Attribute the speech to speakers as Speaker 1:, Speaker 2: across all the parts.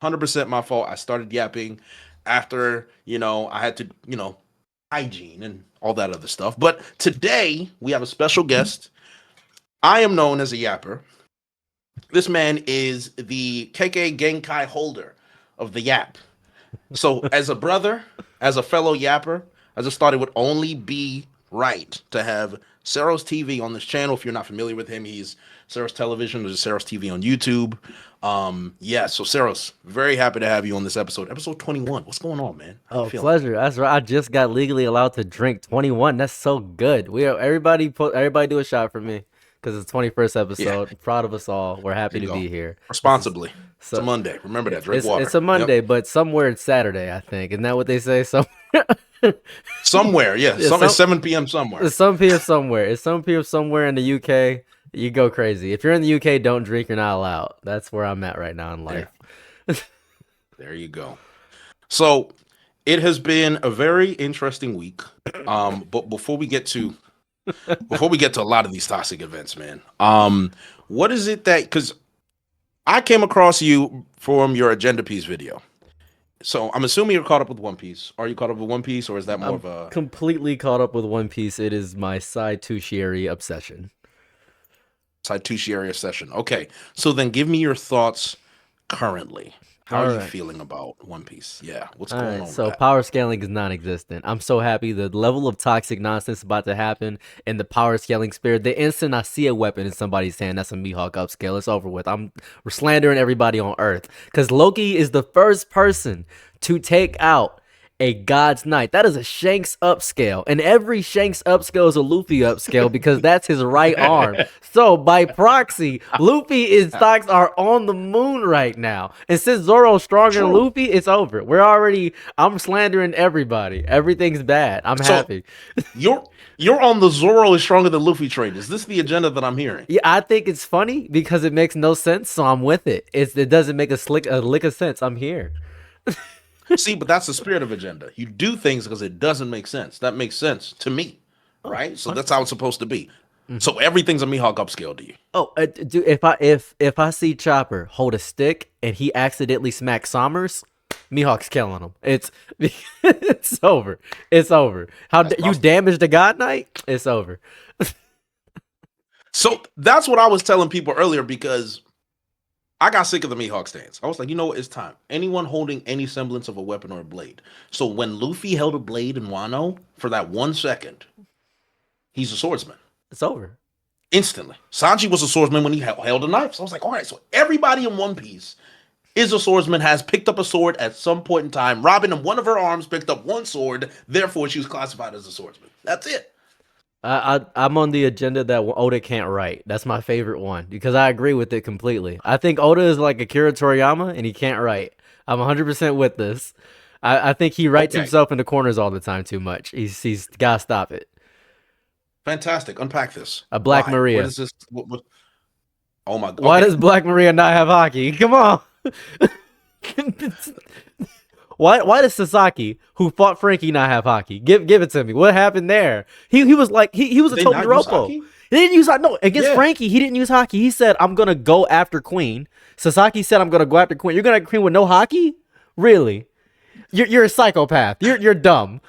Speaker 1: 100% my fault. I started yapping after, I had to, hygiene and all that other stuff. But today we have a special guest. I am known as a yapper. This man is the KK Genkai holder of the Yap. So, as a brother, as a fellow yapper, I just thought it would only be right to have Saros TV on this channel. If you're not familiar with him, he's Saros Television, there's Saros TV on YouTube. So Saros, very happy to have you on this episode 21. What's going on, man? How you
Speaker 2: Oh,
Speaker 1: feeling?
Speaker 2: pleasure. That's right. I just got legally allowed to drink 21. That's so good. Everybody do a shot for me because it's 21st
Speaker 1: Yeah,
Speaker 2: episode. Proud of us all. We're
Speaker 1: there
Speaker 2: happy
Speaker 1: you
Speaker 2: to
Speaker 1: go.
Speaker 2: be here. This is
Speaker 1: Responsibly. It's a
Speaker 2: so
Speaker 1: Monday. Remember that. Drink
Speaker 2: it's
Speaker 1: water.
Speaker 2: a
Speaker 1: Yep.
Speaker 2: Monday, but somewhere it's Saturday, I think. Isn't that what they say? So
Speaker 1: Somewhere, yeah.
Speaker 2: yeah,
Speaker 1: It's 7 p.m. somewhere.
Speaker 2: it's some PM somewhere. It's some PM somewhere in the UK. You go crazy. If you're in the UK, don't drink. You're not allowed. That's where I'm at right now in life.
Speaker 1: There. There you go. So it has been a very interesting week. But before we get to a lot of these toxic events, man. What is it that because I came across you from your agenda piece video. So I'm assuming you're caught up with One Piece. Are you caught up with One Piece, or is that more
Speaker 2: I'm
Speaker 1: of a
Speaker 2: completely caught up with One Piece. It is my side Tushiri obsession.
Speaker 1: Saitushi area session? Okay. So then give me your thoughts currently. How
Speaker 2: All
Speaker 1: are you
Speaker 2: right.
Speaker 1: feeling about One Piece? Yeah. What's
Speaker 2: All
Speaker 1: going
Speaker 2: right,
Speaker 1: on with
Speaker 2: so
Speaker 1: that?
Speaker 2: power scaling is non-existent. I'm so happy the level of toxic nonsense about to happen in the power scaling spirit. The instant I see a weapon in somebody's hand, that's a Mihawk upscale. It's over with. We're slandering everybody on Earth because Loki is the first person to take out a God's Knight. That is a Shanks upscale, and every Shanks upscale is a Luffy upscale because that's his right arm. So by proxy, Luffy's stocks are on the moon right now. And since Zoro's stronger than
Speaker 1: True.
Speaker 2: Luffy, it's over. I'm slandering everybody. Everything's bad. I'm
Speaker 1: So
Speaker 2: happy.
Speaker 1: you're on the Zoro is stronger than Luffy train. Is this the agenda that I'm hearing?
Speaker 2: Yeah, I think it's funny because it makes no sense, so I'm with it. It doesn't make a lick of sense. I'm here.
Speaker 1: See, but that's the spirit of agenda. You do things because it doesn't make sense. That makes sense to me,
Speaker 2: Oh,
Speaker 1: right? So that's how
Speaker 2: 100%.
Speaker 1: it's supposed to be.
Speaker 2: Mhm.
Speaker 1: So everything's a Mihawk upscale to you.
Speaker 2: Oh, dude, if I see Chopper hold a stick and he accidentally smacks Summers, Mihawk's killing him. It's over. It's over.
Speaker 1: That's
Speaker 2: You
Speaker 1: possible.
Speaker 2: damaged the God Knight? It's over.
Speaker 1: So that's what I was telling people earlier because I got sick of the Mihawk stance. I was like, you know what? It's time. Anyone holding any semblance of a weapon or a blade. So when Luffy held a blade in Wano for that 1 second, he's a swordsman.
Speaker 2: It's over.
Speaker 1: Instantly. Sanji was a swordsman when he held a knife. So I was like, all right, so everybody in One Piece is a swordsman, has picked up a sword at some point in time. Robin, in one of her arms, picked up one sword. Therefore, she was classified as a swordsman. That's it.
Speaker 2: I'm on the agenda that Oda can't write. That's my favorite one because I agree with it completely. I think Oda is like Akira Toriyama and he can't write. I'm 100% with this. I think he writes
Speaker 1: Okay.
Speaker 2: himself in the corners all the time too much. He's got to stop it.
Speaker 1: Fantastic. Unpack this.
Speaker 2: A Black
Speaker 1: Why? Where
Speaker 2: Maria.
Speaker 1: does this? Oh my.
Speaker 2: Why
Speaker 1: Okay.
Speaker 2: does Black Maria not have hockey? Come on. Why does Sasaki, who fought Frankie, not have hockey? Give it to me. What happened there? He was like he was
Speaker 1: Did
Speaker 2: a
Speaker 1: they not use
Speaker 2: Todoropo.
Speaker 1: hockey?
Speaker 2: He didn't use no against
Speaker 1: Yeah.
Speaker 2: Frankie. He didn't use hockey. He said, "I'm gonna go after Queen." Sasaki said, "I'm gonna go after Queen." You're gonna Queen with no hockey? Really? You're a psychopath. You're dumb.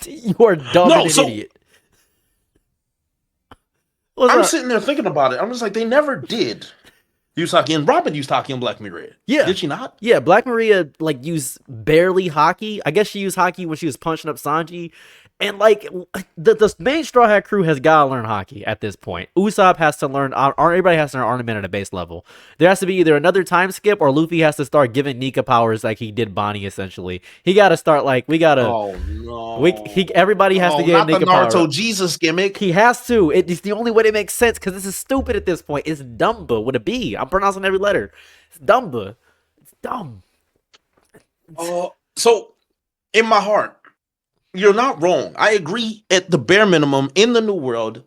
Speaker 2: You are dumb and
Speaker 1: No.
Speaker 2: an
Speaker 1: So
Speaker 2: idiot. What's
Speaker 1: I'm
Speaker 2: up?
Speaker 1: sitting there thinking about it. I'm just like, they never did use hockey. And Robin used hockey on Black Mirror.
Speaker 2: Yeah.
Speaker 1: Did she not?
Speaker 2: Yeah, Black Maria like used barely hockey. I guess she used hockey when she was punching up Sanji. And like the main Straw Hat crew has got to learn hockey at this point. Usopp has to learn. Everybody has to learn ornament at a base level. There has to be either another time skip or Luffy has to start giving Nika powers like he did Bonnie. Essentially, he got to start like we gotta.
Speaker 1: Oh no.
Speaker 2: Everybody has to
Speaker 1: No,
Speaker 2: get a
Speaker 1: not the
Speaker 2: Nika power
Speaker 1: Naruto
Speaker 2: up.
Speaker 1: Jesus gimmick.
Speaker 2: He has to. It's the only way that makes sense because this is stupid at this point. It's Dumba with a B. I'm pronouncing every letter. It's Dumba. It's dumb.
Speaker 1: So in my heart, you're not wrong. I agree at the bare minimum in the new world,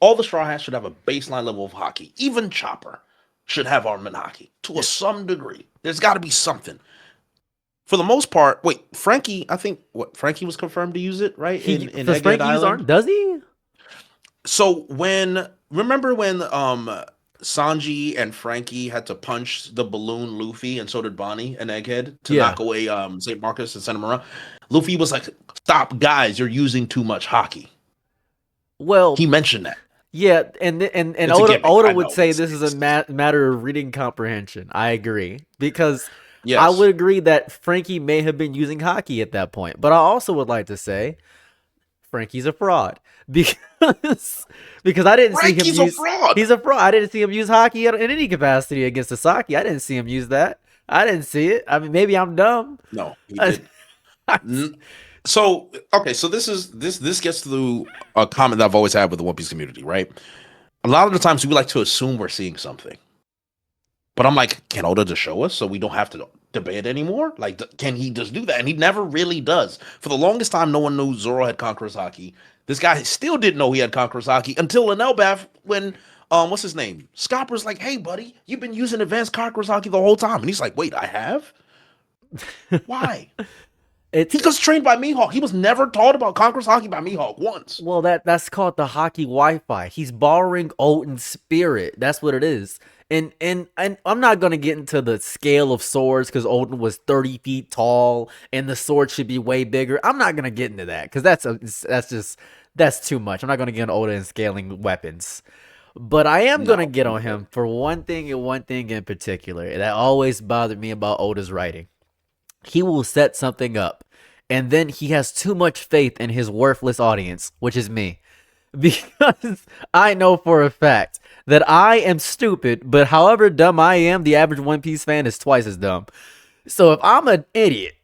Speaker 1: all the Straw Hats should have a baseline level of hockey. Even Chopper should have armament hockey to a some degree. There's got to be something. For the most part, wait, Frankie, I think Frankie was confirmed to use it, right? In
Speaker 2: Does
Speaker 1: Egghead
Speaker 2: Frankie use arm?
Speaker 1: Island.
Speaker 2: Does he?
Speaker 1: So remember when Sanji and Frankie had to punch the balloon Luffy, and so did Bonnie and Egghead to
Speaker 2: Yeah.
Speaker 1: knock away Saint Marcus and Senimura. Luffy was like, "Stop, guys! You're using too much hockey."
Speaker 2: Well,
Speaker 1: He mentioned that.
Speaker 2: yeah, and
Speaker 1: It's a gimmick.
Speaker 2: Oda
Speaker 1: I
Speaker 2: would
Speaker 1: know.
Speaker 2: say this is a matter of reading comprehension. I agree because I
Speaker 1: Yes.
Speaker 2: would agree that Frankie may have been using hockey at that point, but I also would like to say Frankie's a fraud because I didn't see him
Speaker 1: Frankie's a
Speaker 2: use.
Speaker 1: fraud.
Speaker 2: He's a fraud. I didn't see him use hockey in any capacity against Sasaki. I didn't see him use that. I didn't see it. I mean, maybe I'm dumb.
Speaker 1: No, he didn't. So okay, so this gets to a comment that I've always had with the One Piece community, right? A lot of the times we like to assume we're seeing something, but I'm like, can Oda just show us so we don't have to debate anymore? Like, can he just do that? And he never really does. For the longest time, no one knew Zoro had Conqueror's Haki. This guy still didn't know he had Conqueror's Haki until in Elbaf when what's his name? Scopper's like, hey buddy, you've been using advanced Conqueror's Haki the whole time, and he's like, wait, I have? Why?
Speaker 2: It's
Speaker 1: He was trained by Mihawk. He was never taught about Conqueror's Haki by Mihawk once.
Speaker 2: well that's called the hockey Wi-Fi. He's borrowing Odin's spirit. That's what it is. And I'm not gonna get into the scale of swords because Odin was 30 feet tall and the sword should be way bigger. I'm not gonna get into that because that's too much. I'm not gonna get on Oda and scaling weapons. But I am gonna
Speaker 1: No.
Speaker 2: get on him for one thing and one thing in particular that always bothered me about Oda's writing. He will set something up and then he has too much faith in his worthless audience, which is me. Because I know for a fact that I am stupid, but however dumb I am, the average One Piece fan is twice as dumb. So if I'm an idiot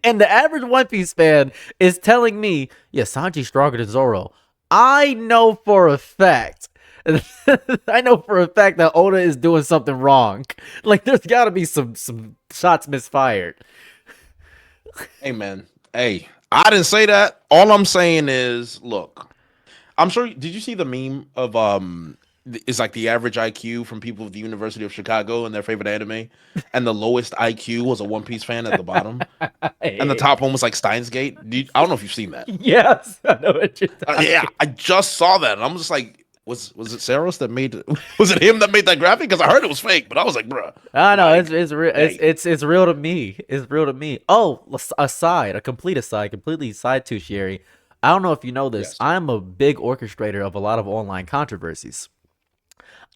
Speaker 2: and the average One Piece fan is telling me, yeah, Sanji's stronger than Zoro, I know for a fact. I know for a fact that Oda is doing something wrong. Like there's got to be some shots misfired.
Speaker 1: Hey man. Hey, I didn't say that. All I'm saying is, look, I'm sure. Did you see the meme of it's like the average IQ from people of the University of Chicago and their favorite anime, and the lowest IQ was a One Piece fan at the bottom, and the top one was like Steins Gate. I don't know if you've seen that.
Speaker 2: Yes, I know what you're talking.
Speaker 1: Yeah, I just saw that, and I'm just like, was it Saros that made it? Was it him that made that graphic? Because I heard it was fake, but I was like, bruh.
Speaker 2: I know
Speaker 1: Like,
Speaker 2: it's real. It's real to me. It's real to me. Oh, a complete aside, completely side to Sherry. I don't know if you know this.
Speaker 1: Yes.
Speaker 2: I'm a big orchestrator of a lot of online controversies.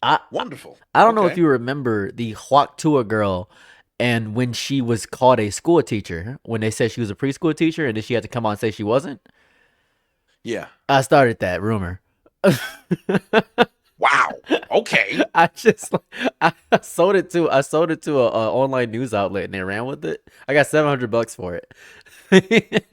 Speaker 2: I
Speaker 1: Wonderful.
Speaker 2: I don't know if
Speaker 1: Okay.
Speaker 2: you remember the Huac Tua girl, and when she was called a school teacher, when they said she was a preschool teacher, and then she had to come out and say she wasn't.
Speaker 1: Yeah.
Speaker 2: I started that rumor.
Speaker 1: Wow. Okay.
Speaker 2: I just I sold it to a online news outlet and they ran with it. I got $700 for it.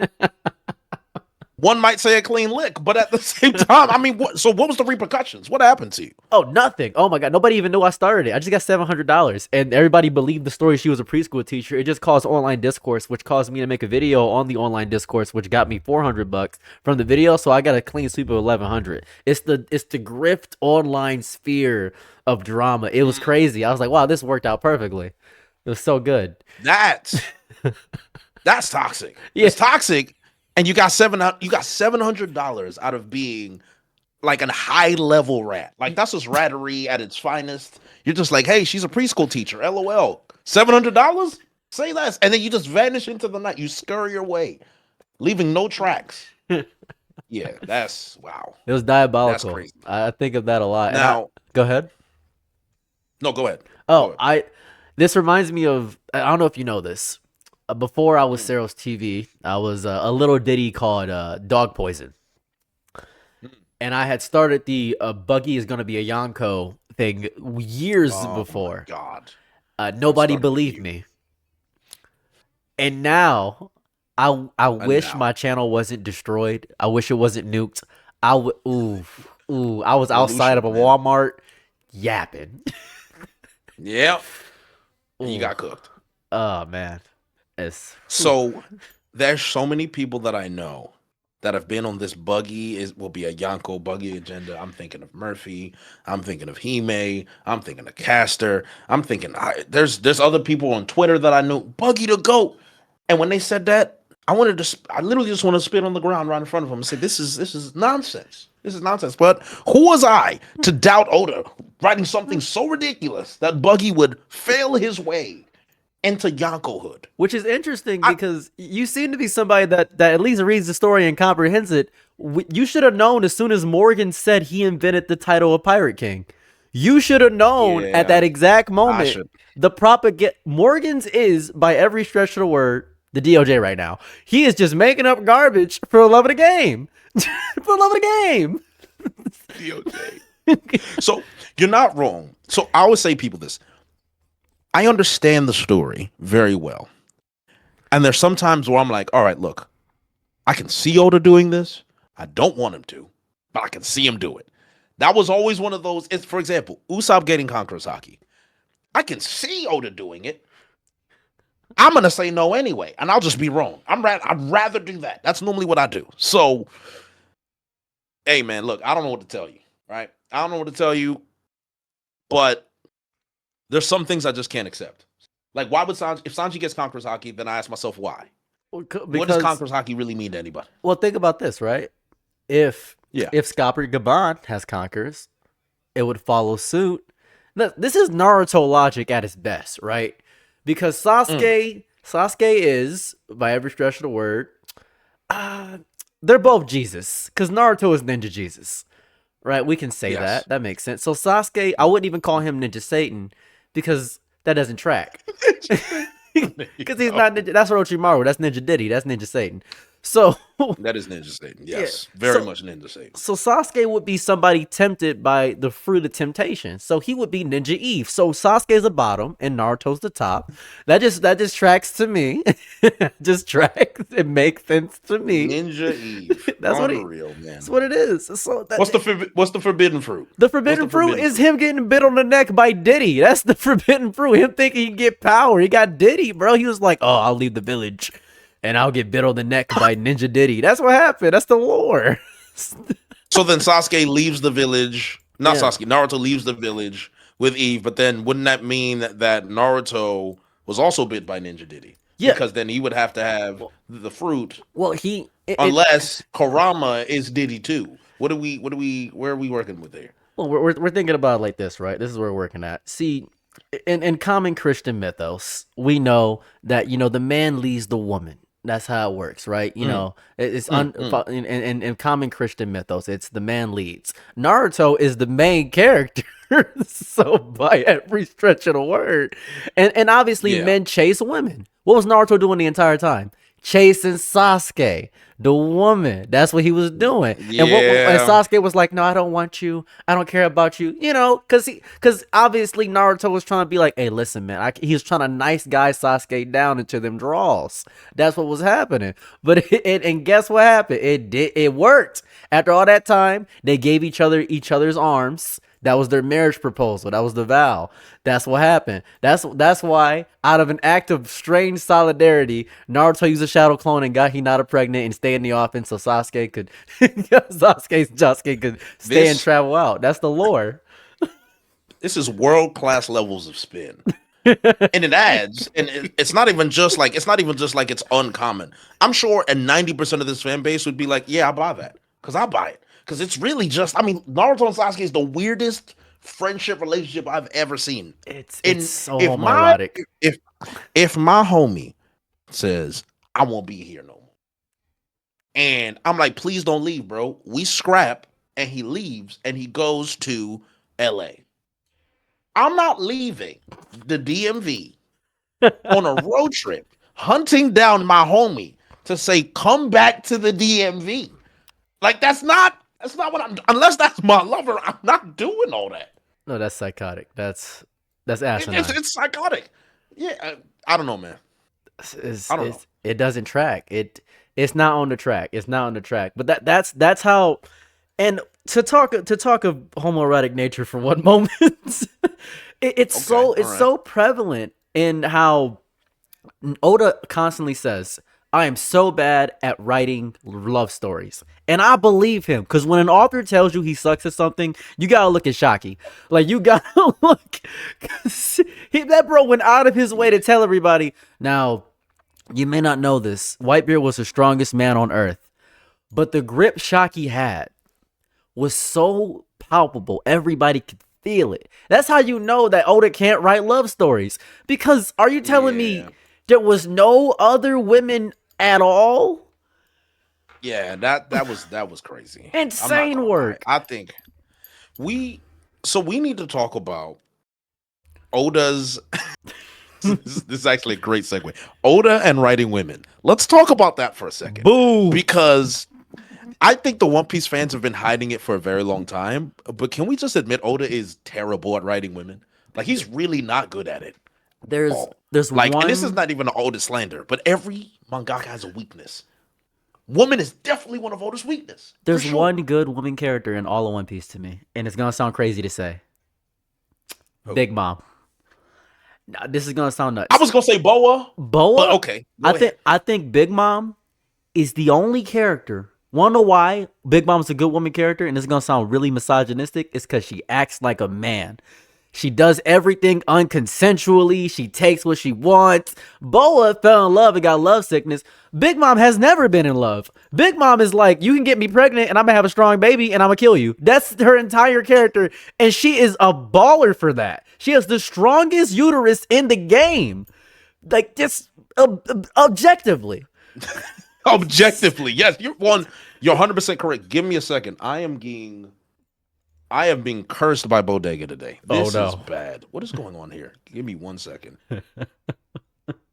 Speaker 1: One might say a clean lick, but at the same time, I mean, what? So what was the repercussions? What happened to you?
Speaker 2: Oh, nothing. Oh my god, nobody even knew I started it. I just got $700 and everybody believed the story she was a preschool teacher. It just caused online discourse, which caused me to make a video on the online discourse, which got me $400 from the video, so I got a clean sweep of 1100. It's the grift online sphere of drama. It was crazy. I was like, wow, this worked out perfectly. It was so good.
Speaker 1: That's toxic.
Speaker 2: Yeah.
Speaker 1: It's toxic, and you got $700 out of being like a high level rat. Like that's just rattery at its finest. You're just like, hey, she's a preschool teacher. LOL. $700? Say less, and then you just vanish into the night. You scurry your way, leaving no tracks. Yeah, that's wow.
Speaker 2: It was diabolical.
Speaker 1: crazy.
Speaker 2: I think of that a lot. And
Speaker 1: Now,
Speaker 2: go ahead.
Speaker 1: no, go ahead.
Speaker 2: Oh,
Speaker 1: Go ahead.
Speaker 2: this reminds me of I don't know if you know this. Before I was Seros TV, I was a little ditty called Dog Poison, and I had started the Buggy is gonna be a Yonko thing years
Speaker 1: Oh, my
Speaker 2: before.
Speaker 1: God.
Speaker 2: Nobody
Speaker 1: started with
Speaker 2: believed
Speaker 1: you.
Speaker 2: me, and now I wish
Speaker 1: now.
Speaker 2: my channel wasn't destroyed. I wish it wasn't nuked. I would ooh. I was outside of a
Speaker 1: Revolution, man.
Speaker 2: Walmart yapping.
Speaker 1: Yep. And you
Speaker 2: Ooh.
Speaker 1: got cooked.
Speaker 2: Oh man, it's
Speaker 1: So there's so many people that I know that have been on this will be a Yonko buggy agenda. I'm thinking of Murphy. I'm thinking of Hime. I'm thinking of Caster. I'm thinking there's other people on Twitter that I know. Buggy the goat. And when they said that, I literally just want to spit on the ground right in front of them and say, this is nonsense. This is nonsense. But who was I to doubt Oda writing something so ridiculous that Buggy would fail his way into Yonkohood?
Speaker 2: Which is interesting
Speaker 1: I,
Speaker 2: because you seem to be somebody that at least reads the story and comprehends it. You should have known as soon as Morgan said he invented the title of Pirate King. You should have known at that exact moment. The propaganda Morgan's is, by every stretch of the word, the DOJ right now. He is just making up garbage for the love of the game. For the love of the game.
Speaker 1: DOJ. So you're not wrong. So I always say people this. I understand the story very well. And there's sometimes where I'm like, all right, look, I can see Oda doing this. I don't want him to, but I can see him do it. That was always one of those. It's, for example, Usopp getting Conqueror's Haki. I can see Oda doing it. I'm going to say no anyway, and I'll just be wrong. I'd rather do that. That's normally what I do. So, hey, man, look, I don't know what to tell you, right? I don't know what to tell you, but there's some things I just can't accept. Like, why would Sanji, if Sanji gets Conqueror's Haki, then I ask myself why. What does Conqueror's Haki really mean to anybody?
Speaker 2: Well, think about this, right? If Scopper Gaban has Conquerors, it would follow suit. This is Naruto logic at its best, right? Because Sasuke is, by every stretch of the word, they're both Jesus. Because Naruto is Ninja Jesus, right? We can say that. That makes sense. So Sasuke, I wouldn't even call him Ninja Satan because that doesn't track. Because he's not Ninja. That's Orochimaru. That's Ninja Diddy. That's Ninja Satan. So
Speaker 1: that is Ninja Satan. Yes, very much Ninja Satan.
Speaker 2: So Sasuke would be somebody tempted by the fruit of temptation. So he would be Ninja Eve. So Sasuke's the bottom and Naruto's the top. That just tracks to me. Just tracks. It makes sense to me.
Speaker 1: Ninja Eve.
Speaker 2: That's
Speaker 1: unreal,
Speaker 2: man.
Speaker 1: That's
Speaker 2: what it is. So
Speaker 1: what's the forbidden fruit?
Speaker 2: The forbidden fruit is him getting bit on the neck by Diddy. That's the forbidden fruit. Him thinking he can get power. He got Diddy, bro. He was like, "Oh, I'll leave the village and I'll get bit on the neck by Ninja Diddy." That's what happened. That's the lore.
Speaker 1: So then Sasuke leaves the village. Naruto leaves the village with Eve, but then wouldn't that mean that Naruto was also bit by Ninja Diddy? Yeah. Because then he would have to have the fruit.
Speaker 2: Well,
Speaker 1: unless Kurama is Diddy too. Where are we working with there?
Speaker 2: Well, we're thinking about it like this, right? This is where we're working at. See, in common Christian mythos, we know that, the man leads the woman. That's how it works, right? It's in common Christian mythos, it's the man leads. Naruto is the main character, so by every stretch of the word, and obviously men chase women. What was Naruto doing the entire time? Chasing Sasuke, the woman. That's what he was doing. And Sasuke was like, "No, I don't want you. I don't care about you." Because obviously Naruto was trying to be like, "Hey, listen, man." He was trying to nice guy Sasuke down into them draws. That's what was happening. But and guess what happened? It worked. After all that time, they gave each other's arms. That was their marriage proposal. That was the vow. That's what happened. That's why, out of an act of strange solidarity, Naruto used a shadow clone and got Hinata pregnant and stay in the offense so Sasuke could stay and travel out. That's the lore.
Speaker 1: This is world-class levels of spin. And it adds, and it's not even just like it's uncommon. I'm sure a 90% of this fan base would be like, "Yeah, I buy that." Because I buy it. Because it's really just, Naruto and Sasuke is the weirdest friendship relationship I've ever seen.
Speaker 2: It's so homoerotic.
Speaker 1: If my homie says, "I won't be here no more," and I'm like, "Please don't leave, bro," we scrap, and he leaves, and he goes to LA. I'm not leaving the DMV on a road trip, hunting down my homie to say, "Come back to the DMV." Like, that's not what I'm, unless that's my lover, I'm not doing all that.
Speaker 2: No, that's psychotic. That's asinine.
Speaker 1: It's psychotic. Yeah, I don't know, man. I don't know.
Speaker 2: It doesn't track. It's not on the track. It's not on the track. But that's how. And to talk of homoerotic nature for one moment, it's so prevalent in how Oda constantly says, "I am so bad at writing love stories." And I believe him, because when an author tells you he sucks at something, you gotta look at Shaki. Like, you gotta look. That bro went out of his way to tell everybody. Now, you may not know this, Whitebeard was the strongest man on earth. But the grip Shaki had was so palpable. Everybody could feel it. That's how you know that Oda can't write love stories. Because are you telling me
Speaker 1: Yeah.
Speaker 2: there was no other women at all?
Speaker 1: Yeah, that was crazy. I'm not
Speaker 2: Insane
Speaker 1: gonna lie.
Speaker 2: work.
Speaker 1: I think we we need to talk about Oda's this is actually a great segue. Oda and writing women. Let's talk about that for a second.
Speaker 2: Boo.
Speaker 1: Because I think the One Piece fans have been hiding it for a very long time. But can we just admit Oda is terrible at writing women? Like he's really not good at it.
Speaker 2: There's
Speaker 1: All.
Speaker 2: there's
Speaker 1: Like, and this is
Speaker 2: one
Speaker 1: not even an Oda slander, but every mangaka has a weakness. Woman is definitely one of Oda's weakness. For
Speaker 2: there's
Speaker 1: sure.
Speaker 2: one good woman character in all of One Piece to me, and it's gonna sound crazy to say.
Speaker 1: Who?
Speaker 2: Big Mom. Now, this is gonna sound nuts.
Speaker 1: I was gonna say Boa,
Speaker 2: Boa.
Speaker 1: but okay. Go ahead.
Speaker 2: I think Big Mom is the only character. Wanna know why Big Mom's a good woman character? And this is gonna sound really misogynistic. It's because she acts like a man. She does everything unconsensually. She takes what she wants. Boa fell in love and got love sickness. Big Mom has never been in love. Big Mom is like, you can get me pregnant and I'm gonna have a strong baby and I'm gonna kill you. That's her entire character. And she is a baller for that. She has the strongest uterus in the game. Like, just objectively.
Speaker 1: Objectively, yes, you're 100% correct. Give me a second. I am being cursed by Bodega today.
Speaker 2: Oh,
Speaker 1: This
Speaker 2: no.
Speaker 1: is bad. What is going on here? Give me 1 second.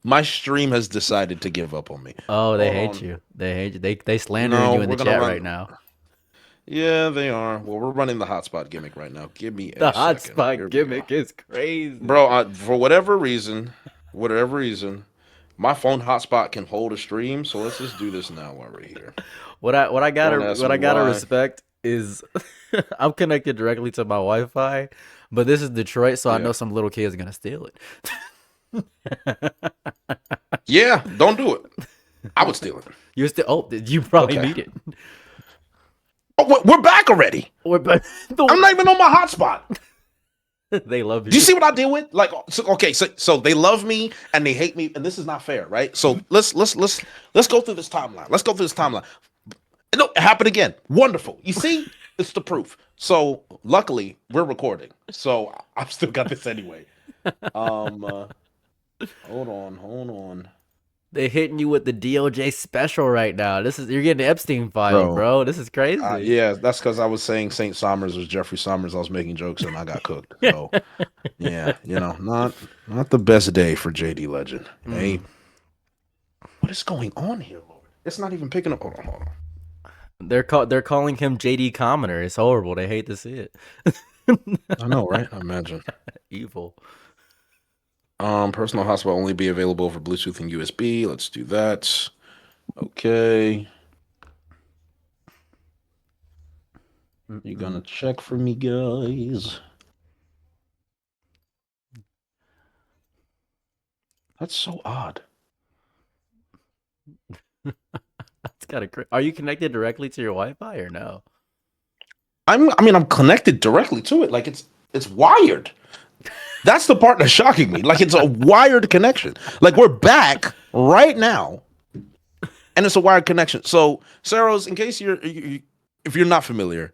Speaker 1: My stream has decided to give up on me.
Speaker 2: Oh, they
Speaker 1: Hold
Speaker 2: hate
Speaker 1: on.
Speaker 2: you. They hate you. They slandering
Speaker 1: No,
Speaker 2: you in the
Speaker 1: we're gonna
Speaker 2: chat
Speaker 1: run-
Speaker 2: right now.
Speaker 1: Yeah, they are. Well, we're running the hotspot gimmick right now. Give me
Speaker 2: The
Speaker 1: a second. Here
Speaker 2: hotspot
Speaker 1: we
Speaker 2: gimmick
Speaker 1: go.
Speaker 2: is crazy.
Speaker 1: Bro. For whatever reason, my phone hotspot can hold a stream. So let's just do this now while we're here.
Speaker 2: What I gotta
Speaker 1: Don't ask
Speaker 2: what I
Speaker 1: me
Speaker 2: gotta
Speaker 1: why.
Speaker 2: respect is I'm connected directly to my Wi-Fi, but this is Detroit, so I
Speaker 1: Yeah.
Speaker 2: know some little kid's gonna steal it.
Speaker 1: Yeah, don't do it. I would steal it.
Speaker 2: You still? Oh, you probably
Speaker 1: Okay.
Speaker 2: need it.
Speaker 1: Oh, we're back already.
Speaker 2: But
Speaker 1: I'm not even on my hotspot.
Speaker 2: they love you.
Speaker 1: Do you see what I deal with? Like, so they love me and they hate me, and this is not fair, right? So let's go through this timeline. Let's go through this timeline. No, it happened again. Wonderful. You see, it's the proof. So luckily, we're recording, so I've still got this anyway. Hold on.
Speaker 2: They hitting you with the DOJ special right now. You're getting the Epstein file, bro. This is crazy.
Speaker 1: Yeah, that's because I was saying St. Somers was Jeffrey Summers. I was making jokes and I got cooked. So yeah, not the best day for JD Legend. Hey, what is going on here, Lord? It's not even picking up. Hold on.
Speaker 2: They're calling him JD Commoner. It's horrible. They hate to see it.
Speaker 1: I know, right? Imagine.
Speaker 2: Evil.
Speaker 1: Personal hotspot only be available for Bluetooth and USB. Let's do that. Okay. You gonna check for me, guys? That's so odd.
Speaker 2: That's kind of crazy. Are you connected directly to your Wi-Fi or no?
Speaker 1: I'm connected directly to it. Like it's wired. That's the part that's shocking me. Like it's a wired connection. Like we're back right now, and it's a wired connection. So, Saros, in case if you're not familiar,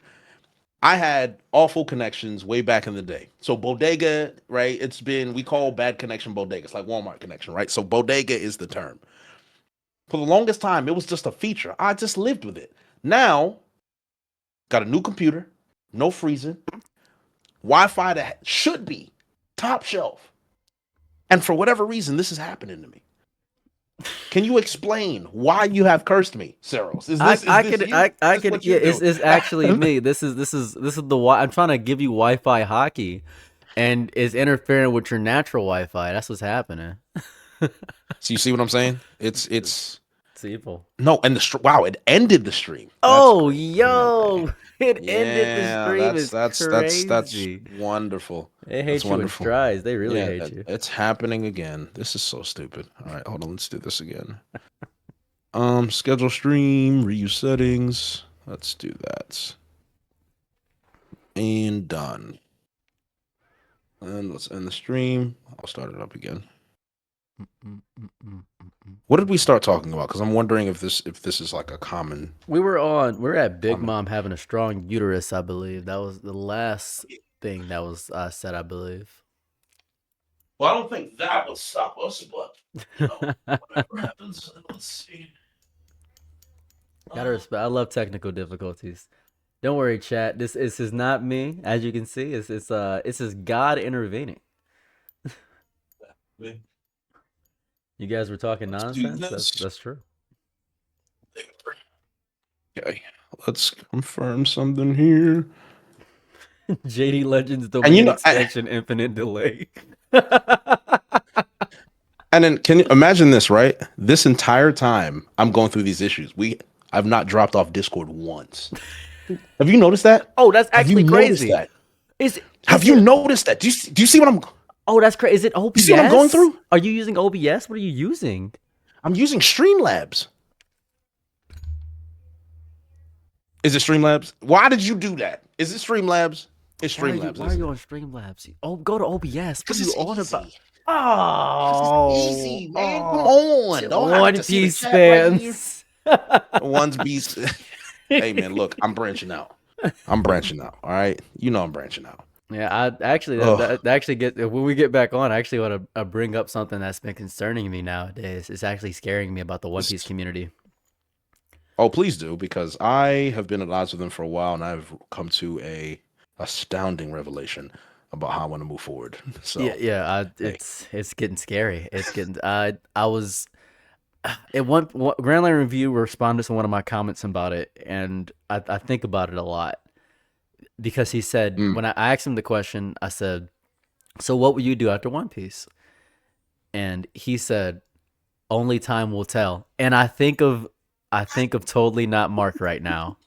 Speaker 1: I had awful connections way back in the day. So bodega, right? We call bad connection bodega. It's like Walmart connection, right? So bodega is the term. For the longest time, it was just a feature. I just lived with it. Now, got a new computer, no freezing, Wi-Fi that should be top shelf. And for whatever reason, this is happening to me. Can you explain why you have cursed me, Saros? Is this
Speaker 2: I
Speaker 1: you?
Speaker 2: could
Speaker 1: Is
Speaker 2: yeah,
Speaker 1: this what you're doing?
Speaker 2: it's actually me. This is the I'm trying to give you Wi-Fi hockey, and it's interfering with your natural Wi-Fi. That's what's happening.
Speaker 1: So you see what I'm saying? It's
Speaker 2: evil.
Speaker 1: no, and wow, it ended the stream.
Speaker 2: Oh,
Speaker 1: That's
Speaker 2: yo, it
Speaker 1: yeah,
Speaker 2: ended the stream.
Speaker 1: that's
Speaker 2: Crazy.
Speaker 1: wonderful.
Speaker 2: They hate
Speaker 1: That's
Speaker 2: you in
Speaker 1: wonderful.
Speaker 2: strides. They really
Speaker 1: Yeah,
Speaker 2: hate you.
Speaker 1: it's happening again. This is so stupid. All right, hold on. Let's do this again. Schedule stream, reuse settings. Let's do that. And done. And let's end the stream. I'll start it up again. What did we start talking about? Because I'm wondering if this is like a common.
Speaker 2: We were at Big
Speaker 1: common.
Speaker 2: Mom having a strong uterus, I believe. That was the last thing that was said, I believe.
Speaker 1: Well, I don't think that would stop us, but whatever happens, let's see.
Speaker 2: Gotta respect. I love technical difficulties. Don't worry, chat. This is not me, as you can see. It's just God intervening. You guys were talking nonsense. That's true.
Speaker 1: Okay, let's confirm something here.
Speaker 2: JD Legends domain extension infinite delay.
Speaker 1: And then can you imagine this, right? This entire time I'm going through these issues. I've not dropped off Discord once. Have you noticed that?
Speaker 2: Oh, that's actually crazy.
Speaker 1: Have you noticed that? Do you see what I'm?
Speaker 2: Oh, that's crazy. Is it OBS?
Speaker 1: You see what I'm going through?
Speaker 2: Are you using OBS? What are you using?
Speaker 1: I'm using Streamlabs. Is it Streamlabs? Why did you do that? Is it Streamlabs? It's Streamlabs.
Speaker 2: Why are you on Streamlabs? Oh, go to OBS. What are you on
Speaker 1: easy.
Speaker 2: about? Oh,
Speaker 1: it's easy, man. Come on.
Speaker 2: One Piece fans.
Speaker 1: One Piece. Hey, man, look, I'm branching out. All right, you know I'm branching out.
Speaker 2: Yeah, I actually that actually when we get back on, I actually want to bring up something that's been concerning me nowadays. It's actually scaring me about the One Piece community.
Speaker 1: Oh, please do, because I have been at odds with them for a while, and I've come to a astounding revelation about how I want to move forward. So
Speaker 2: it's getting scary. It's getting. I was at one Grand Line Review responded to one of my comments about it, and I think about it a lot because he said when I asked him the question, I said, "So what will you do after One Piece?" And he said, "Only time will tell." And I think of Totally Not Mark right now.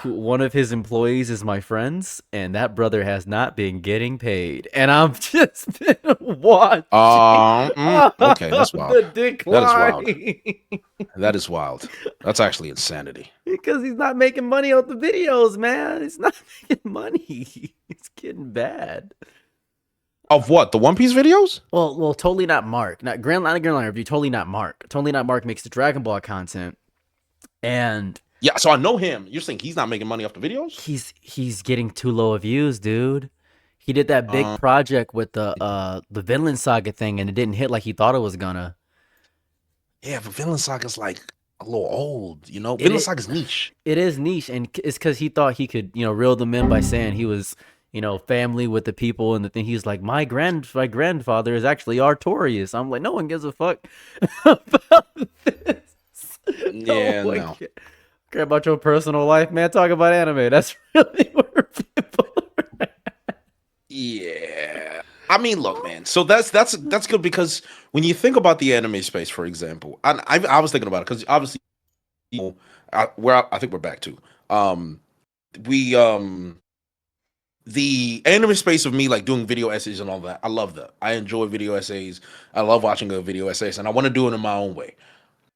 Speaker 2: One of his employees is my friend's, and that brother has not been getting paid. And I'm just been watching.
Speaker 1: Okay, that's wild.
Speaker 2: The decline.
Speaker 1: That is wild. That's actually insanity.
Speaker 2: Because he's not making money off the videos, man. He's not making money. It's getting bad.
Speaker 1: Of what? The One Piece videos?
Speaker 2: Well, Totally Not Mark. Not Grand Line Review. Totally Not Mark. Totally Not Mark makes the Dragon Ball content, and
Speaker 1: yeah, so I know him. You're saying he's not making money off the videos?
Speaker 2: He's getting too low of views, dude. He did that big project with the Vinland Saga thing, and it didn't hit like he thought it was gonna.
Speaker 1: Yeah, but Vinland Saga's like a little old, you know. Vinland Saga's niche.
Speaker 2: It is niche, and it's because he thought he could, reel them in by saying he was, family with the people and the thing. He's like, my grandfather is actually Artorias. I'm like, no one gives a fuck about this.
Speaker 1: Yeah, no.
Speaker 2: Care about your personal life, man. Talk about anime. That's really where people are at.
Speaker 1: Yeah. I mean, look, man. So that's good because when you think about the anime space, for example, I was thinking about it because obviously, I think we're back to the anime space of me like doing video essays and all that. I love that. I enjoy video essays. I love watching video essays, and I want to do it in my own way.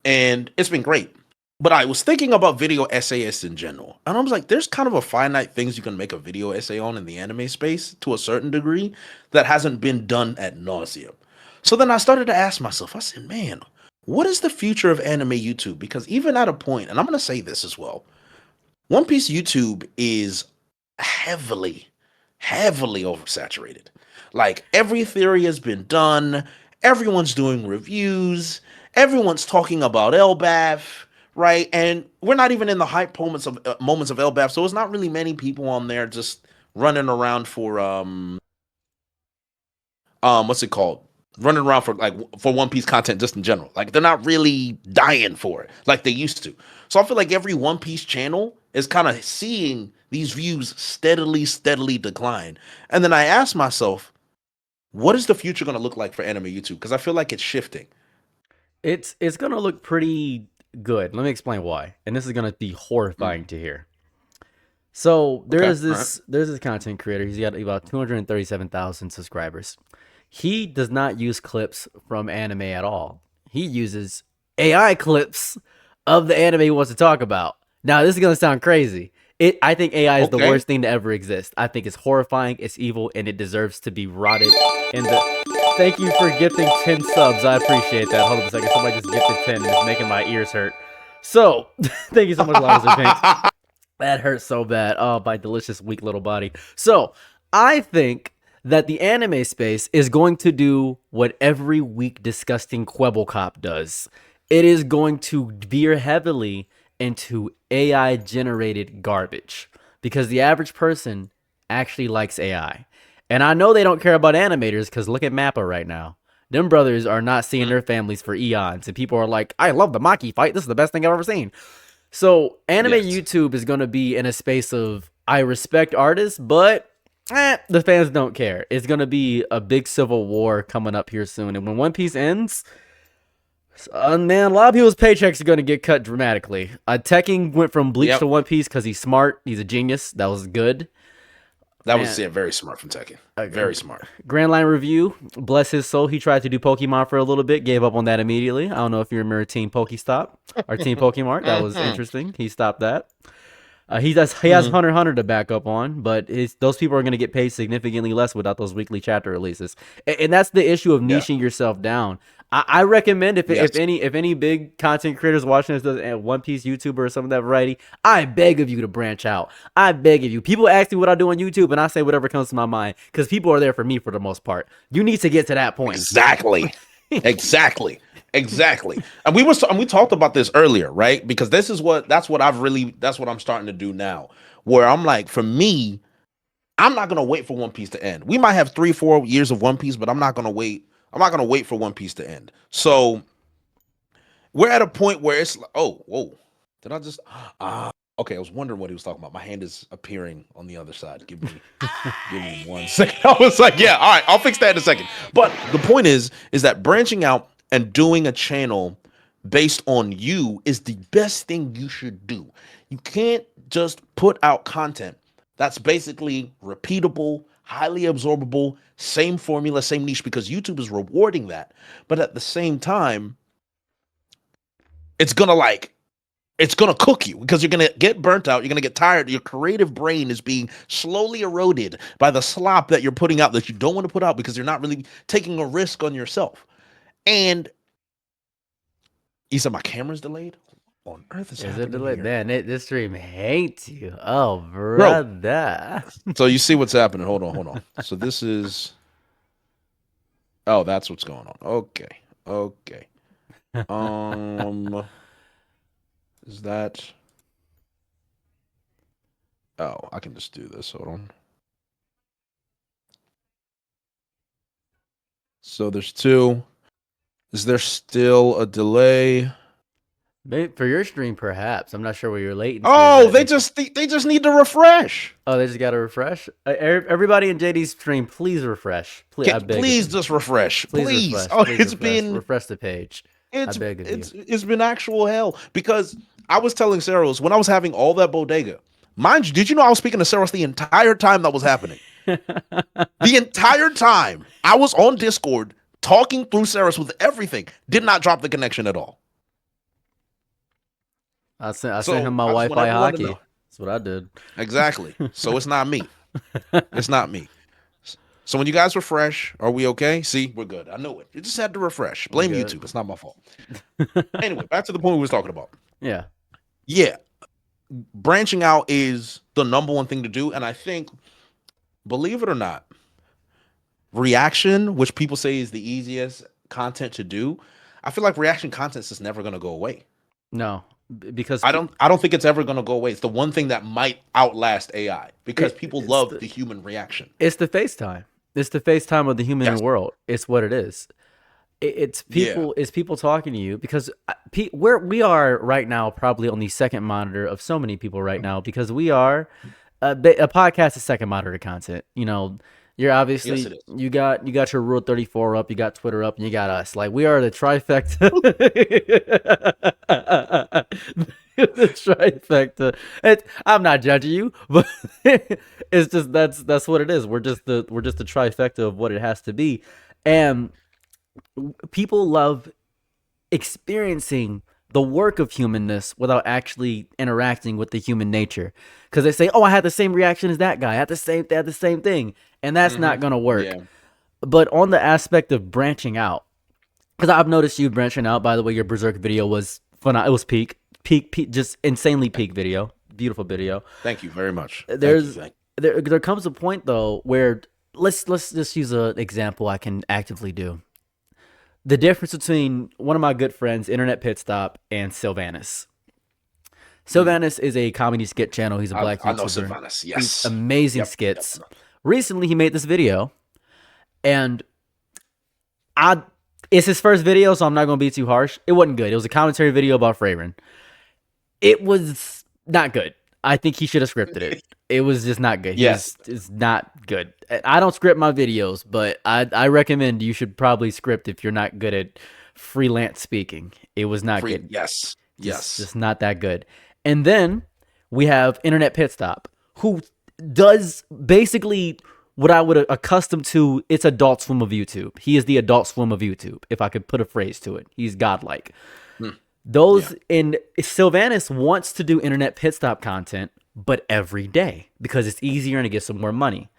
Speaker 1: And it's been great. But I was thinking about video essayists in general. And I was like, there's kind of a finite things you can make a video essay on in the anime space to a certain degree that hasn't been done ad nauseum. So then I started to ask myself, I said, man, what is the future of anime YouTube? Because even at a point, and I'm going to say this as well, One Piece YouTube is heavily oversaturated. Like every theory has been done. Everyone's doing reviews. Everyone's talking about Elbaf. Right, and we're not even in the hype moments of Elbaf, so it's not really many people on there just running around for what's it called? Running around for for One Piece content just in general. Like they're not really dying for it like they used to. So I feel like every One Piece channel is kind of seeing these views steadily decline. And then I asked myself, what is the future going to look like for anime YouTube? Because I feel like it's shifting.
Speaker 2: It's going to look pretty good. Let me explain why. And this is going to be horrifying to hear. So there's this content creator. He's got about 237,000 subscribers. He does not use clips from anime at all. He uses AI clips of the anime he wants to talk about. Now, this is going to sound crazy. I think AI is the worst thing to ever exist. I think it's horrifying, it's evil, and it deserves to be rotted in the... Thank you for gifting 10 subs. I appreciate that. Hold on a second. Somebody just gifted 10 and it's making my ears hurt. So, thank you so much, Lobster Pink. That hurts so bad. Oh, my delicious, weak little body. So, I think that the anime space is going to do what every weak, disgusting Quebblecop does. It is going to veer heavily into AI-generated garbage because the average person actually likes AI. And I know they don't care about animators because look at Mappa right now. Them brothers are not seeing their families for eons. And people are like, I love the Maki fight. This is the best thing I've ever seen. So anime YouTube is going to be in a space of, I respect artists, but the fans don't care. It's going to be a big civil war coming up here soon. And when One Piece ends, man, a lot of people's paychecks are going to get cut dramatically. Tekking went from Bleach to One Piece because he's smart. He's a genius. That was good.
Speaker 1: That was very smart from Tekken. Very smart.
Speaker 2: Grand Line Review, bless his soul. He tried to do Pokemon for a little bit, gave up on that immediately. I don't know if you remember Team Pokestop or Team Pokemart. That was interesting. He stopped that. He has Hunter x Hunter to back up on, but those people are going to get paid significantly less without those weekly chapter releases. And that's the issue of niching yourself down. I recommend if any big content creators watching this does One Piece YouTuber or some of that variety, I beg of you to branch out. I beg of you. People ask me what I do on YouTube, and I say whatever comes to my mind because people are there for me for the most part. You need to get to that point.
Speaker 1: Exactly. And we talked about this earlier, right? Because that's what I'm starting to do now. Where I'm like, for me, I'm not gonna wait for One Piece to end. We might have 3-4 years of One Piece, but I'm not gonna wait for One Piece to end. So we're at a point where it's like, oh, whoa, did I just okay, I was wondering what he was talking about. My hand is appearing on the other side. Give me 1 second. I was like, yeah, all right, I'll fix that in a second. But the point is that branching out and doing a channel based on you is the best thing you should do. You can't just put out content that's basically repeatable, highly absorbable, same formula, same niche, because YouTube is rewarding that. But at the same time, it's gonna cook you because you're gonna get burnt out. You're gonna get tired. Your creative brain is being slowly eroded by the slop that you're putting out that you don't want to put out because you're not really taking a risk on yourself. And you said my camera's delayed? What on earth is
Speaker 2: it delayed?
Speaker 1: here?
Speaker 2: Man, this stream hates you. Oh, brother.
Speaker 1: So you see what's happening. Hold on. So this is... Oh, that's what's going on. Okay. Is that... Oh, I can just do this. Hold on. So there's 2. Is there still a delay?
Speaker 2: Maybe for your stream, perhaps. I'm not sure where you're late.
Speaker 1: Oh, they just need to refresh.
Speaker 2: Oh, they just got to refresh. Everybody in JD's stream, please refresh.
Speaker 1: Please just refresh. Please.
Speaker 2: Refresh.
Speaker 1: Oh,
Speaker 2: please
Speaker 1: it's
Speaker 2: refresh.
Speaker 1: been
Speaker 2: refresh the page. I beg of you.
Speaker 1: It's been actual hell because I was telling Saros when I was having all that bodega. Mind you, did you know I was speaking to Saros the entire time that was happening? The entire time I was on Discord talking through Saros with everything. Did not drop the connection at all.
Speaker 2: I sent him my Wi-Fi hockey. That's what I did.
Speaker 1: Exactly. So it's not me. It's not me. So when you guys refresh, are we okay? See, we're good. I knew it. You just had to refresh. Blame YouTube. It's not my fault. Anyway, back to the point we was talking about.
Speaker 2: Yeah.
Speaker 1: Branching out is the number one thing to do. And I think, believe it or not, reaction, which people say is the easiest content to do, I feel like reaction content is just never going to go away.
Speaker 2: No, because
Speaker 1: I don't think it's ever going to go away. It's the one thing that might outlast AI because people love the human reaction.
Speaker 2: It's the FaceTime. It's the FaceTime of the human world. It's what it is. It's people. It's people talking to you because we are right now probably on the second monitor of so many people right now because we are a podcast is second monitor content. You know, you're obviously you got your Rule 34 up, you got Twitter up, and you got us. Like we are the trifecta. The trifecta. I'm not judging you, but it's just that's what it is. We're just the trifecta of what it has to be, and people love experiencing the work of humanness without actually interacting with the human nature because they say, "Oh, I had the same reaction as that guy. I had the same thing," and that's not gonna work.
Speaker 3: But on the aspect of branching out, because I've noticed you branching out. By the way, your Berserk video was fun. It was peak, just insanely peak video. Beautiful video.
Speaker 1: Thank you very much.
Speaker 3: There's
Speaker 1: Thank you.
Speaker 3: there comes a point though where let's just use an example I can actively do. The difference between one of my good friends, Internet Pit Stop, and Sylvanus. Sylvanus is a comedy skit channel. He's a black
Speaker 1: I know
Speaker 3: YouTuber.
Speaker 1: Sylvanus. Yes.
Speaker 3: Amazing
Speaker 1: Yep,
Speaker 3: skits.
Speaker 1: yep.
Speaker 3: Recently, he made this video, and it's his first video, so I'm not gonna be too harsh. It wasn't good. It was a commentary video about Freyren. It was not good. I think he should have scripted it. It was just not good.
Speaker 1: Yes.
Speaker 3: It's not good. I don't script my videos, but I recommend you should probably script if you're not good at freelance speaking. It was not good.
Speaker 1: Yes. Yes.
Speaker 3: Just not that good. And then we have Internet Pit Stop, who does basically what I would accustom to. It's Adult Swim of YouTube. He is the Adult Swim of YouTube, if I could put a phrase to it. He's godlike. And Sylvanus wants to do Internet Pit Stop content, but every day because it's easier and it gets some more money.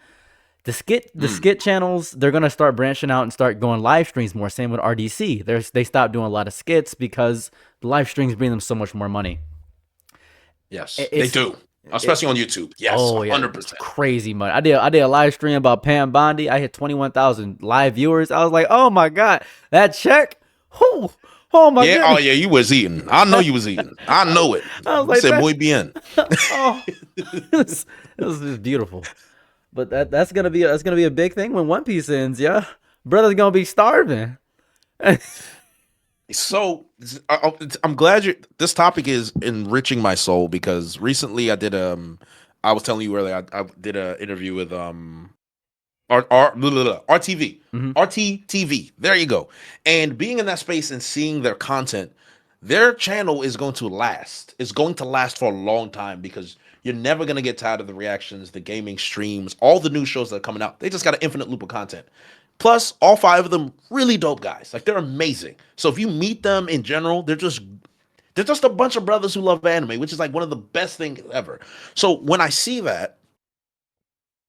Speaker 3: The skit channels, they're gonna start branching out and start going live streams more. Same with RDC. They stopped doing a lot of skits because the live streams bring them so much more money.
Speaker 1: Yes, they do, especially on YouTube. Yes,
Speaker 3: Oh yeah,
Speaker 1: 100%.
Speaker 3: it's crazy money. I did a live stream about Pam Bondi. I hit 21,000 live viewers. I was like, oh my god, that check. Whew. Oh my
Speaker 1: Yeah,
Speaker 3: god.
Speaker 1: oh yeah, you was eating. I know you was eating. I know it.
Speaker 3: I was
Speaker 1: You
Speaker 3: like,
Speaker 1: said
Speaker 3: that-
Speaker 1: muy bien.
Speaker 3: Oh, it was just beautiful. But that's gonna be a big thing when One Piece ends. Yeah, brother's gonna be starving.
Speaker 1: So I'm glad this topic is enriching my soul because recently I did I was telling you earlier I did an interview with RTV.
Speaker 3: Mhm.
Speaker 1: RTTV. There you go. And being in that space and seeing their content, their channel is going to last. It's going to last for a long time because you're never going to get tired of the reactions, the gaming streams, all the new shows that are coming out. They just got an infinite loop of content. Plus, all 5 of them really dope guys. Like they're amazing. So if you meet them in general, they're just a bunch of brothers who love anime, which is like one of the best things ever. So when I see that,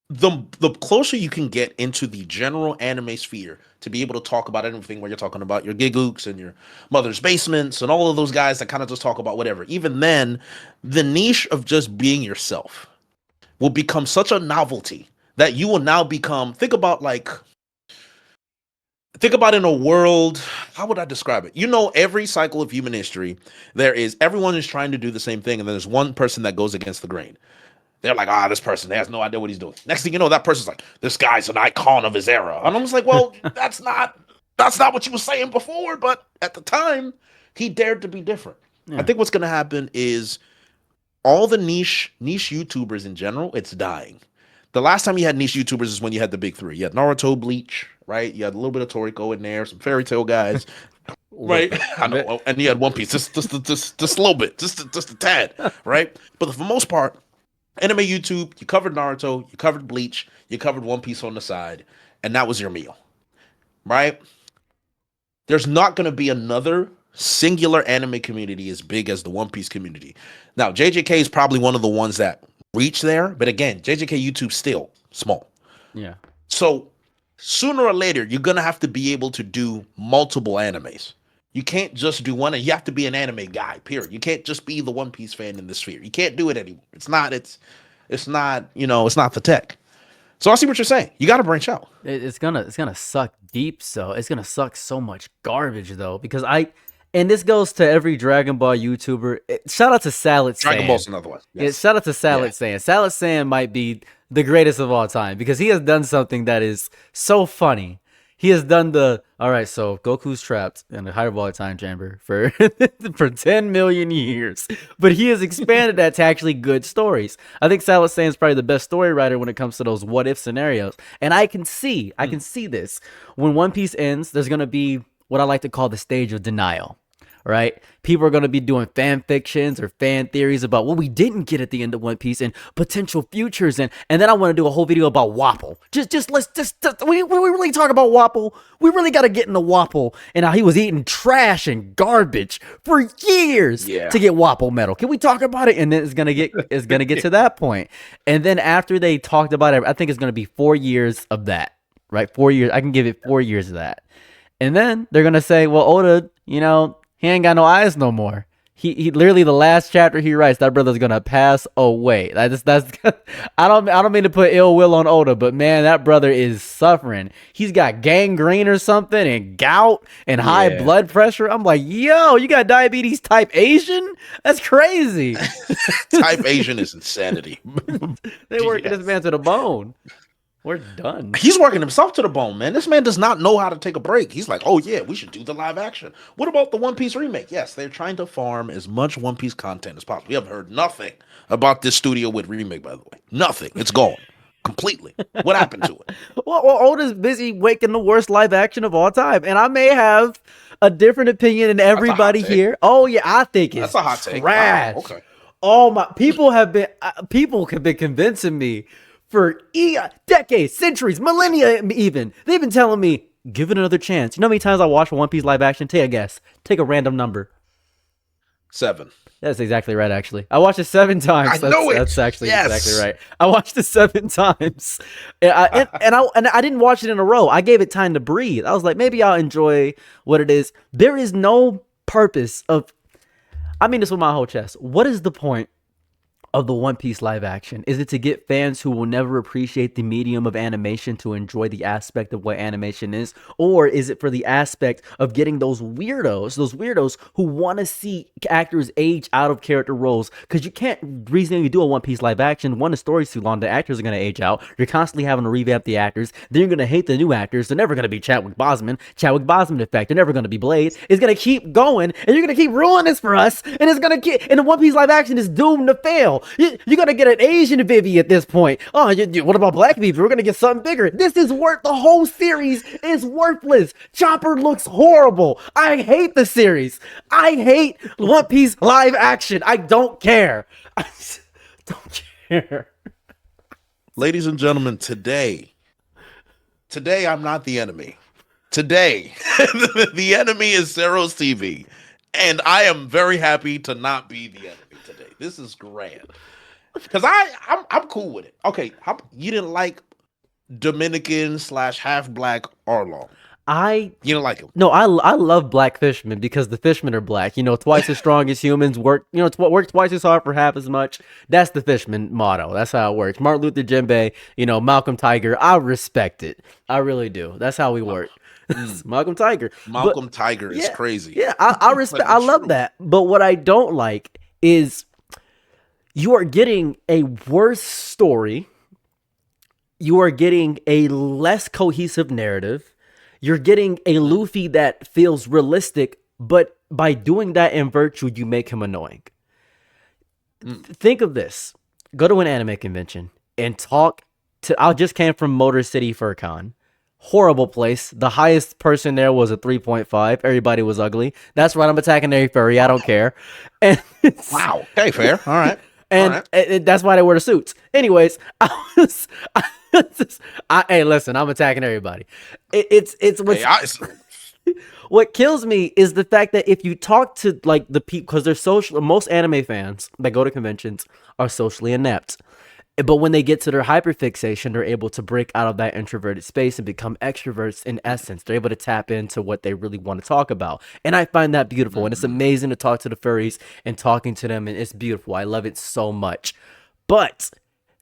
Speaker 1: the closer you can get into the general anime sphere to be able to talk about everything where you're talking about your Gigooks and your Mother's Basements and all of those guys that kind of just talk about whatever. Even then, the niche of just being yourself will become such a novelty that you will now become, think about in a world, how would I describe it? You know, every cycle of human history, everyone is trying to do the same thing, and then there's one person that goes against the grain. They're like, this person has no idea what he's doing. Next thing you know, that person's like, this guy's an icon of his era. And I'm just like, well, that's not what you were saying before. But at the time, he dared to be different.
Speaker 3: Yeah.
Speaker 1: I think what's going to happen is all the niche YouTubers in general, it's dying. The last time you had niche YouTubers is when you had the big 3. You had Naruto, Bleach, right? You had a little bit of Toriko in there, some fairy tale guys. Right, I know, and you had One Piece, just a little bit, just a tad, right? But for the most part, anime YouTube, you covered Naruto, you covered Bleach, you covered One Piece on the side, and that was your meal, right? There's not going to be another singular anime community as big as the One Piece community. Now, JJK is probably one of the ones that reach there, but again, JJK YouTube's still small.
Speaker 3: Yeah.
Speaker 1: So sooner or later, you're going to have to be able to do multiple animes. You can't just do one, and you have to be an anime guy, period. You can't just be the One Piece fan in the sphere. You can't do it anymore. It's not the tech. So I see what you're saying. You got to branch out.
Speaker 3: It's gonna suck deep. So it's gonna suck so much garbage though, because and this goes to every Dragon Ball YouTuber. Shout out to Salad Sand.
Speaker 1: Dragon Ball's another one.
Speaker 3: Yeah, shout out to Salad Sand. Salad Sand might be the greatest of all time because he has done something that is so funny. He has done all right, so Goku's trapped in the hyperbolic time chamber for 10 million years. But he has expanded that to actually good stories. I think Salad Sand is probably the best story writer when it comes to those what if scenarios. And I can see this. When One Piece ends, there's gonna be what I like to call the stage of denial. Right? People are going to be doing fan fictions or fan theories about what we didn't get at the end of One Piece and potential futures. And then I want to do a whole video about Wapple. We really talk about Wapple. We really got to get into Wapple and how he was eating trash and garbage for years to get Wapple medal. Can we talk about it? And then it's going to get to that point. And then after they talked about it, I think it's going to be 4 years of that. right? 4 years. I can give it 4 years of that. And then they're gonna say, well, Oda, he ain't got no eyes no more. He literally the last chapter he writes, that brother's gonna pass away. That's I don't mean to put ill will on Oda, but man, that brother is suffering. He's got gangrene or something and gout and high
Speaker 1: Yeah.
Speaker 3: blood pressure. I'm like, yo, you got diabetes type Asian? That's crazy.
Speaker 1: Type Asian is insanity.
Speaker 3: They working
Speaker 1: Yes.
Speaker 3: this man to the bone. We're done.
Speaker 1: He's working himself to the bone, man. This man does not know how to take a break. He's like, oh yeah, we should do the live action. What about the One Piece remake? Yes, they're trying to farm as much One Piece content as possible. We have heard nothing about this Studio with remake, by the way. Nothing. It's gone completely. What happened to it?
Speaker 3: Well, Oda's busy making the worst live action of all time, and I may have a different opinion than everybody
Speaker 1: take.
Speaker 3: here. Oh yeah, I think it's
Speaker 1: That's a hot take.
Speaker 3: trash.
Speaker 1: Wow, okay.
Speaker 3: Oh my, people have been convincing me for decades, centuries, millennia, even. They've been telling me, give it another chance. You know how many times I watched One Piece live action? Take a guess. Take a random number.
Speaker 1: 7.
Speaker 3: That's exactly right, actually. I watched it 7 times.
Speaker 1: I know it.
Speaker 3: That's actually
Speaker 1: Yes.
Speaker 3: exactly right. I watched it 7 times. And I didn't watch it in a row. I gave it time to breathe. I was like, maybe I'll enjoy what it is. There is no purpose of... I mean this with my whole chest. What is the point of the One Piece live action? Is it to get fans who will never appreciate the medium of animation to enjoy the aspect of what animation is? Or is it for the aspect of getting those weirdos who want to see actors age out of character roles? Because you can't reasonably do a One Piece live action. One, the story's too long. The actors are going to age out. You're constantly having to revamp the actors. Then you're going to hate the new actors. They're never going to be Chadwick Boseman effect. They're never going to be Blade. It's going to keep going, and you're going to keep ruining this for us. And it's going to keep... And the One Piece live action is doomed to fail. You're gonna get an Asian Vivi at this point. Oh, what about black people? We're gonna get something bigger. This is worth... The whole series is worthless. Chopper looks horrible. I hate the series. I hate One Piece live action. I don't care. I don't care.
Speaker 1: Ladies and gentlemen, today I'm not the enemy. Today, the enemy is Zeros TV. And I am very happy to not be the enemy today. This is grand. Because I'm cool with it. Okay, you didn't like Dominican / half black Arlong. You didn't like him.
Speaker 3: No, I love black fishermen because the fishermen are black. Twice as strong as humans, work twice as hard for half as much. That's the fisherman motto. That's how it works. Martin Luther Jimbe, Malcolm Tiger. I respect it. I really do. That's how we work. Malcolm Tiger.
Speaker 1: Malcolm Tiger is crazy.
Speaker 3: Yeah, I respect. I love that. But what I don't like is you are getting a worse story. You are getting a less cohesive narrative. You're getting a Luffy that feels realistic, but by doing that in virtue, you make him annoying. Think of this. Go to an anime convention and talk to... I just came from Motor City FurCon. Horrible place. The highest person there was a 3.5. Everybody was ugly. That's right. I'm attacking every furry. I don't care. And
Speaker 1: Wow. Okay, fair. All right.
Speaker 3: and that's why they wear the suits. Anyways, hey, listen, I'm attacking everybody. What kills me is the fact that if you talk to like the people, because they're social, most anime fans that go to conventions are socially inept. But when they get to their hyperfixation, they're able to break out of that introverted space and become extroverts in essence. They're able to tap into what they really want to talk about. And I find that beautiful. And it's amazing to talk to the furries and talking to them. And it's beautiful. I love it so much. But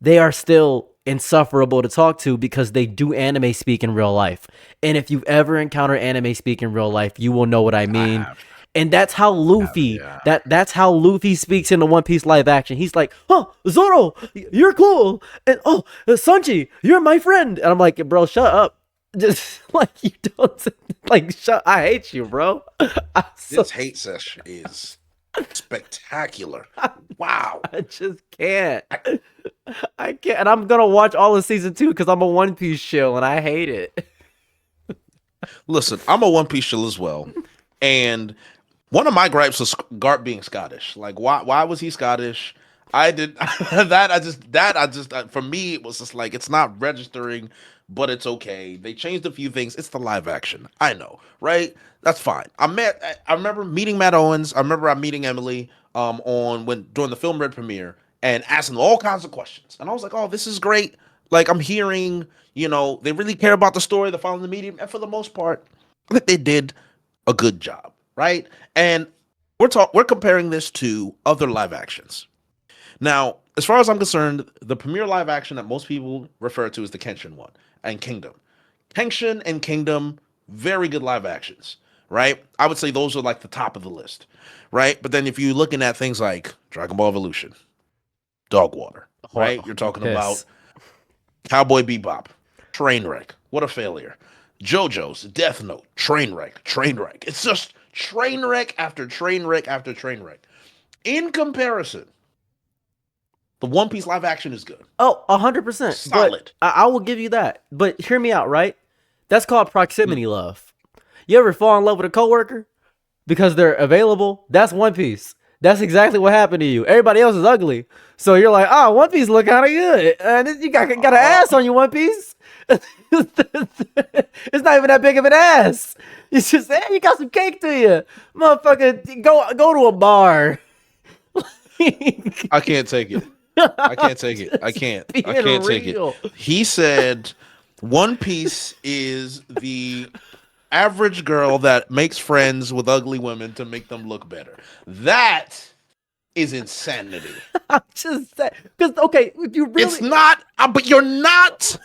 Speaker 3: they are still insufferable to talk to because they do anime speak in real life. And if you've ever encountered anime speak in real life, you will know what I mean. And that's how Luffy, that's how Luffy speaks in the One Piece live action. He's like, oh, Zoro, you're cool. And oh, Sanji, you're my friend. And I'm like, bro, shut up. Just like, you don't, like, I hate you, bro.
Speaker 1: This hate session is spectacular. Wow.
Speaker 3: I just can't. I can't. And I'm going to watch all of season 2 because I'm a One Piece shill and I hate it.
Speaker 1: Listen, I'm a One Piece shill as well. And one of my gripes was Garp being Scottish. Like, why was he Scottish? I did for me, it was just like, it's not registering, but it's okay. They changed a few things. It's the live action. I know, right? That's fine. I remember meeting Matt Owens. I remember meeting Emily during the Film Red premiere and asking them all kinds of questions. And I was like, oh, this is great. Like I'm hearing, they really care about the story, they're following the medium, and for the most part, I think they did a good job, right? And we're comparing this to other live actions. Now, as far as I'm concerned, the premier live action that most people refer to is the Kenshin one and Kingdom. Kenshin and Kingdom, very good live actions, right? I would say those are like the top of the list, right? But then if you're looking at things like Dragon Ball Evolution, Dog Water, right? You're talking about
Speaker 3: Piss.
Speaker 1: Cowboy Bebop, Trainwreck, what a failure. JoJo's Death Note, Trainwreck. It's just Trainwreck after Trainwreck after Trainwreck. In comparison, the One Piece live action is good.
Speaker 3: Oh, 100%.
Speaker 1: Solid.
Speaker 3: But I will give you that. But hear me out, right? That's called proximity love. You ever fall in love with a coworker because they're available? That's One Piece. That's exactly what happened to you. Everybody else is ugly, so you're like, oh, One Piece look kind of good, and you got an ass on you, One Piece. It's not even that big of an ass. It's just, hey, you got some cake to you, motherfucker. Go to a bar.
Speaker 1: I can't take it. I can't take it. I can't take
Speaker 3: real.
Speaker 1: it. He said One Piece is the average girl that makes friends with ugly women to make them look better. That is insanity.
Speaker 3: I'm just saying, because okay, if you really,
Speaker 1: It's not, but you're not.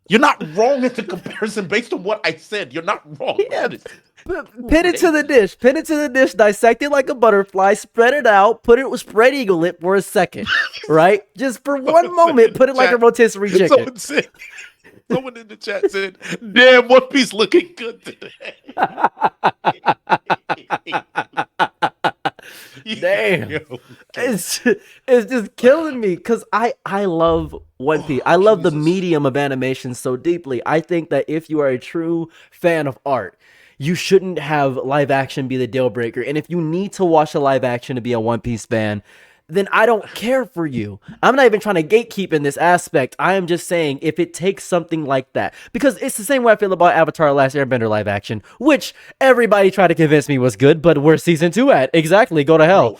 Speaker 1: You're not wrong in the comparison based on what I said. You're not wrong.
Speaker 3: Yeah.
Speaker 1: That is-
Speaker 3: Pin it to the dish. Pin it to the dish. Dissect it like a butterfly. Spread it out. Put it with spread eagle it for a second, right? Just for one moment. Put it like a rotisserie chicken.
Speaker 1: Someone in the chat said, "Damn, One Piece looking good today."
Speaker 3: Damn.
Speaker 1: Yo,
Speaker 3: It's just killing me because I love One Piece. I love the
Speaker 1: Jesus.
Speaker 3: medium of animation so deeply. I think that if you are a true fan of art, you shouldn't have live action be the deal breaker. And if you need to watch a live action to be a One Piece fan, then I don't care for you. I'm not even trying to gatekeep in this aspect. I am just saying if it takes something like that, because it's the same way I feel about Avatar: The Last Airbender live action, which everybody tried to convince me was good, but where's season 2 at? Exactly, go to hell.
Speaker 1: Bro,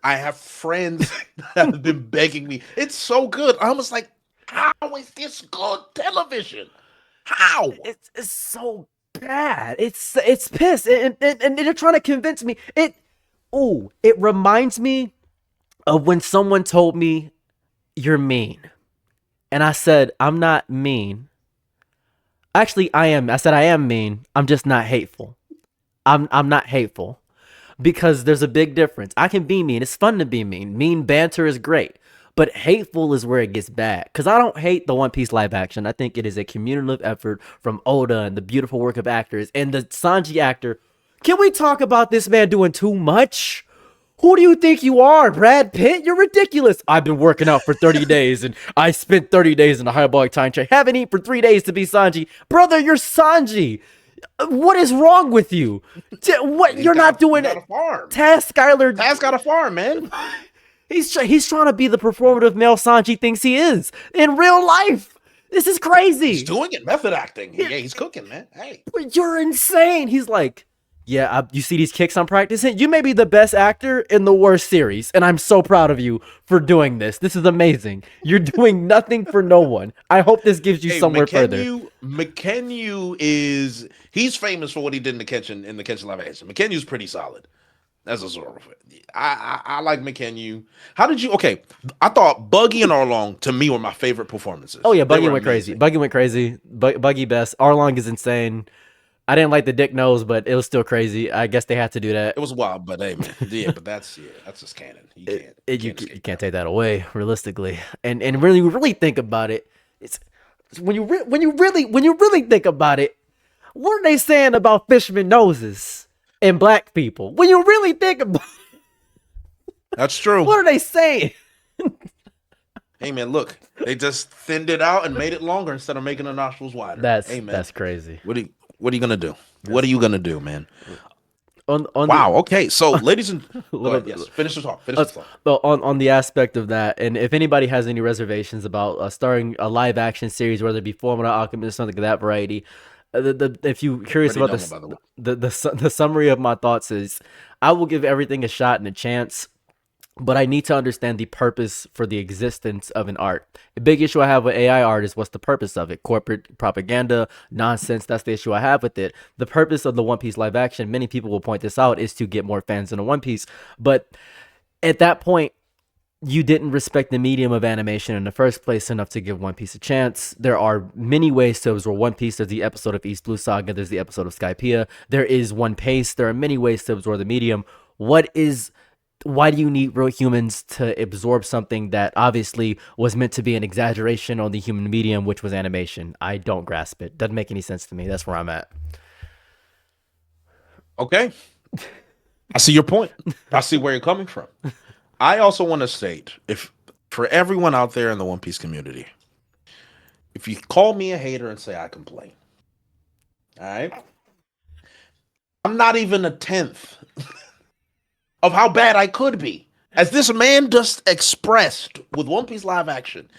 Speaker 1: I have friends that have been begging me. It's so good. I was like, how is this good television? How?
Speaker 3: It's so bad. It's piss, and they're trying to convince me. It reminds me of when someone told me you're mean, and I said I'm not mean. Actually, I am. I said I am mean. I'm just not hateful. I'm not hateful because there's a big difference. I can be mean. It's fun to be mean. Mean banter is great. But hateful is where it gets bad. Because I don't hate the One Piece live action. I think it is a cumulative effort from Oda and the beautiful work of actors. And the Sanji actor. Can we talk about this man doing too much? Who do you think you are, Brad Pitt? You're ridiculous. I've been working out for 30 days and I spent 30 days in a hyperbolic time train. Haven't eaten for 3 days to be Sanji. Brother, you're Sanji. What is wrong with you? What you're not doing
Speaker 1: Got a farm.
Speaker 3: Taz Skylar.
Speaker 1: Taz got a farm, man.
Speaker 3: He's trying to be the performative male Sanji thinks he is in real life. This is crazy.
Speaker 1: He's doing it. Method acting. Yeah, he's cooking, man. Hey.
Speaker 3: But you're insane. He's like, yeah, you see these kicks I'm practicing? You may be the best actor in the worst series, and I'm so proud of you for doing this. This is amazing. You're doing nothing for no one. I hope this gives you somewhere further.
Speaker 1: McKenyu he's famous for what he did in the Kenshin live action. McKenyu's pretty solid. That's a Zoro. I like McKenyu. How did you? Okay, I thought Buggy and Arlong to me were my favorite performances.
Speaker 3: Oh yeah,
Speaker 1: They
Speaker 3: Buggy
Speaker 1: were
Speaker 3: went crazy.
Speaker 1: amazing.
Speaker 3: Buggy went crazy. Buggy best. Arlong is insane. I didn't like the dick nose, but it was still crazy. I guess they had to do that.
Speaker 1: It was wild, but hey, man, but that's just canon. You
Speaker 3: You can't take that away realistically, and really think about it. It's when you really think about it. What are they saying about fisherman noses and black people? When you really think about
Speaker 1: That's true.
Speaker 3: what are they saying?
Speaker 1: Hey man, look, they just thinned it out and made it longer instead of making the nostrils wider. Hey, man.
Speaker 3: That's crazy.
Speaker 1: What are you gonna do? What are you gonna do, man?
Speaker 3: On
Speaker 1: Wow. Okay. So, ladies and go ahead,
Speaker 3: bit-
Speaker 1: yes, finish the talk. Finish the talk.
Speaker 3: Well, on the aspect of that, and if anybody has any reservations about starting a live action series, whether it be Fullmetal Alchemist or something of that variety, if you're curious
Speaker 1: Pretty
Speaker 3: about
Speaker 1: dumb, by the way.
Speaker 3: the summary of my thoughts is, I will give everything a shot and a chance.
Speaker 2: but I need to understand the purpose for the existence of an art. A big issue I have with AI art is what's the purpose of it? Corporate propaganda, nonsense. That's the issue I have with it. The purpose of the One Piece live action, many people will point this out, is to get more fans into One Piece. But at that point, you didn't respect the medium of animation in the first place enough to give One Piece a chance. There are many ways to absorb One Piece. There's the episode of East Blue Saga. There's the episode of Skypiea. There is One Piece. There are many ways to absorb the medium. Why do you need real humans to absorb something that obviously was meant to be an exaggeration on the human medium, which was animation? I don't grasp it. Doesn't make any sense to me. That's where I'm at.
Speaker 1: Okay. I see your point. I see where you're coming from. I also want to state, if for everyone out there in the One Piece community, if you call me a hater and say I complain, all right, I'm not even a tenth of how bad I could be. As this man just expressed with One Piece live action,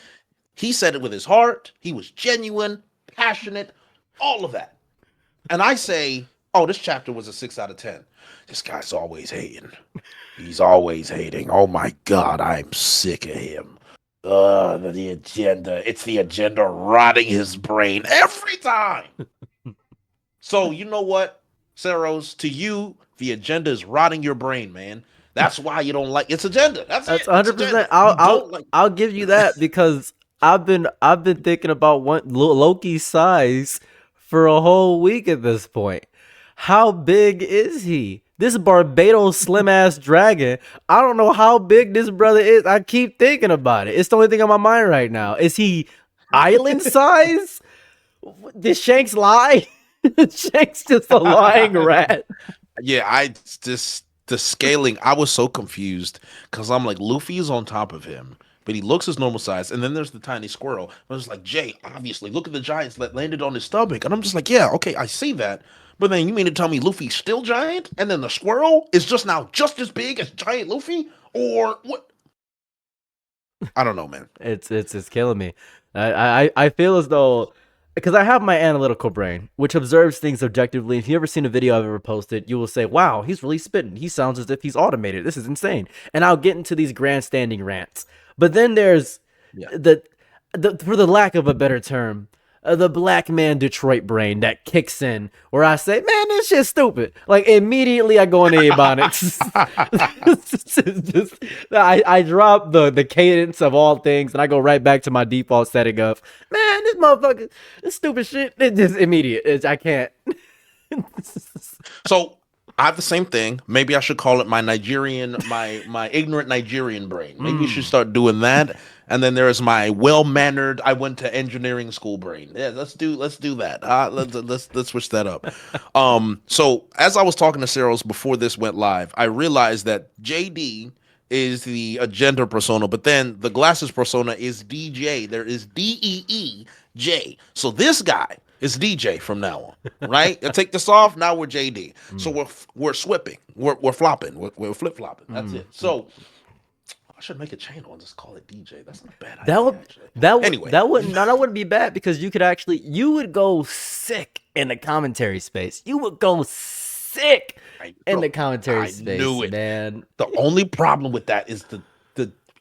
Speaker 1: he said it with his heart. He was genuine, passionate, all of that. And I say, oh, this chapter was a 6 out of 10. This guy's always hating. He's always hating. Oh my God, I'm sick of him. The agenda. It's the agenda rotting his brain every time. So you know what, Saros? To you, the agenda is rotting your brain, man. That's why you don't like its agenda. That's
Speaker 2: 100%.
Speaker 1: Like,
Speaker 2: I'll give you that because I've been thinking about Loki's size for a whole week at this point. How big is he? This Barbados slim ass dragon. I don't know how big this brother is. I keep thinking about it. It's the only thing on my mind right now. Is he island size? Did Shanks lie? Shanks just a lying rat.
Speaker 1: Yeah, the scaling. I was so confused because I'm like, Luffy is on top of him, but he looks his normal size, and then there's the tiny squirrel. I was like, Jay, obviously, look at the giants that landed on his stomach, and I'm just like, yeah, okay, I see that. But then you mean to tell me Luffy's still giant, and then the squirrel is just now just as big as giant Luffy, or what? I don't know, man.
Speaker 2: It's killing me. I feel as though, because I have my analytical brain, which observes things objectively. If you ever seen a video I've ever posted, you will say, wow, he's really spitting. He sounds as if he's automated. This is insane. And I'll get into these grandstanding rants. But then there's the for the lack of a better term, the black man Detroit brain that kicks in where I say, man, this shit's stupid. Like immediately I go into Ebonics. I drop the cadence of all things and I go right back to my default setting of, man, this motherfucker, this stupid shit. It's just immediate. I can't.
Speaker 1: So I have the same thing. Maybe I should call it my Nigerian, my ignorant Nigerian brain. Maybe you should start doing that. And then there is my well-mannered, I went to engineering school brain. Yeah, let's do that. Let's switch that up. So as I was talking to Saros before this went live, I realized that JD is the agenda persona, but then the glasses persona is DJ. There is DEEJ. So this guy is DJ from now on, right? I take this off. Now we're JD. So we're swipping. We're flopping. We're flip flopping. That's it. So I should make a channel and just call it DJ. That's not a bad idea.
Speaker 2: That wouldn't be bad because you would go sick in the commentary space. You would go sick in the commentary space. I knew it,
Speaker 1: man. The only problem with that is the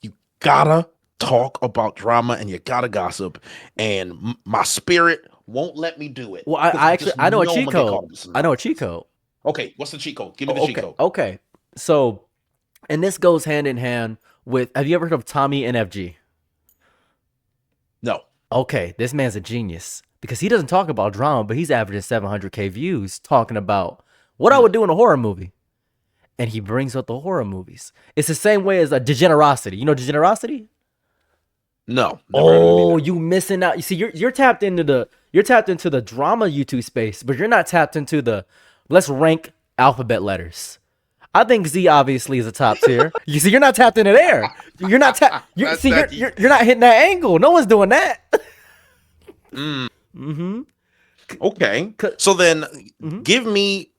Speaker 1: you gotta talk about drama and you gotta gossip, and my spirit won't let me do it.
Speaker 2: Well, I know a cheat code. I know a cheat code.
Speaker 1: Okay, what's the cheat code? Give me the cheat code.
Speaker 2: Okay, so, and this goes hand in hand with, have you ever heard of Tommy NFG?
Speaker 1: No.
Speaker 2: Okay, this man's a genius because he doesn't talk about drama, but he's averaging 700K views talking about what I would do in a horror movie. And he brings up the horror movies. It's the same way as a Degenerosity. You know Degenerosity?
Speaker 1: No.
Speaker 2: Oh, you missing out. You see, you're tapped into the drama YouTube space, but you're not tapped into the let's rank alphabet letters. I think Z obviously is a top tier. You see, you're not tapped into there. You're not you're not hitting that angle. No one's doing that.
Speaker 1: Okay. So then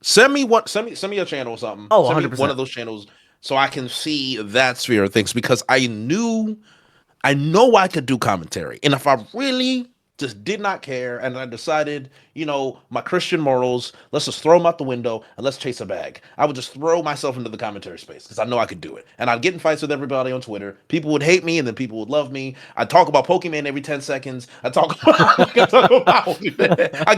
Speaker 1: send me a channel or something.
Speaker 2: Oh,
Speaker 1: send
Speaker 2: 100%.
Speaker 1: me one of those channels so I can see that sphere of things, because I know I could do commentary. And if I really just did not care. And I decided, you know, my Christian morals, let's just throw them out the window and let's chase a bag. I would just throw myself into the commentary space because I know I could do it. And I'd get in fights with everybody on Twitter. People would hate me and then people would love me. I'd talk about Pokemon every 10 seconds. I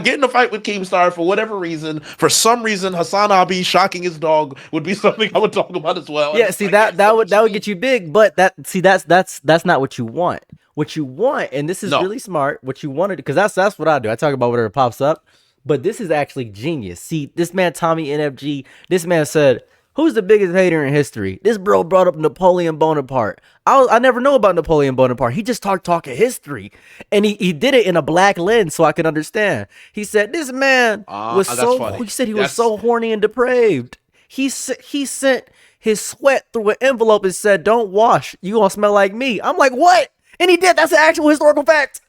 Speaker 1: get in a fight with Keemstar for whatever reason. For some reason, Hassan Abi shocking his dog would be something I would talk about as well.
Speaker 3: Yeah, see that would get you big, but that's not what you want. What you want, and this is
Speaker 1: No.
Speaker 3: really smart. What you wanted, because that's what I do. I talk about whatever pops up, but this is actually genius. See, this man Tommy NFG, this man said, "Who's the biggest hater in history?" This bro brought up Napoleon Bonaparte. I never know about Napoleon Bonaparte. He just talking history, and he did it in a black lens so I could understand. He said this man was
Speaker 1: that's
Speaker 3: so.
Speaker 1: funny.
Speaker 3: He said he was so horny and depraved. He sent his sweat through an envelope and said, "Don't wash. You gonna smell like me." I'm like, what? And he did. That's an actual historical fact.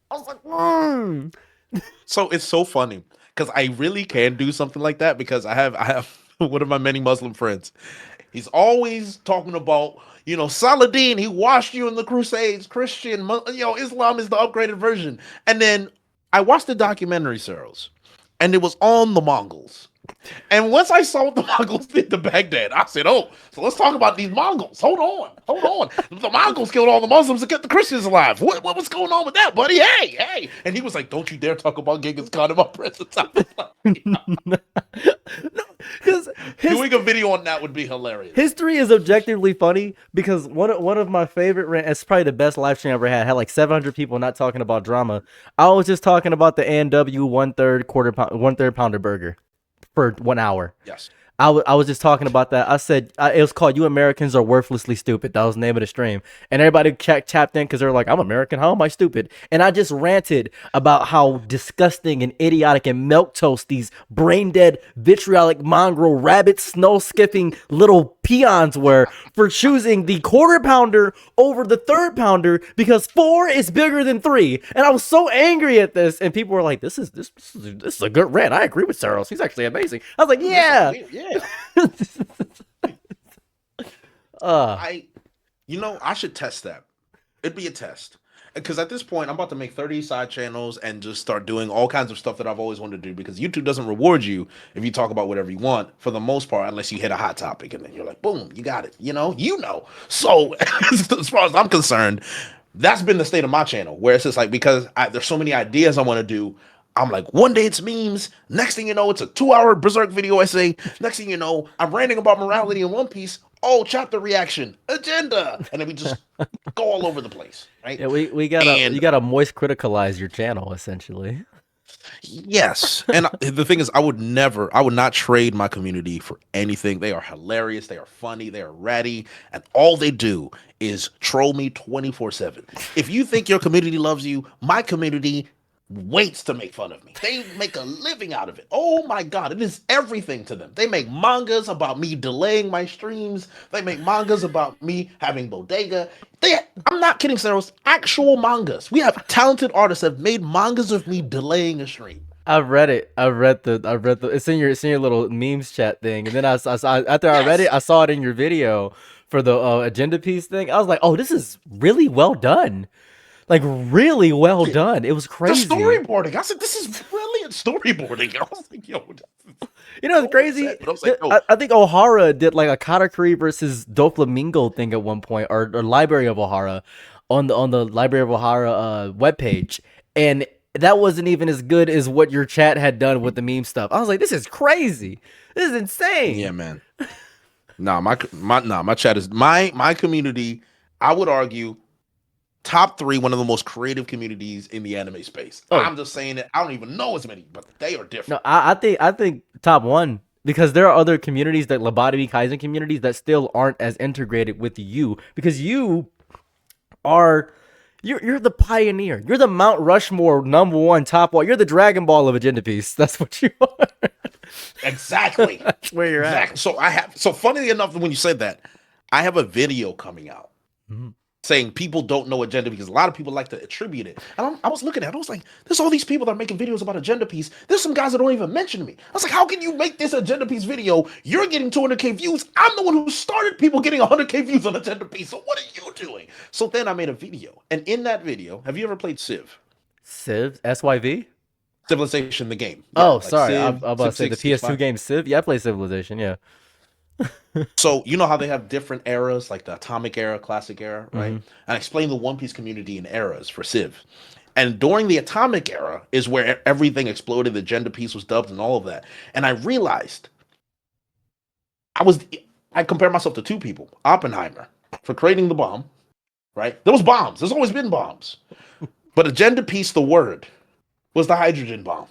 Speaker 3: I was like,
Speaker 1: So it's so funny because I really can do something like that because I have one of my many Muslim friends. He's always talking about, you know, Saladin, he washed you in the Crusades, Christian, you know, Islam is the upgraded version. And then I watched the documentary, Seros, and it was on the Mongols. And once I saw what the Mongols did to Baghdad, I said, oh, so let's talk about these Mongols. Hold on. The Mongols killed all the Muslims to get the Christians alive. What was going on with that, buddy? Hey. And he was like, don't you dare talk about Genghis Khan in my presence. I was like,
Speaker 3: because
Speaker 1: doing a video on that would be hilarious.
Speaker 3: history is objectively funny because one of my favorite it's probably the best live stream I ever had like 700 people not talking about drama. I was just talking about the A&W 1/3 pounder burger for 1 hour.
Speaker 1: Yes.
Speaker 3: I was just talking about that. I said it was called "You Americans Are Worthlessly Stupid." That was the name of the stream, and everybody tapped in because they're like, "I'm American. How am I stupid?" And I just ranted about how disgusting and idiotic and milquetoast these brain dead, vitriolic, mongrel, rabbit, snow skipping little peons were for choosing the 1/4 pounder over the 1/3 pounder because 4 is bigger than 3. And I was so angry at this, and people were like, "This is a good rant. I agree with Saros. He's actually amazing." I was like, "Yeah."
Speaker 1: I should test that. It'd be a test. Because at this point, I'm about to make 30 side channels and just start doing all kinds of stuff that I've always wanted to do. Because YouTube doesn't reward you if you talk about whatever you want, for the most part, unless you hit a hot topic and then you're like, boom, you got it. You know. So as far as I'm concerned, that's been the state of my channel, where it's just like, because there's so many ideas I want to do. I'm like, one day it's memes. Next thing you know, it's a 2-hour Berserk video essay. Next thing you know, I'm ranting about morality in One Piece. Oh, chapter reaction, agenda. And then we just go all over the place, right?
Speaker 3: Yeah, you gotta moist criticalize your channel essentially.
Speaker 1: Yes. And the thing is, I would not trade my community for anything. They are hilarious. They are funny. They are ratty. And all they do is troll me 24/7. If you think your community loves you, my community waits to make fun of me. They make a living out of it. Oh my God, it is everything to them. They make mangas about me delaying my streams. They make mangas about me having bodega. I'm not kidding, Saros. Actual mangas. We have talented artists that have made mangas of me delaying a stream.
Speaker 3: I've read it. I read the. It's in your little memes chat thing, and then I after I read it, I saw it in your video for the agenda piece thing. I was like, oh, this is really well done. Like, really well done. It was crazy.
Speaker 1: The storyboarding. I said, this is brilliant storyboarding. I was like, yo.
Speaker 3: You know, it's crazy. I think O'Hara did like a Katakuri versus Doflamingo thing at one point, or Library of O'Hara on the Library of O'Hara webpage. And that wasn't even as good as what your chat had done with the meme stuff. I was like, this is crazy. This is insane.
Speaker 1: Yeah, man. My chat is my community, I would argue, top 3, one of the most creative communities in the anime space.
Speaker 3: Oh.
Speaker 1: I'm just saying it. I don't even know as many, but they are different.
Speaker 3: No, I think top 1, because there are other communities, that Lobotomy Kaizen communities, that still aren't as integrated with you, because you're the pioneer. You're the Mount Rushmore #1 top 1. You're the Dragon Ball of Agenda Piece. That's what you are.
Speaker 1: Exactly.
Speaker 3: That's where you're at.
Speaker 1: So funnily enough, when you said that, I have a video coming out.
Speaker 3: Mm-hmm.
Speaker 1: Saying people don't know Agenda, because a lot of people like to attribute it. And I was looking at it, I was like, there's all these people that are making videos about Agenda Piece. There's some guys that don't even mention me. I was like, how can you make this Agenda Piece video? You're getting 200K views. I'm the one who started people getting 100K views on Agenda Piece. So what are you doing? So then I made a video. And in that video, have you ever played Civ?
Speaker 3: Civ SYV.
Speaker 1: Civilization, the game.
Speaker 3: Oh,
Speaker 1: like
Speaker 3: sorry.
Speaker 1: Civ,
Speaker 3: I'm about to say the
Speaker 1: Civ
Speaker 3: PS2
Speaker 1: 65.
Speaker 3: game Civ. Yeah, I play Civilization. Yeah.
Speaker 1: So you know how they have different eras, like the Atomic Era, Classic Era, right?
Speaker 3: Mhm.
Speaker 1: And I explained the One Piece community in eras for Civ. And during the Atomic Era is where everything exploded. The Gender Piece was dubbed and all of that. And I realized I compared myself to two people: Oppenheimer for creating the bomb, right? There was bombs. There's always been bombs, but Agenda Piece, the word, was the hydrogen bomb.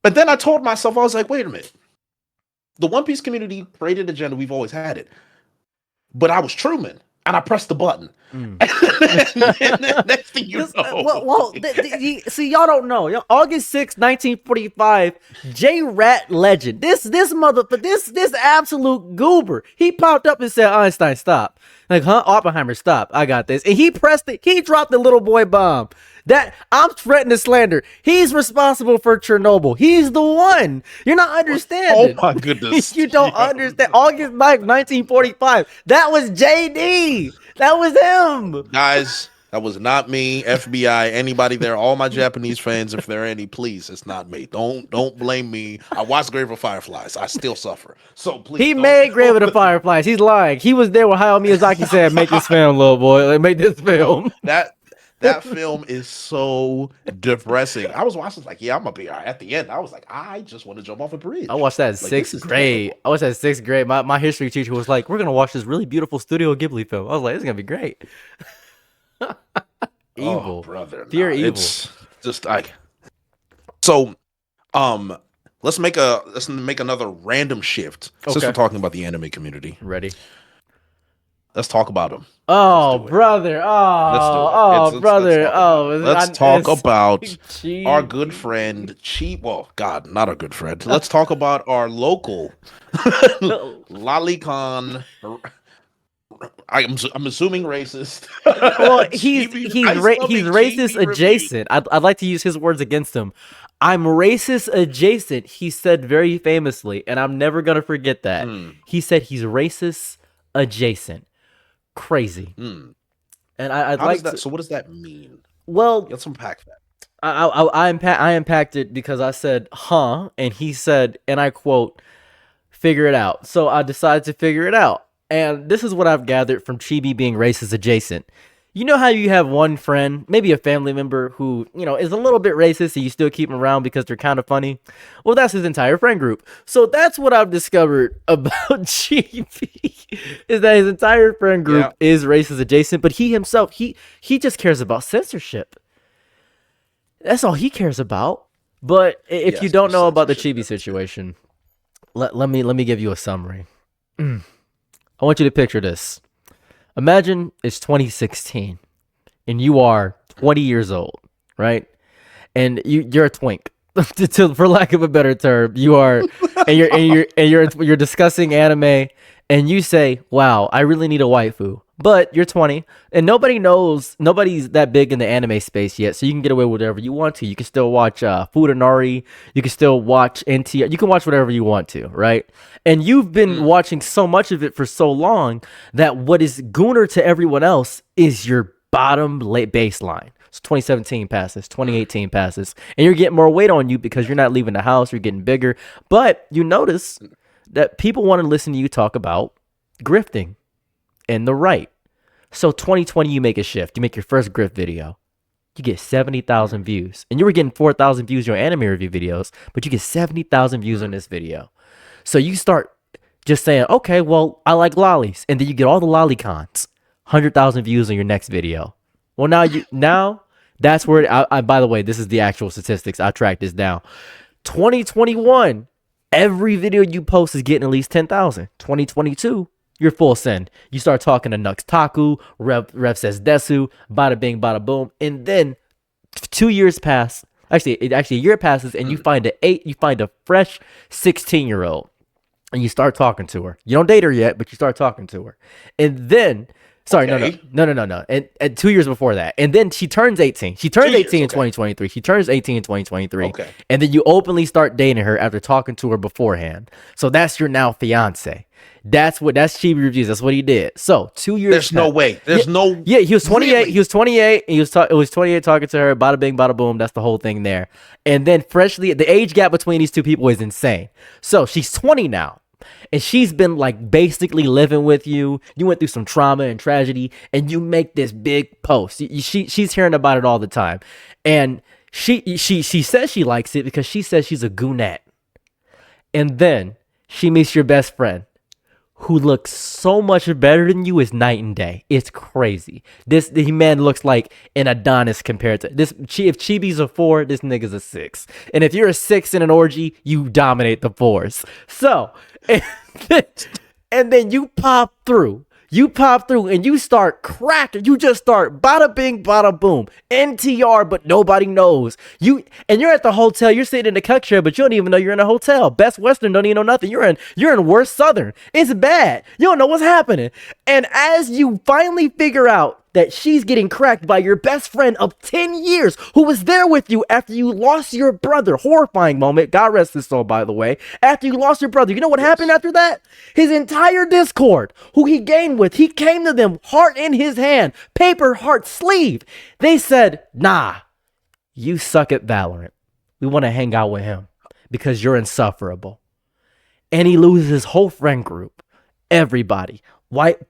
Speaker 1: But then I told myself, I was like, wait a minute. The One Piece community created agenda. We've always had it. But I was Truman, and I pressed the button.
Speaker 3: Mm.
Speaker 1: And then next thing you know,
Speaker 3: See, y'all don't know. August 6, 1945, J Rat legend. This absolute goober. He popped up and said, Einstein, stop. Like, huh? Oppenheimer, stop. I got this. And he pressed it. He dropped the little boy bomb. That I'm threatening to slander. He's responsible for Chernobyl. He's the one. You're not understanding.
Speaker 1: Oh my goodness.
Speaker 3: You don't understand. August 9th, 1945. That was JD. That was him.
Speaker 1: guys, that was not me. FBI, anybody there, all my Japanese fans, if there are any, please, it's not me. Don't blame me. I watched Grave of Fireflies. I still suffer. So please.
Speaker 3: He
Speaker 1: don't-
Speaker 3: made Grave of the Fireflies. He's lying. He was there when Hayao Miyazaki said, "Make this film, little boy. Like, make this film."
Speaker 1: That film is so depressing. I was watching, like, yeah, I'm gonna be all right. At the end, I was like, I just want to jump off a bridge.
Speaker 3: I watched that in
Speaker 1: Like, this
Speaker 3: sixth
Speaker 1: is
Speaker 3: grade.
Speaker 1: terrible.
Speaker 3: I watched that in sixth grade. My history teacher was like, "We're gonna watch this really beautiful Studio Ghibli film." I was like, "This is gonna be great." Evil.
Speaker 1: Oh, brother.
Speaker 3: Pure evil.
Speaker 1: It's just like so. Let's make another random shift since
Speaker 3: Okay.
Speaker 1: we're talking about the anime community.
Speaker 3: Ready?
Speaker 1: Let's talk about them.
Speaker 3: Oh,
Speaker 1: do it.
Speaker 3: brother.
Speaker 1: Let's do it.
Speaker 3: Oh,
Speaker 1: Let's
Speaker 3: brother.
Speaker 1: talk about
Speaker 3: Oh,
Speaker 1: it. Let's talk about
Speaker 3: Cheap.
Speaker 1: our good friend Well, God, not our good friend. Let's talk about our local Lolicon. I'm assuming racist.
Speaker 3: Well, he's
Speaker 1: Chibi
Speaker 3: racist
Speaker 1: review.
Speaker 3: adjacent. I'd like to use his words against him. I'm racist adjacent. He said very famously, and I'm never gonna forget that.
Speaker 1: Hmm.
Speaker 3: He said he's racist adjacent. Crazy.
Speaker 1: Hmm.
Speaker 3: And I'd
Speaker 1: How
Speaker 3: like
Speaker 1: does that?
Speaker 3: to.
Speaker 1: So what does that mean?
Speaker 3: Well,
Speaker 1: Let's unpack that.
Speaker 3: I unpacked it because I said, "Huh," and he said, and I quote, "Figure it out." So I decided to figure it out. And this is what I've gathered from Chibi being racist adjacent. You know how you have one friend, maybe a family member, who, is a little bit racist and you still keep them around because they're kind of funny? Well, that's his entire friend group. So that's what I've discovered about Chibi, is that his entire friend group is racist adjacent, but he himself, he just cares about censorship. That's all he cares about. But if you
Speaker 1: Yes,
Speaker 3: don't know about the
Speaker 1: censorship,
Speaker 3: Chibi
Speaker 1: that's it.
Speaker 3: situation, let me give you a summary. I want you to picture this. Imagine it's 2016 and you are 20 years old, right? And you're a twink. For lack of a better term, you are, and you're discussing anime, and you say, "Wow, I really need a waifu." But you're 20, and nobody's that big in the anime space yet, so you can get away with whatever you want to. You can still watch Futanari, you can still watch NT, you can watch whatever you want to, right? And you've been watching so much of it for so long that what is gooner to everyone else is your bottom late baseline. So 2017 passes, 2018 passes, and you're getting more weight on you because you're not leaving the house, you're getting bigger. But you notice that people want to listen to you talk about grifting and the right. So 2020, you make a shift. You make your first grift video. You get 70,000 views. And you were getting 4,000 views on your anime review videos, but you get 70,000 views on this video. So you start just saying, okay, well, I like lollies. And then you get all the lolicons. 100,000 views on your next video. Well, now that's where I by the way, this is the actual statistics. I tracked this down. 2021, every video you post is getting at least 10,000. 2022, you're full send. You start talking to Nux Taku, Rev says Desu, bada bing, bada boom, and then 2 years pass. Actually, a year passes, and you find a fresh 16-year-old, and you start talking to her. You don't date her yet, but you start talking to her, and then Sorry,
Speaker 1: Okay.
Speaker 3: no. And 2 years before that. And then she turns 18. She turns
Speaker 1: 2 years,
Speaker 3: 18 in
Speaker 1: okay.
Speaker 3: 2023. She turns 18 in 2023.
Speaker 1: Okay.
Speaker 3: And then you openly start dating her after talking to her beforehand. So that's your now fiance. That's Chibi Reviews. That's what he did. So 2 years.
Speaker 1: There's no way. There's no.
Speaker 3: Yeah, he was 28.
Speaker 1: Really?
Speaker 3: He was 28. And it was 28 talking to her. Bada bing, bada boom. That's the whole thing there. And then freshly, the age gap between these two people is insane. So she's 20 now. And she's been like basically living with you. You went through some trauma and tragedy, and you make this big post. She's hearing about it all the time, and she says she likes it because she says she's a goonette. And then she meets your best friend, who looks so much better than you. Is night and day. It's crazy. The man looks like an Adonis compared to this. If Chibi's a 4, this nigga's a 6. And if you're a 6 in an orgy, you dominate the 4s. So, and then you pop through. And you start cracking. You just start bada bing, bada boom. NTR, but nobody knows. And you're at the hotel. You're sitting in the cuck chair, but you don't even know you're in a hotel. Best Western don't even know nothing. You're in worst Southern. It's bad. You don't know what's happening. And as you finally figure out that she's getting cracked by your best friend of 10 years who was there with you after you lost your brother. Horrifying moment. God rest his soul, by the way. After you lost your brother. You know what happened after that? His entire Discord, who he gamed with, he came to them, heart in his hand, paper heart sleeve. They said, nah, you suck at Valorant. We want to hang out with him because you're insufferable. And he loses his whole friend group. Everybody.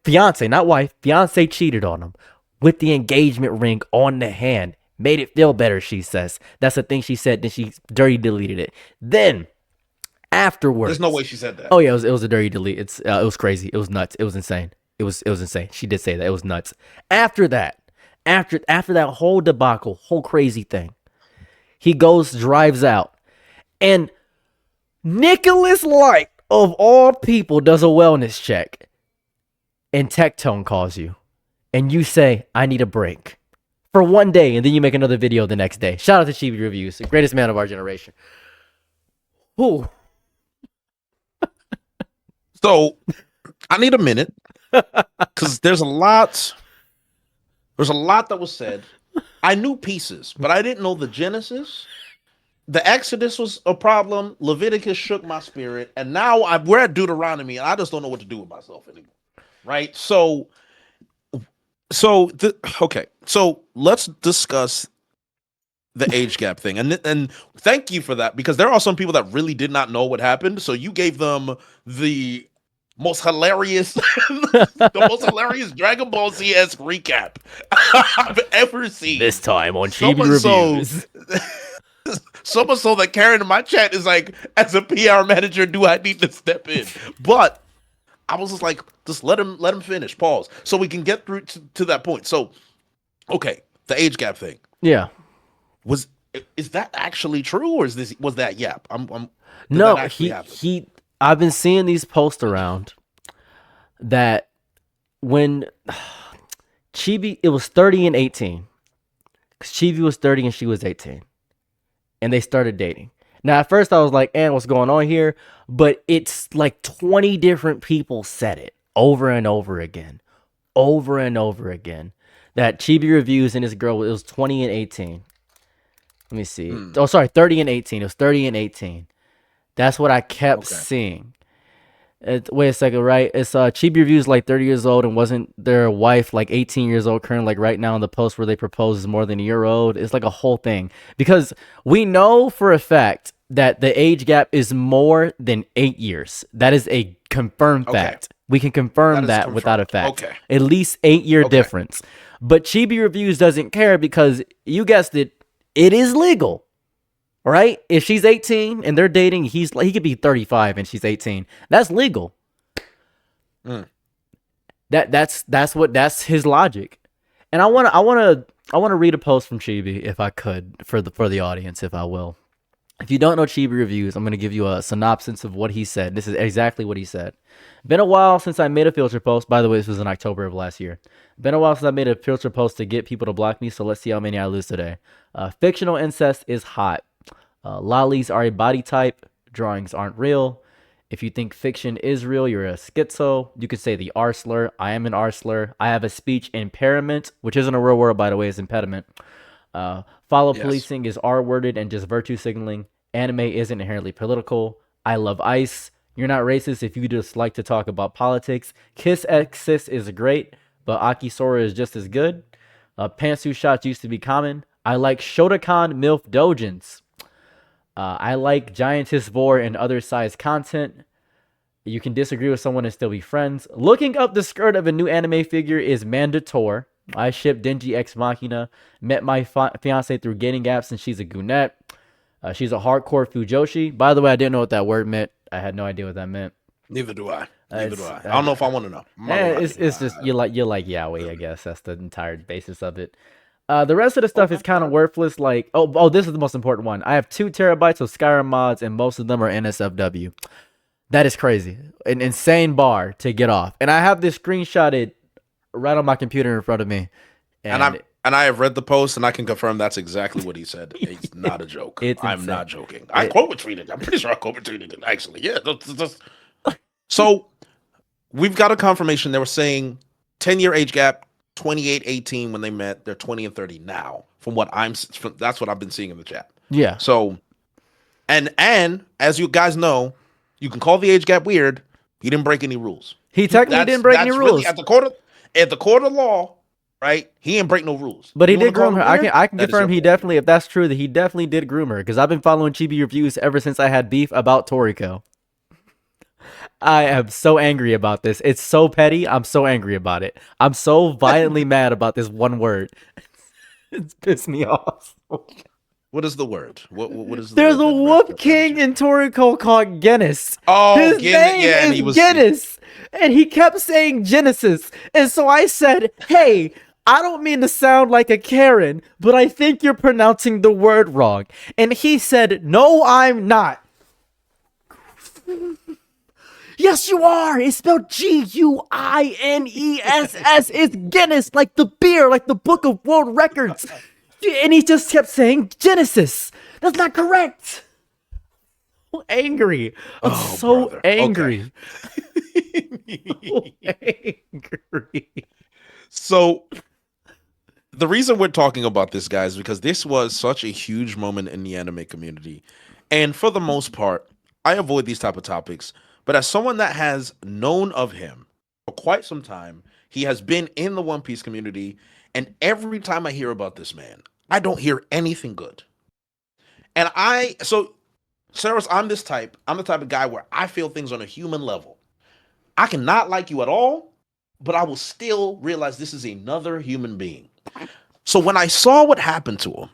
Speaker 3: Fiance cheated on him with the engagement ring on the hand. Made it feel better, she says. That's the thing she said. Then she dirty deleted it. Then afterwards,
Speaker 1: There's no way she said that.
Speaker 3: oh yeah, it was a dirty delete. It was crazy. It was nuts. It was insane. It was insane. She did say that. It was nuts. After that whole debacle, whole crazy thing, he drives out, and Nicholas Light of all people does a wellness check. And Tectone calls you, and you say, I need a break for one day, and then you make another video the next day. Shout out to Chibi Reviews, the greatest man of our generation. Ooh.
Speaker 1: So I need a minute because there's a lot that was said. I knew pieces, but I didn't know the Genesis. The Exodus was a problem. Leviticus shook my spirit, and now we're at Deuteronomy, and I just don't know what to do with myself anymore. Right? So let's discuss the age gap thing, and thank you for that, because there are some people that really did not know what happened. So you gave them the most hilarious, Dragon Ball Z-esque recap I've ever seen.
Speaker 3: This time on
Speaker 1: So
Speaker 3: Chibi
Speaker 1: much
Speaker 3: Reviews.
Speaker 1: So much so that Karen in my chat is like, as a PR manager, do I need to step in? But I was just like, just let him finish. Pause, so we can get through to that point. So, okay, the age gap thing.
Speaker 3: Yeah.
Speaker 1: Is that actually true, or was that yap?
Speaker 3: No,
Speaker 1: that actually happen?
Speaker 3: I've been seeing these posts around that when Chibi, it was 30 and 18. Because Chibi was 30 and she was 18. And they started dating. Now, at first I was like, what's going on here? But it's like 20 different people said it over and over again. Over and over again. That Chibi Reviews and this girl, it was 20 and 18. Let me see. Oh, sorry, 30 and 18. It was 30 and 18. That's what I kept seeing. Wait a second, right? It's Chibi Reviews like 30 years old and wasn't their wife like 18 years old current, like right now in the post where they propose is more than a year old. It's like a whole thing. Because we know for a fact that the age gap is more than 8 years. That is a confirmed fact. We can confirm that without a fact.
Speaker 1: Okay.
Speaker 3: At least 8-year difference. But Chibi Reviews doesn't care because, you guessed it, it is legal. Right? If she's 18 and they're dating, he could be 35 and she's 18. That's legal. That's his logic. And I want to read a post from Chibi if I could for the audience, if I will. If you don't know Chibi Reviews, I'm going to give you a synopsis of what he said. This is exactly what he said. Been a while since I made a filter post. By the way, this was in October of last year. Been a while since I made a filter post to get people to block me, so let's see how many I lose today. Fictional incest is hot. Lollies are a body type. Drawings aren't real. If you think fiction is real, you're a schizo. You could say the R slur. I am an R slur. I have a speech impairment, which isn't a real word, by the way, it's impediment. Follow
Speaker 1: Yes.
Speaker 3: policing is R worded and just virtue signaling. Anime isn't inherently political. I love ice. You're not racist if you just like to talk about politics. Kiss X Sis is great, but Akisora is just as good. Pantsuit shots used to be common. I like Shotokan MILF Dojins. I like Giantess Vor and other size content. You can disagree with someone and still be friends. Looking up the skirt of a new anime figure is mandator. I ship Denji Ex Machina. Met my fiance through dating apps and she's a goonette. She's a hardcore Fujoshi. By the way, I didn't know what that word meant. I had no idea what that meant.
Speaker 1: Neither do I. Neither do I.
Speaker 3: it's-
Speaker 1: I don't know if I want to know. I'm not gonna lie.
Speaker 3: It's just you like yaoi, I guess. That's the entire basis of it. The rest of the stuff is kind of worthless. Like, this is the most important one. I have 2 terabytes of Skyrim mods, and most of them are NSFW. That is crazy. An insane bar to get off. And I have this screenshotted right on my computer in front of me.
Speaker 1: And I have read the post, and I can confirm that's exactly what he said. It's not a joke.
Speaker 3: It's
Speaker 1: I'm
Speaker 3: insane.
Speaker 1: not joking. I quote retweeted it. I'm pretty sure I quote retweeted it. Actually, yeah. So we've got a confirmation. They were saying 10-year age gap, 28-18 when they met. They're 20 and 30 now. That's what I've been seeing in the chat.
Speaker 3: Yeah.
Speaker 1: So, and as you guys know, you can call the age gap weird. He didn't break any rules.
Speaker 3: He technically didn't break any
Speaker 1: That's really-
Speaker 3: rules.
Speaker 1: at the court of law, right? He didn't break no rules.
Speaker 3: But he
Speaker 1: You wanna
Speaker 3: did groom
Speaker 1: call
Speaker 3: her.
Speaker 1: him weird?
Speaker 3: I can
Speaker 1: That is
Speaker 3: confirm
Speaker 1: your
Speaker 3: he
Speaker 1: fault.
Speaker 3: definitely, if that's true, that he definitely did groom her. Because I've been following Chibi reviews ever since I had beef about Toriko. I am so angry about this. It's so petty. I'm so angry about it. I'm so violently mad about this one word. It's pissed me off.
Speaker 1: What is the word? What is the
Speaker 3: There's
Speaker 1: word
Speaker 3: a
Speaker 1: that
Speaker 3: whoop
Speaker 1: represents
Speaker 3: king
Speaker 1: you?
Speaker 3: in Toriko called Genis.
Speaker 1: Oh,
Speaker 3: His
Speaker 1: Guinness,
Speaker 3: name
Speaker 1: yeah, and
Speaker 3: is
Speaker 1: he was
Speaker 3: Genis, and he kept saying Genesis. And so I said, "Hey, I don't mean to sound like a Karen, but I think you're pronouncing the word wrong." And he said, "No, I'm not." Yes, you are. It's spelled Guiness. It's Guinness, like the beer, like the Book of World Records. And he just kept saying Genesis. That's not correct. So angry. I'm
Speaker 1: Oh,
Speaker 3: so
Speaker 1: brother.
Speaker 3: angry. So angry.
Speaker 1: So the reason we're talking about this, guys, because this was such a huge moment in the anime community. And for the most part, I avoid these type of topics. But as someone that has known of him for quite some time, he has been in the One Piece community. And every time I hear about this man, I don't hear anything good. And Saras, I'm the type of guy where I feel things on a human level. I cannot like you at all, but I will still realize this is another human being. So when I saw what happened to him,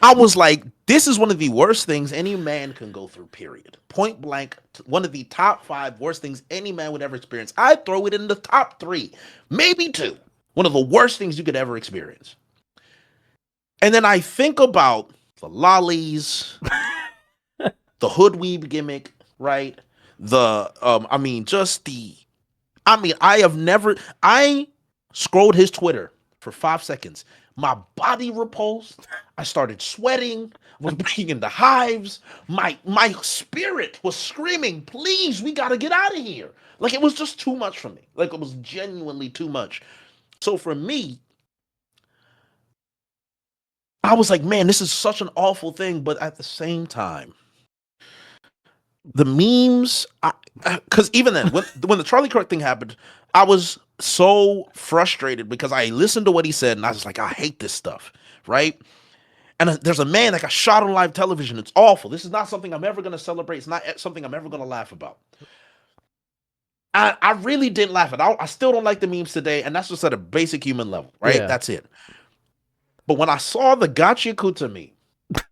Speaker 1: I was like, this is one of the worst things any man can go through, period. Point blank, one of the top 5 worst things any man would ever experience. I'd throw it in the top 3, maybe 2. One of the worst things you could ever experience. And then I think about the lollies, the hood weeb gimmick, right? I scrolled his Twitter for 5 seconds. My body repulsed. I started sweating, was breaking into hives. My spirit was screaming, please, we gotta get out of here. Like, it was just too much for me. Like, it was genuinely too much. So for me, I was like, man, this is such an awful thing. But at the same time, the memes, because even then, when the Charlie Kirk thing happened, I was so frustrated because I listened to what he said and I was like, I hate this stuff, right? And there's a man that got shot on live television. It's awful. This is not something I'm ever going to celebrate. It's not something I'm ever going to laugh about. I really didn't laugh at it. I still don't like the memes today, and that's just at a basic human level, right?
Speaker 3: Yeah.
Speaker 1: That's it. But when I saw the Gachiakuta meme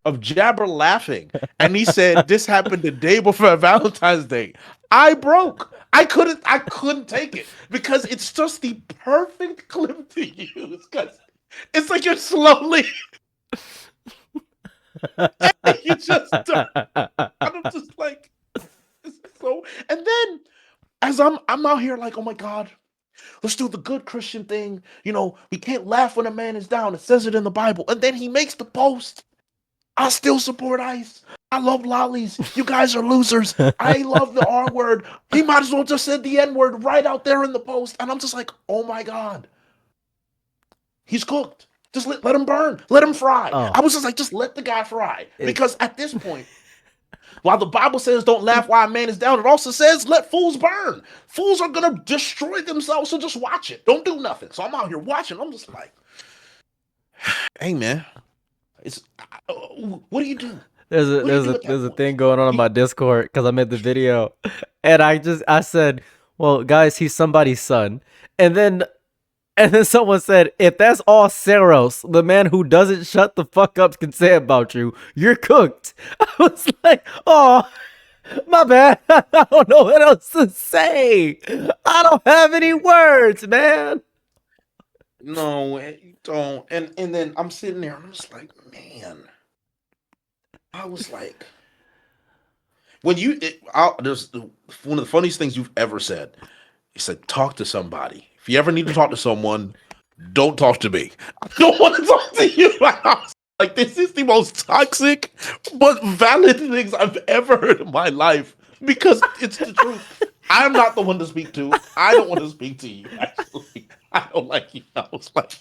Speaker 1: of Jabber laughing, and he said this happened the day before Valentine's Day, I broke. I couldn't take it because it's just the perfect clip to use. Because it's like you're slowly. You just don't. I'm just like, so. And then, as I'm out here like, oh my God, let's do the good Christian thing. You know, we can't laugh when a man is down. It says it in the Bible. And then he makes the post. I still support ICE. I love lollies. You guys are losers. I love the R word. He might as well just said the N word right out there in the post. And I'm just like, oh my God. He's cooked. Just let him burn. Let him fry.
Speaker 3: Oh.
Speaker 1: I was just like, just let the guy fry. Because at this point, while the Bible says don't laugh while a man is down, it also says let fools burn. Fools are going to destroy themselves, so just watch it. Don't do nothing. So I'm out here watching. I'm just like, hey, man, what do you do?
Speaker 3: There's
Speaker 1: What do you do at that
Speaker 3: a
Speaker 1: point?
Speaker 3: thing going on my Discord because I made the video, and I said, well, guys, he's somebody's son, and then someone said, if that's all Saros, the man who doesn't shut the fuck up, can say about you, you're cooked. I was like, oh, my bad. I don't know what else to say. I don't have any words, man.
Speaker 1: No, you don't. And then I'm sitting there and I'm just like, man. I was like, there's one of the funniest things you've ever said. You said, talk to somebody. If you ever need to talk to someone, don't talk to me. I don't want to talk to you. I was like, this is the most toxic but valid things I've ever heard in my life because it's the truth. I'm not the one to speak to. I don't want to speak to you, actually. I don't like you. I was like,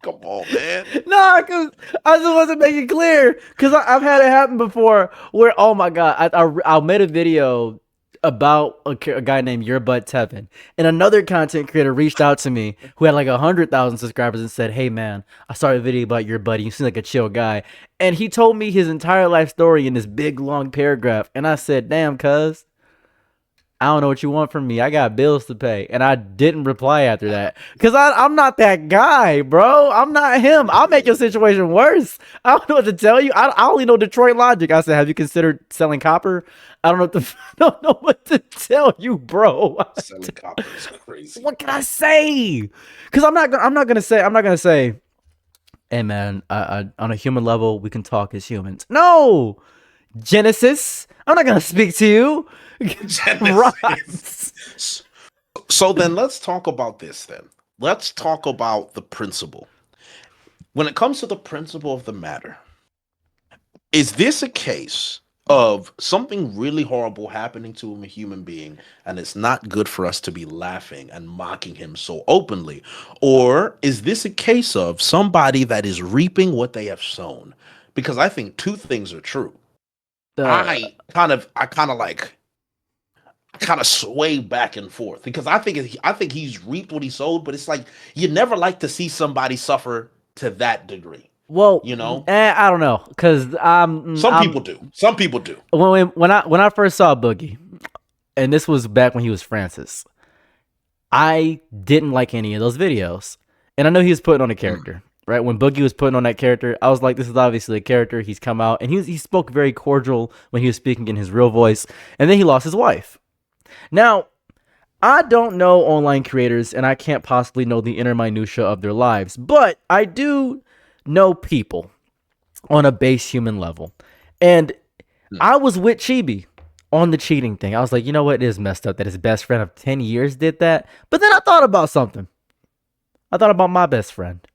Speaker 1: come on, man.
Speaker 3: No, because I just wasn't making clear. Because I've had it happen before where, oh my God, I made a video about a guy named Your Butt Tevin, and another content creator reached out to me who had like 100,000 subscribers and said, hey man, I started a video about your buddy. You seem like a chill guy. And he told me his entire life story in this big long paragraph. And I said, damn, cuz, I don't know what you want from me. I got bills to pay. And I didn't reply after that. Because I'm not that guy, bro. I'm not him. I'll make your situation worse. I don't know what to tell you. I only know Detroit logic. I said, have you considered selling copper? I don't know what to tell you, bro.
Speaker 1: Selling copper is crazy.
Speaker 3: What can I say? Because I'm not gonna say, hey man, I on a human level, we can talk as humans. No, Genesis, I'm not gonna speak to you. Right.
Speaker 1: So then let's talk about this then. Let's talk about the principle. When it comes to the principle of the matter, is this a case of something really horrible happening to a human being and it's not good for us to be laughing and mocking him so openly? Or is this a case of somebody that is reaping what they have sown? Because I think two things are true. I kind of sway back and forth because I think he's reaped what he sowed, but it's like you never like to see somebody suffer to that degree.
Speaker 3: Well,
Speaker 1: You know?
Speaker 3: I don't know, because
Speaker 1: Some people do. Some people do.
Speaker 3: when I first saw Boogie, and this was back when he was Francis, I didn't like any of those videos, and I know he was putting on a character. Right, when Boogie was putting on that character, I was like, this is obviously a character. He's come out, and he spoke very cordial when he was speaking in his real voice, and then he lost his wife. Now, I don't know online creators, and I can't possibly know the inner minutia of their lives, but I do know people on a base human level. And I was with Chibi on the cheating thing. I was like, you know what? It is messed up that his best friend of 10 years did that. But then I thought about something. I thought about my best friend.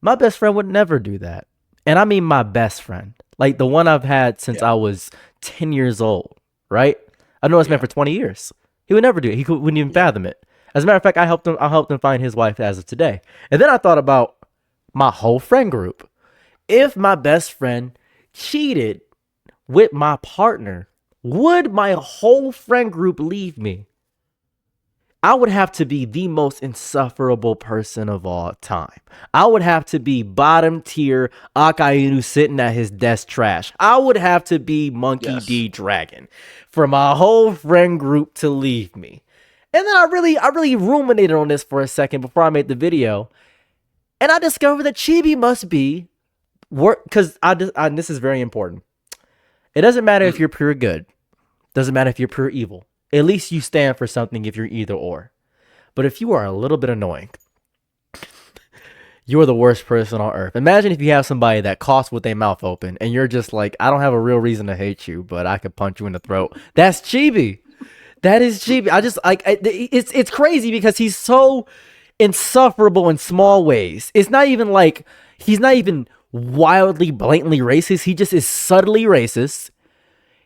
Speaker 3: My best friend would never do that. And I mean my best friend. Like the one I've had since I was 10 years old, right? I know this man for 20 years. He would never do it. He wouldn't even fathom it. As a matter of fact, I helped him find his wife as of today. And then I thought about my whole friend group. If my best friend cheated with my partner, would my whole friend group leave me? I would have to be the most insufferable person of all time. I would have to be bottom tier Akainu sitting at his desk trash. I would have to be Monkey D Dragon for my whole friend group to leave me. And then I really ruminated on this for a second before I made the video. And I discovered that Chibi must be because this is very important. It doesn't matter if you're pure good. Doesn't matter if you're pure evil. At least you stand for something if you're either or. But if you are a little bit annoying, you're the worst person on earth. Imagine if you have somebody that coughs with their mouth open and you're just like, I don't have a real reason to hate you, but I could punch you in the throat. That's Chibi. That is Chibi. I just like it's crazy because he's so insufferable in small ways. It's not even like he's not even wildly, blatantly racist. He just is subtly racist.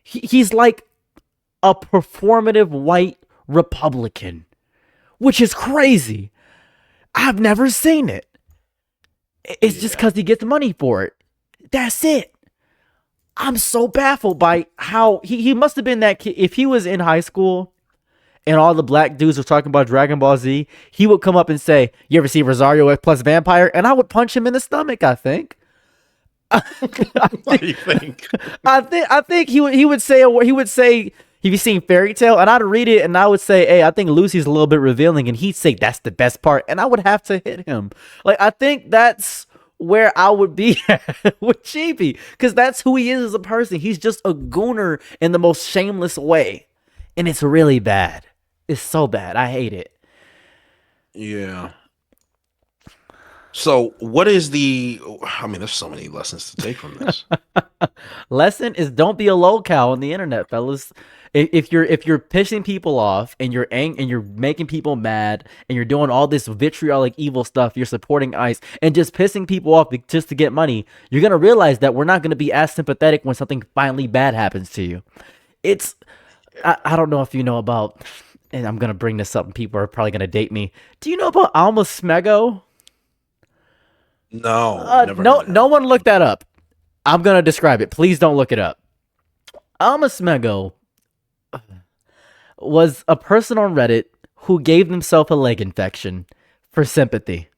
Speaker 3: He's like a performative white Republican, which is crazy. I've never seen it. It's just because he gets money for it. That's it. I'm so baffled by how he must have been that kid. If he was in high school and all the black dudes were talking about Dragon Ball Z, he would come up and say, "You ever see Rosario X plus Vampire?" And I would punch him in the stomach, I think.
Speaker 1: What do you think?
Speaker 3: I think he would say have you seen Fairy Tale? And I'd read it and I would say, hey, I think Lucy's a little bit revealing, and he'd say that's the best part, and I would have to hit him. Like, I think that's where I would be with Chibi, because that's who he is as a person. He's just a gooner in the most shameless way, and it's really bad. It's so bad. I hate it.
Speaker 1: Yeah. So what is the, I mean, there's so many lessons to take from this.
Speaker 3: Lesson is don't be a lolcow on the internet, fellas. If you're pissing people off and you're making people mad and you're doing all this vitriolic evil stuff, you're supporting ICE and just pissing people off just to get money, you're gonna realize that we're not gonna be as sympathetic when something finally bad happens to you. I don't know if you know about, and I'm gonna bring this up and people are probably gonna date me. Do you know about Alma Smego?
Speaker 1: No, never heard of that.
Speaker 3: No one look that up. I'm gonna describe it. Please don't look it up. Alma Smego was a person on Reddit who gave themselves a leg infection for sympathy.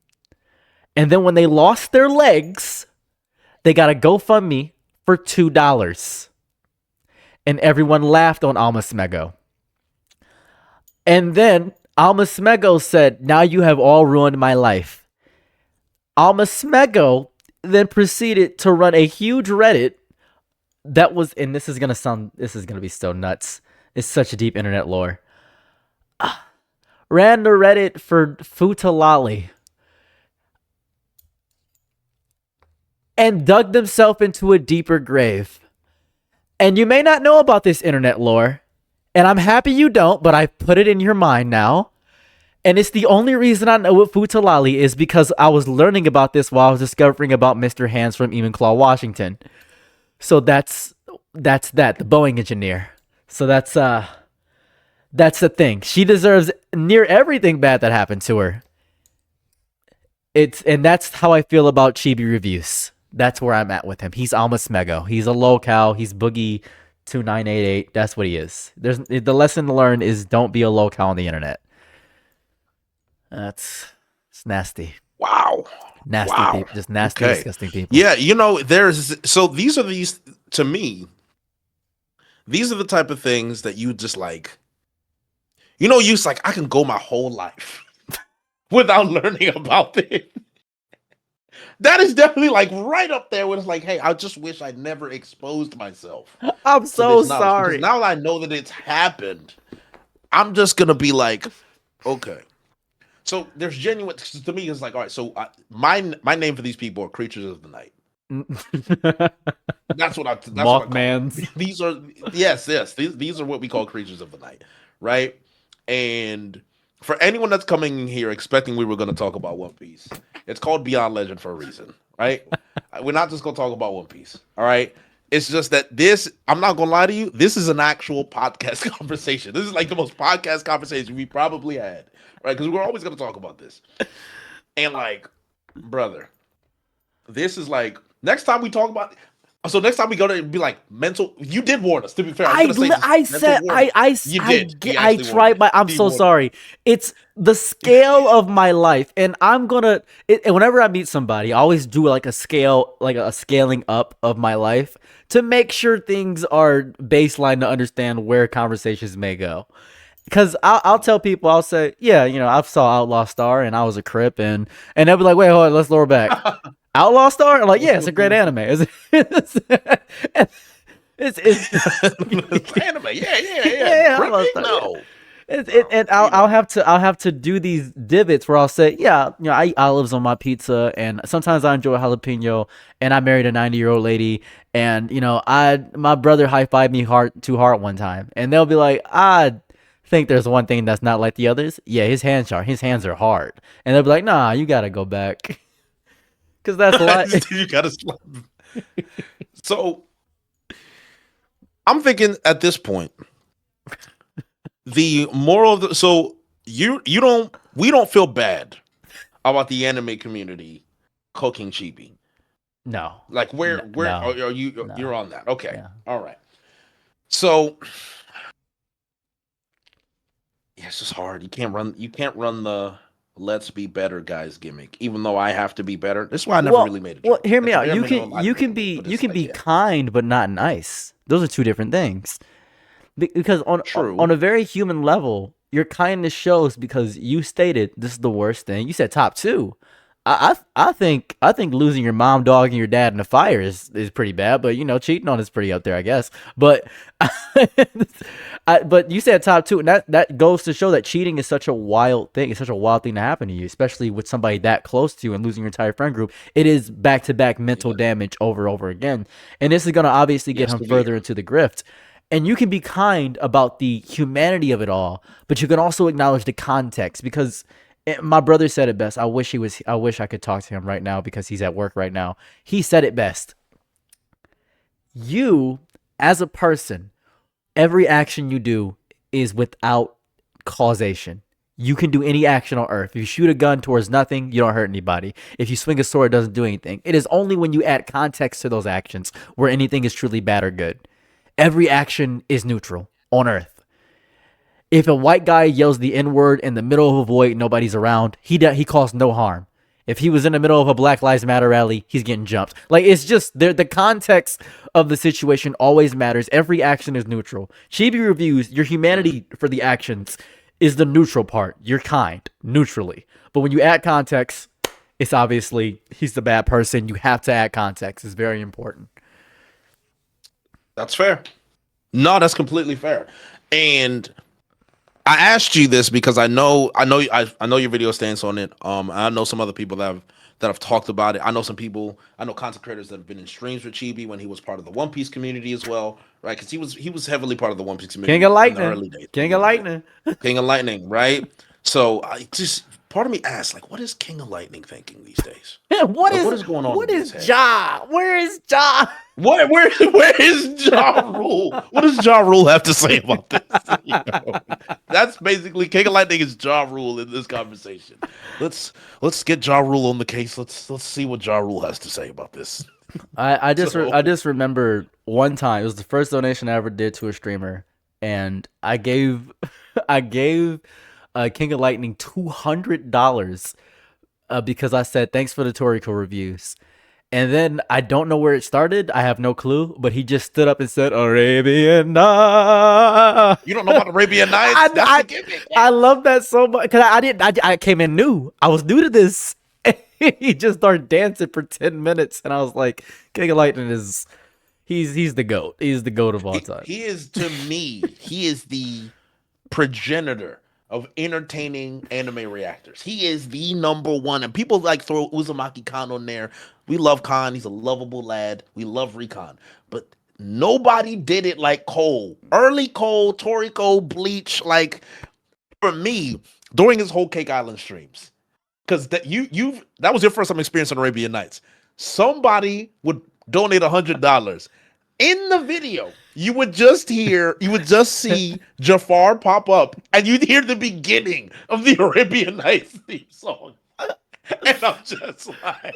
Speaker 3: And then when they lost their legs, they got a GoFundMe for $2. And everyone laughed on Alma Smego. And then Alma Smego said, "Now you have all ruined my life." Alma Smego then proceeded to run a huge Reddit that was, and this is gonna be so nuts. It's such a deep internet lore. Ran the Reddit for Futalali and dug themselves into a deeper grave. And you may not know about this internet lore, and I'm happy you don't, but I put it in your mind now. And it's the only reason I know what Futalali is, because I was learning about this while I was discovering about Mr. Hands from Enumclaw, Washington. So that's the Boeing engineer. So that's the thing. She deserves near everything bad that happened to her. And that's how I feel about Chibi reviews. That's where I'm at with him. He's Alma Smego. He's a lolcow. He's Boogie 2988. That's what he is. The lesson to learn is don't be a lolcow on the internet. It's nasty.
Speaker 1: Wow.
Speaker 3: Nasty
Speaker 1: Wow.
Speaker 3: people. Just nasty,
Speaker 1: Okay.
Speaker 3: disgusting people.
Speaker 1: Yeah, to me, these are the type of things that you just like, you just like, I can go my whole life without learning about it. That is definitely like right up there when it's like, hey, I just wish I never exposed myself.
Speaker 3: I'm
Speaker 1: to
Speaker 3: so
Speaker 1: this knowledge,
Speaker 3: sorry.
Speaker 1: because now that I know that it's happened, I'm just going to be like, okay. So there's genuine, to me, it's like, all right, so my name for these people are creatures of the night. That's what I call them.
Speaker 3: Mothmans.
Speaker 1: These are, yes. These are what we call creatures of the night, right? And for anyone that's coming in here expecting we were going to talk about One Piece, it's called Beyond Legend for a reason, right? We're not just going to talk about One Piece, all right? It's just that I'm not going to lie to you, this is an actual podcast conversation. This is like the most podcast conversation we probably had, right? Because we're always going to talk about this. And like, brother, this is like, next time we talk about, so next time we go to be like mental, you did warn us, to be fair.
Speaker 3: I tried my, I'm so sorry. It's the scale of my life. And and whenever I meet somebody, I always do like a scaling up of my life to make sure things are baseline to understand where conversations may go. Because I'll tell people, I'll say, yeah, I saw Outlaw Star and I was a Crip, and they'll be like, wait, hold on, let's lower back. Outlaw Star? I'm like, yeah, it's a great anime. It's
Speaker 1: anime, yeah.
Speaker 3: Outlaw
Speaker 1: Crippy?
Speaker 3: Star.
Speaker 1: No.
Speaker 3: And I'll have to do these divots where I'll say, yeah, I eat olives on my pizza, and sometimes I enjoy jalapeno, and I married a 90-year-old lady, and my brother high-fived me too hard one time, and they'll be like, I think there's one thing that's not like the others. Yeah, his hands are hard, and they'll be like, nah, you gotta go back. Because that's life.
Speaker 1: You gotta slap. So I'm thinking at this point, the moral of the so we don't feel bad about the anime community cooking chibi.
Speaker 3: No.
Speaker 1: Like where
Speaker 3: No.
Speaker 1: are you?
Speaker 3: No.
Speaker 1: You're on that. Okay.
Speaker 3: Yeah.
Speaker 1: All right. So yeah, it's just hard. You can't run the let's be better guys gimmick, even though I have to be better. This is why I never really made it.
Speaker 3: Well, hear me
Speaker 1: At
Speaker 3: out.
Speaker 1: the
Speaker 3: You
Speaker 1: bare minimum,
Speaker 3: can
Speaker 1: I'd
Speaker 3: you
Speaker 1: make
Speaker 3: can
Speaker 1: it,
Speaker 3: be
Speaker 1: but
Speaker 3: you
Speaker 1: it's
Speaker 3: can
Speaker 1: like,
Speaker 3: be
Speaker 1: yeah.
Speaker 3: kind but not nice. Those are two different things. Because
Speaker 1: True.
Speaker 3: on a very human level, your kindness shows because you stated this is the worst thing. You said top 2. I think losing your mom, dog, and your dad in a fire is pretty bad, but cheating on is pretty up there, I guess. But but you said top 2, and that goes to show that cheating is such a wild thing. It's such a wild thing to happen to you, especially with somebody that close to you and losing your entire friend group. It is back-to-back mental damage over and over again, and this is gonna obviously get him further into the grift. And you can be kind about the humanity of it all, but you can also acknowledge the context because my brother said it best. I wish I could talk to him right now because he's at work right now. He said it best. You, as a person, every action you do is without causation. You can do any action on earth. If you shoot a gun towards nothing, you don't hurt anybody. If you swing a sword, it doesn't do anything. It is only when you add context to those actions where anything is truly bad or good. Every action is neutral on earth. If a white guy yells the N-word in the middle of a void, nobody's around, he caused no harm. If he was in the middle of a Black Lives Matter rally, he's getting jumped. Like, it's just the context of the situation always matters. Every action is neutral. Chibi reviews, your humanity for the actions is the neutral part. You're kind, neutrally. But when you add context, it's obviously he's the bad person. You have to add context. It's very important.
Speaker 1: That's fair. No, that's completely fair. And I asked you this because I know your video stance on it. I know some other people that have talked about it. I know content creators that have been in streams with Chibi when he was part of the One Piece community as well, right? Because he was heavily part of the One Piece community.
Speaker 3: King of Lightning.
Speaker 1: In the early days.
Speaker 3: King of Lightning.
Speaker 1: King of Lightning, right? So I just part of me asks, like, what is King of Lightning thinking these days?
Speaker 3: What
Speaker 1: is going on?
Speaker 3: What
Speaker 1: in
Speaker 3: is
Speaker 1: his head?
Speaker 3: Ja? Where is Ja?
Speaker 1: Where is Ja Rule? What does Ja Rule have to say about this? That's basically King of Lightning is Ja Rule in this conversation. Let's get Ja Rule on the case. Let's see what Ja Rule has to say about this.
Speaker 3: I just remember one time. It was the first donation I ever did to a streamer, and I gave King of Lightning $200 because I said thanks for the Toriko reviews. And then I don't know where it started. I have no clue. But he just stood up and said, Arabian Nights.
Speaker 1: You don't know about Arabian Nights? That's the gimmick.
Speaker 3: I love that so much. Because I came in new. I was new to this. He just started dancing for 10 minutes. And I was like, King of Lightning is... He's the GOAT. He's the GOAT of all time.
Speaker 1: He is, to me, he is the progenitor of entertaining anime reactors. He is the number one. And people like throw Uzumaki Khan on there. We love Khan. He's a lovable lad. We love Recon. But nobody did it like Cole. Early Cole, Toriko, Bleach. Like, for me, during his whole Cake Island streams, because that was your first time experiencing Arabian Nights. Somebody would donate $100. In the video, you would just see Jafar pop up, and you'd hear the beginning of the Arabian Nights theme song. And I'm just like,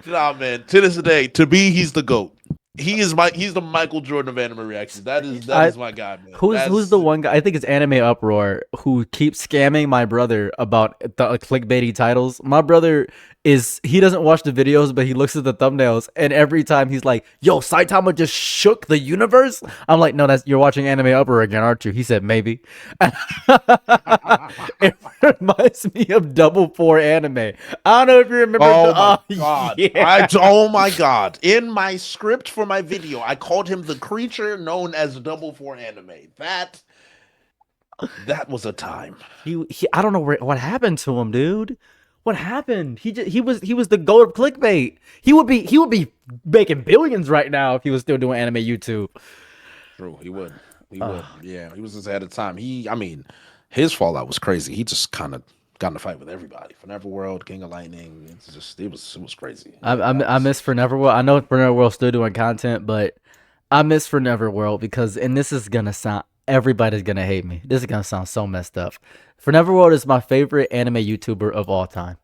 Speaker 1: nah, man. To this day, to me, he's the GOAT. He's the Michael Jordan of anime reactions. That is my guy, man.
Speaker 3: Who's the one guy? I think it's Anime Uproar who keeps scamming my brother about the clickbaity titles. My brother he doesn't watch the videos, but he looks at the thumbnails, and every time he's like, "Yo, Saitama just shook the universe." I'm like, "No, you're watching Anime Uproar again, aren't you?" He said, "Maybe." It reminds me of Double 4 anime. I don't know if you remember.
Speaker 1: Oh my god!
Speaker 3: Yeah.
Speaker 1: Oh my god! In my script for my video, I called him the creature known as Double 4 anime. That was a time.
Speaker 3: He I don't know what happened to him, dude. What happened? He was the GOAT of clickbait. He would be making billions right now if he was still doing anime YouTube.
Speaker 1: True, he would. He would. Yeah, he was just ahead of time. His fallout was crazy. He just kind of got in a fight with everybody. For Neverworld, King of Lightning. It was crazy.
Speaker 3: I miss For Neverworld. I know For Neverworld's still doing content, but I miss For Neverworld because, and this is gonna sound, everybody's gonna hate me. This is gonna sound so messed up. For Neverworld is my favorite anime YouTuber of all time,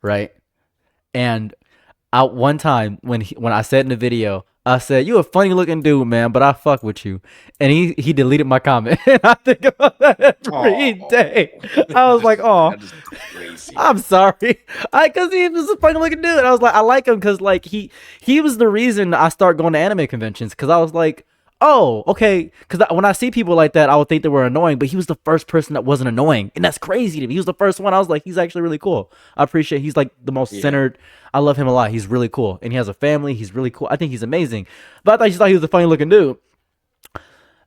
Speaker 3: right? And one time when I said in the video, I said, "You a funny looking dude, man, but I fuck with you," and he deleted my comment. And I think about that every day. I was like, "Oh,
Speaker 1: That is crazy.
Speaker 3: I'm sorry," because he was a funny looking dude. I was like, I like him because like he was the reason I start going to anime conventions, because I was like, oh, okay. Because when I see people like that, I would think they were annoying, but he was the first person that wasn't annoying, and that's crazy to me. He was the first one. I was like, he's actually really cool. I appreciate. He's like the most centered. I love him a lot. He's really cool, and he has a family. He's really cool. I think he's amazing. But I thought you thought he was a funny looking dude.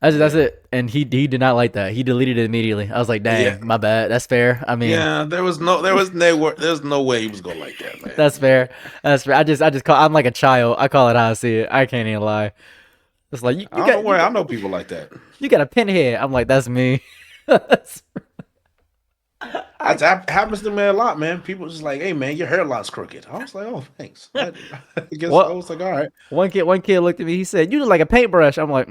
Speaker 3: That's it. And he did not like that. He deleted it immediately. I was like, dang, my bad. That's fair. I mean,
Speaker 1: Yeah, there's no way he was going like that, man.
Speaker 3: that's fair. That's fair. I just call. I'm like a child. I call it how I see it. I can't even lie. It's like you
Speaker 1: I don't worry. I know people like that.
Speaker 3: you got a pinhead. I'm like, that's me.
Speaker 1: That happens to me a lot, man. People just like, hey, man, your hairline's crooked. I was like, oh, thanks. I guess
Speaker 3: What?
Speaker 1: I was like, all right.
Speaker 3: One kid looked at me. He said, "You look like a paintbrush." I'm like,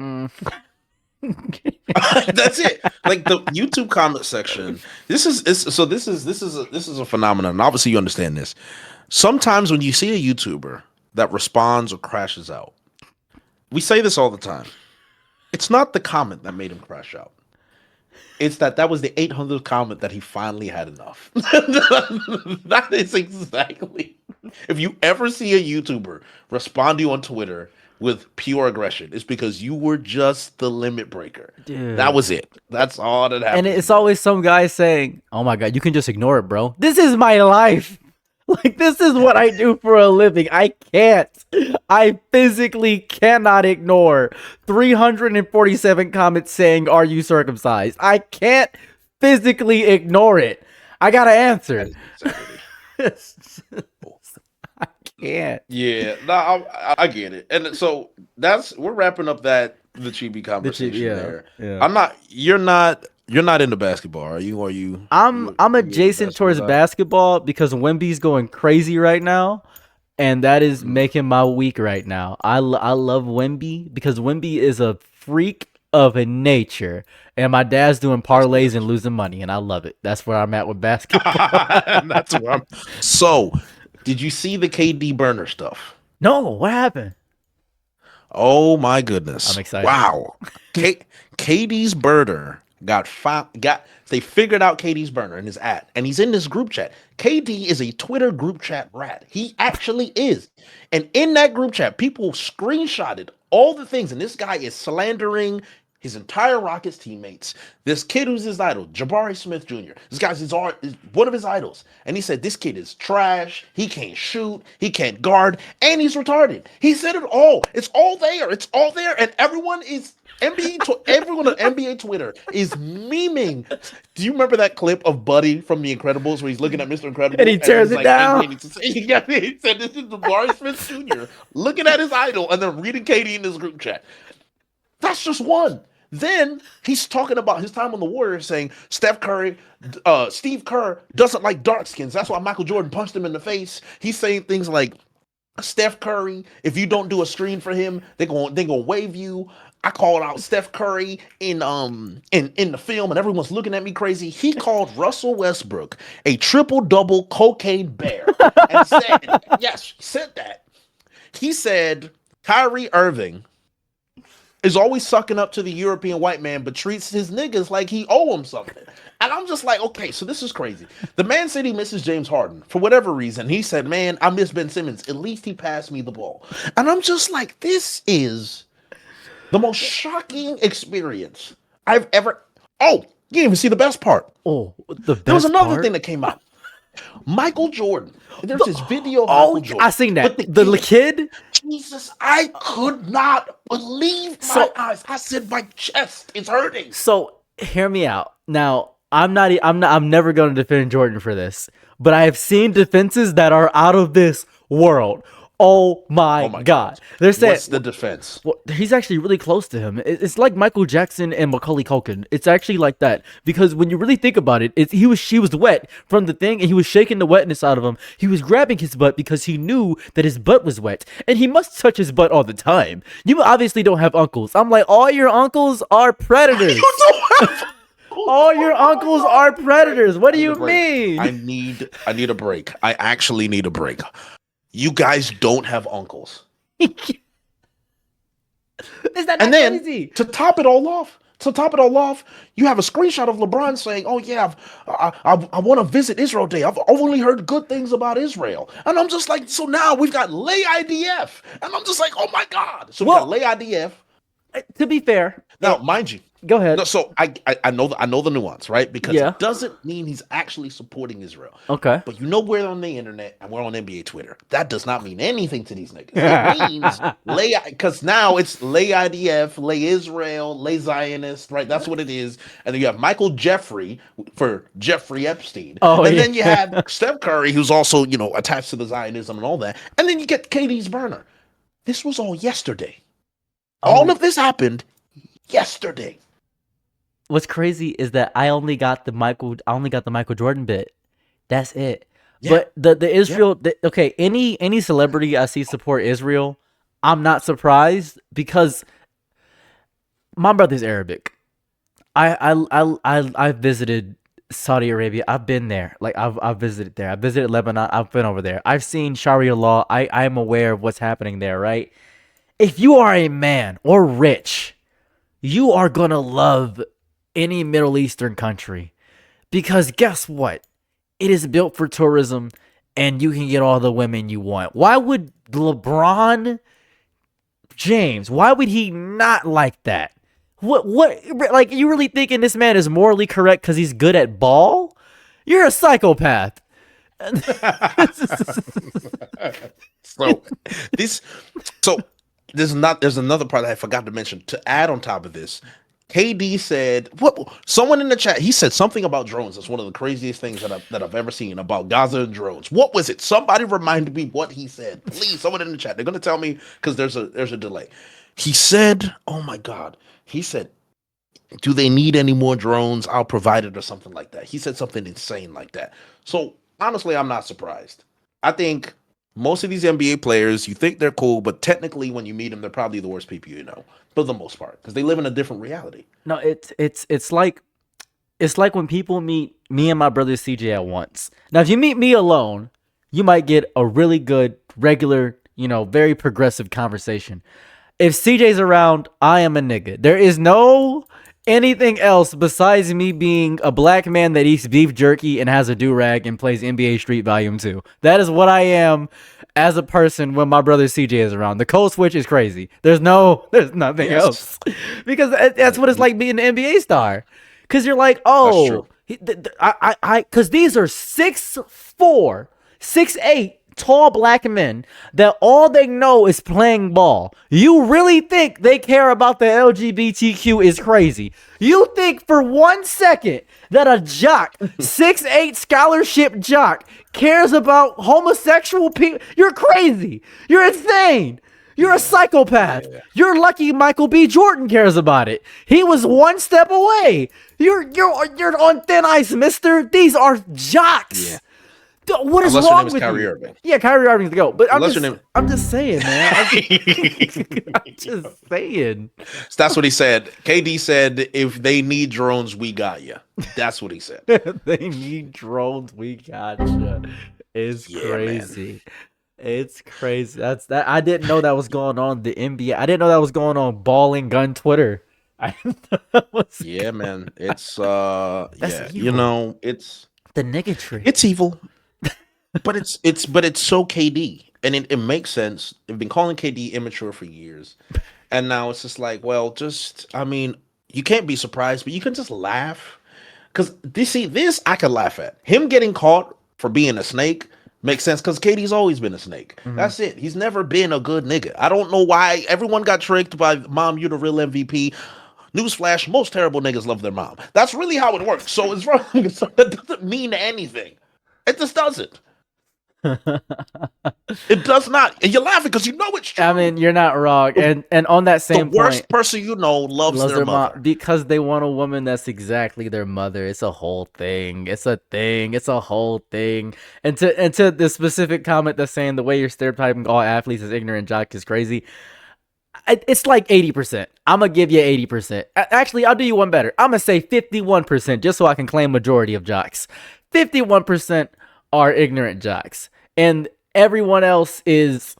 Speaker 1: That's it. Like the YouTube comment section. This is a phenomenon. And obviously, you understand this. Sometimes when you see a YouTuber that responds or crashes out, we say this all the time. It's not the comment that made him crash out. It's that was the 800th comment that he finally had enough. That is exactly. If you ever see a YouTuber respond to you on Twitter with pure aggression, it's because you were just the limit breaker.
Speaker 3: Dude.
Speaker 1: That was it. That's all that happened.
Speaker 3: and it's always some guy saying, "Oh my god, you can just ignore it, bro. This is my life. Like, this is what I do for a living. I can't. I physically cannot ignore 347 comments saying, 'Are you circumcised?' I can't physically ignore it. I gotta answer. I can't.
Speaker 1: Yeah, no, I get it, and so we're wrapping up the Chibi conversation
Speaker 3: yeah,
Speaker 1: there.
Speaker 3: yeah.
Speaker 1: You're not into basketball, are you? Are you?
Speaker 3: I'm adjacent towards basketball because Wemby's going crazy right now, and that is making my week right now. I love Wemby because Wemby is a freak of nature, and my dad's doing parlays and losing money, and I love it. That's where I'm at with basketball.
Speaker 1: That's where I'm. So, did you see the KD burner stuff?
Speaker 3: No, what happened?
Speaker 1: Oh my goodness!
Speaker 3: I'm excited.
Speaker 1: Wow, KD's burner they figured out KD's burner in his ad, and he's in this group chat. KD is a Twitter group chat rat. He actually is. And in that group chat, people screenshotted all the things, and this guy is slandering his entire Rockets teammates. This kid who's his idol, Jabari Smith Jr. This guy's is one of his idols. And he said, this kid is trash. He can't shoot. He can't guard. And he's retarded. He said it all. It's all there. It's all there. And everyone on NBA Twitter is memeing. Do you remember that clip of Buddy from The Incredibles where he's looking at Mr. Incredible
Speaker 3: And he tears it down?
Speaker 1: He said, this is Jabari Smith Jr. looking at his idol and then reading KD in his group chat. That's just one. Then he's talking about his time on the Warriors, saying Steve Kerr doesn't like dark skins. That's why Michael Jordan punched him in the face. He's saying things like, Steph Curry, if you don't do a screen for him, they're gonna wave you. I called out Steph Curry in the film, and everyone's looking at me crazy. He called Russell Westbrook a triple-double cocaine bear and said, yes, he said that. He said Kyrie Irving is always sucking up to the European white man, but treats his niggas like he owe him something. And I'm just like, okay, so this is crazy. The man said he misses James Harden for whatever reason. He said, man, I miss Ben Simmons. At least he passed me the ball. And I'm just like, this is the most shocking experience I've ever. Oh, you didn't even see the best part.
Speaker 3: Oh,
Speaker 1: There was another thing that came out. Michael Jordan. There's this video of Michael Jordan.
Speaker 3: I seen that.
Speaker 1: But
Speaker 3: The kid?
Speaker 1: Jesus, I could not believe my eyes. I said my chest is hurting.
Speaker 3: So hear me out. Now, I'm never going to defend Jordan for this, but I have seen defenses that are out of this world. Oh my,
Speaker 1: my
Speaker 3: God. They're saying
Speaker 1: What's the defense?
Speaker 3: well, he's actually really close to him. It's like Michael Jackson and Macaulay Culkin. It's actually like that because when you really think about it, she was wet from the thing, and he was shaking the wetness out of him. He was grabbing his butt because he knew that his butt was wet, and he must touch his butt all the time. You obviously don't have uncles. I'm like, all your uncles are predators.
Speaker 1: You don't have.
Speaker 3: All your uncles are predators. What do
Speaker 1: I need
Speaker 3: you
Speaker 1: a break.
Speaker 3: mean?
Speaker 1: I need a break. I actually need a break. You guys don't have uncles.
Speaker 3: Is that not
Speaker 1: And then
Speaker 3: crazy?
Speaker 1: to top it all off, you have a screenshot of LeBron saying, "Oh yeah, I want to visit Israel Day. I've only heard good things about Israel." And I'm just like, so now we've got Lay IDF, and I'm just like, oh my god. So we got Lay IDF.
Speaker 3: To be fair,
Speaker 1: Now, mind you,
Speaker 3: go ahead.
Speaker 1: no, so I know the nuance, right? Because
Speaker 3: Yeah.
Speaker 1: it doesn't mean he's actually supporting Israel.
Speaker 3: Okay.
Speaker 1: But you know we're on the internet and we're on NBA Twitter. That does not mean anything to these niggas. It means lay because now it's lay IDF, lay Israel, lay Zionist, right? That's what it is. And then you have Michael Jeffrey for Jeffrey Epstein.
Speaker 3: Oh,
Speaker 1: and
Speaker 3: yeah.
Speaker 1: then you have Steph Curry, who's also, attached to the Zionism and all that. And then you get KD's burner. This was all yesterday. All of this happened yesterday.
Speaker 3: What's crazy is that I only got the Michael Jordan bit. That's it.
Speaker 1: Yeah.
Speaker 3: But the Israel okay, any celebrity I see support Israel, I'm not surprised because my brother's Arabic. I visited Saudi Arabia. I've been there. Like I've visited there. I visited Lebanon. I've been over there. I've seen Sharia law. I'm aware of what's happening there, right? If you are a man or rich, you are gonna love any Middle Eastern country because guess what? It is built for tourism and you can get all the women you want. Why would LeBron James, why would he not like that? What like you really thinking this man is morally correct because he's good at ball? You're a psychopath.
Speaker 1: So there's another part that I forgot to mention to add on top of this. KD said, someone in the chat, he said something about drones. That's one of the craziest things that I've ever seen about Gaza and drones. What was it? Somebody remind me what he said. Please, someone in the chat. They're gonna tell me because there's a delay. He said, oh my God. He said, do they need any more drones? I'll provide it or something like that. He said something insane like that. So honestly, I'm not surprised. I think most of these NBA players, you think they're cool, but technically when you meet them, they're probably the worst people you know, for the most part, because they live in a different reality.
Speaker 3: No, it's like when people meet me and my brother CJ at once. Now, if you meet me alone, you might get a really good, regular, very progressive conversation. If CJ's around, I am a nigga. There is no anything else besides me being a black man that eats beef jerky and has a do-rag and plays NBA Street Volume 2. That is what I am as a person when my brother CJ is around. The code switch is crazy. There's nothing else. Because that's what it's like being an NBA star. Because you're like, oh, because these are 6'4", 6'8", tall black men that all they know is playing ball. You really think they care about the LGBTQ is crazy. You think for 1 second that a jock, 6'8" scholarship jock, cares about homosexual people? You're crazy. You're insane. You're a psychopath. Yeah. You're lucky Michael B. Jordan cares about it. He was one step away. You're on thin ice, mister. These are jocks. Yeah. What is wrong with Kyrie Irving? Yeah, Kyrie Irving's the GOAT. But I'm just saying, man. I'm just saying.
Speaker 1: That's what he said. KD said, if they need drones, we got you. That's what he said.
Speaker 3: They need drones, we got you. It's crazy. Man. It's crazy. That I didn't know that was going on the NBA. I didn't know that was going on balling gun Twitter.
Speaker 1: Yeah, man. It's evil. It's
Speaker 3: the niggatry.
Speaker 1: It's evil. But it's so KD, and it makes sense. They've been calling KD immature for years, and now it's just like, well, you can't be surprised, but you can just laugh, because this I could laugh at. Him getting caught for being a snake makes sense, because KD's always been a snake. Mm-hmm. That's it. He's never been a good nigga. I don't know why everyone got tricked by "Mom, you the real MVP." Newsflash: most terrible niggas love their mom. That's really how it works. So it's wrong. So that doesn't mean anything. It just doesn't. It does not. And you're laughing because you know it's true.
Speaker 3: I mean, you're not wrong. And on that
Speaker 1: the
Speaker 3: same
Speaker 1: worst
Speaker 3: point,
Speaker 1: person you know loves their mother.
Speaker 3: because they want a woman that's exactly their mother. It's a whole thing. It's a thing. It's a whole thing. And to the specific comment that's saying the way you're stereotyping all athletes as ignorant jock is crazy. It's like 80%. I'm gonna give you 80%. Actually, I'll do you one better. I'm gonna say 51%, just so I can claim majority of jocks. 51% are ignorant jocks, and everyone else is,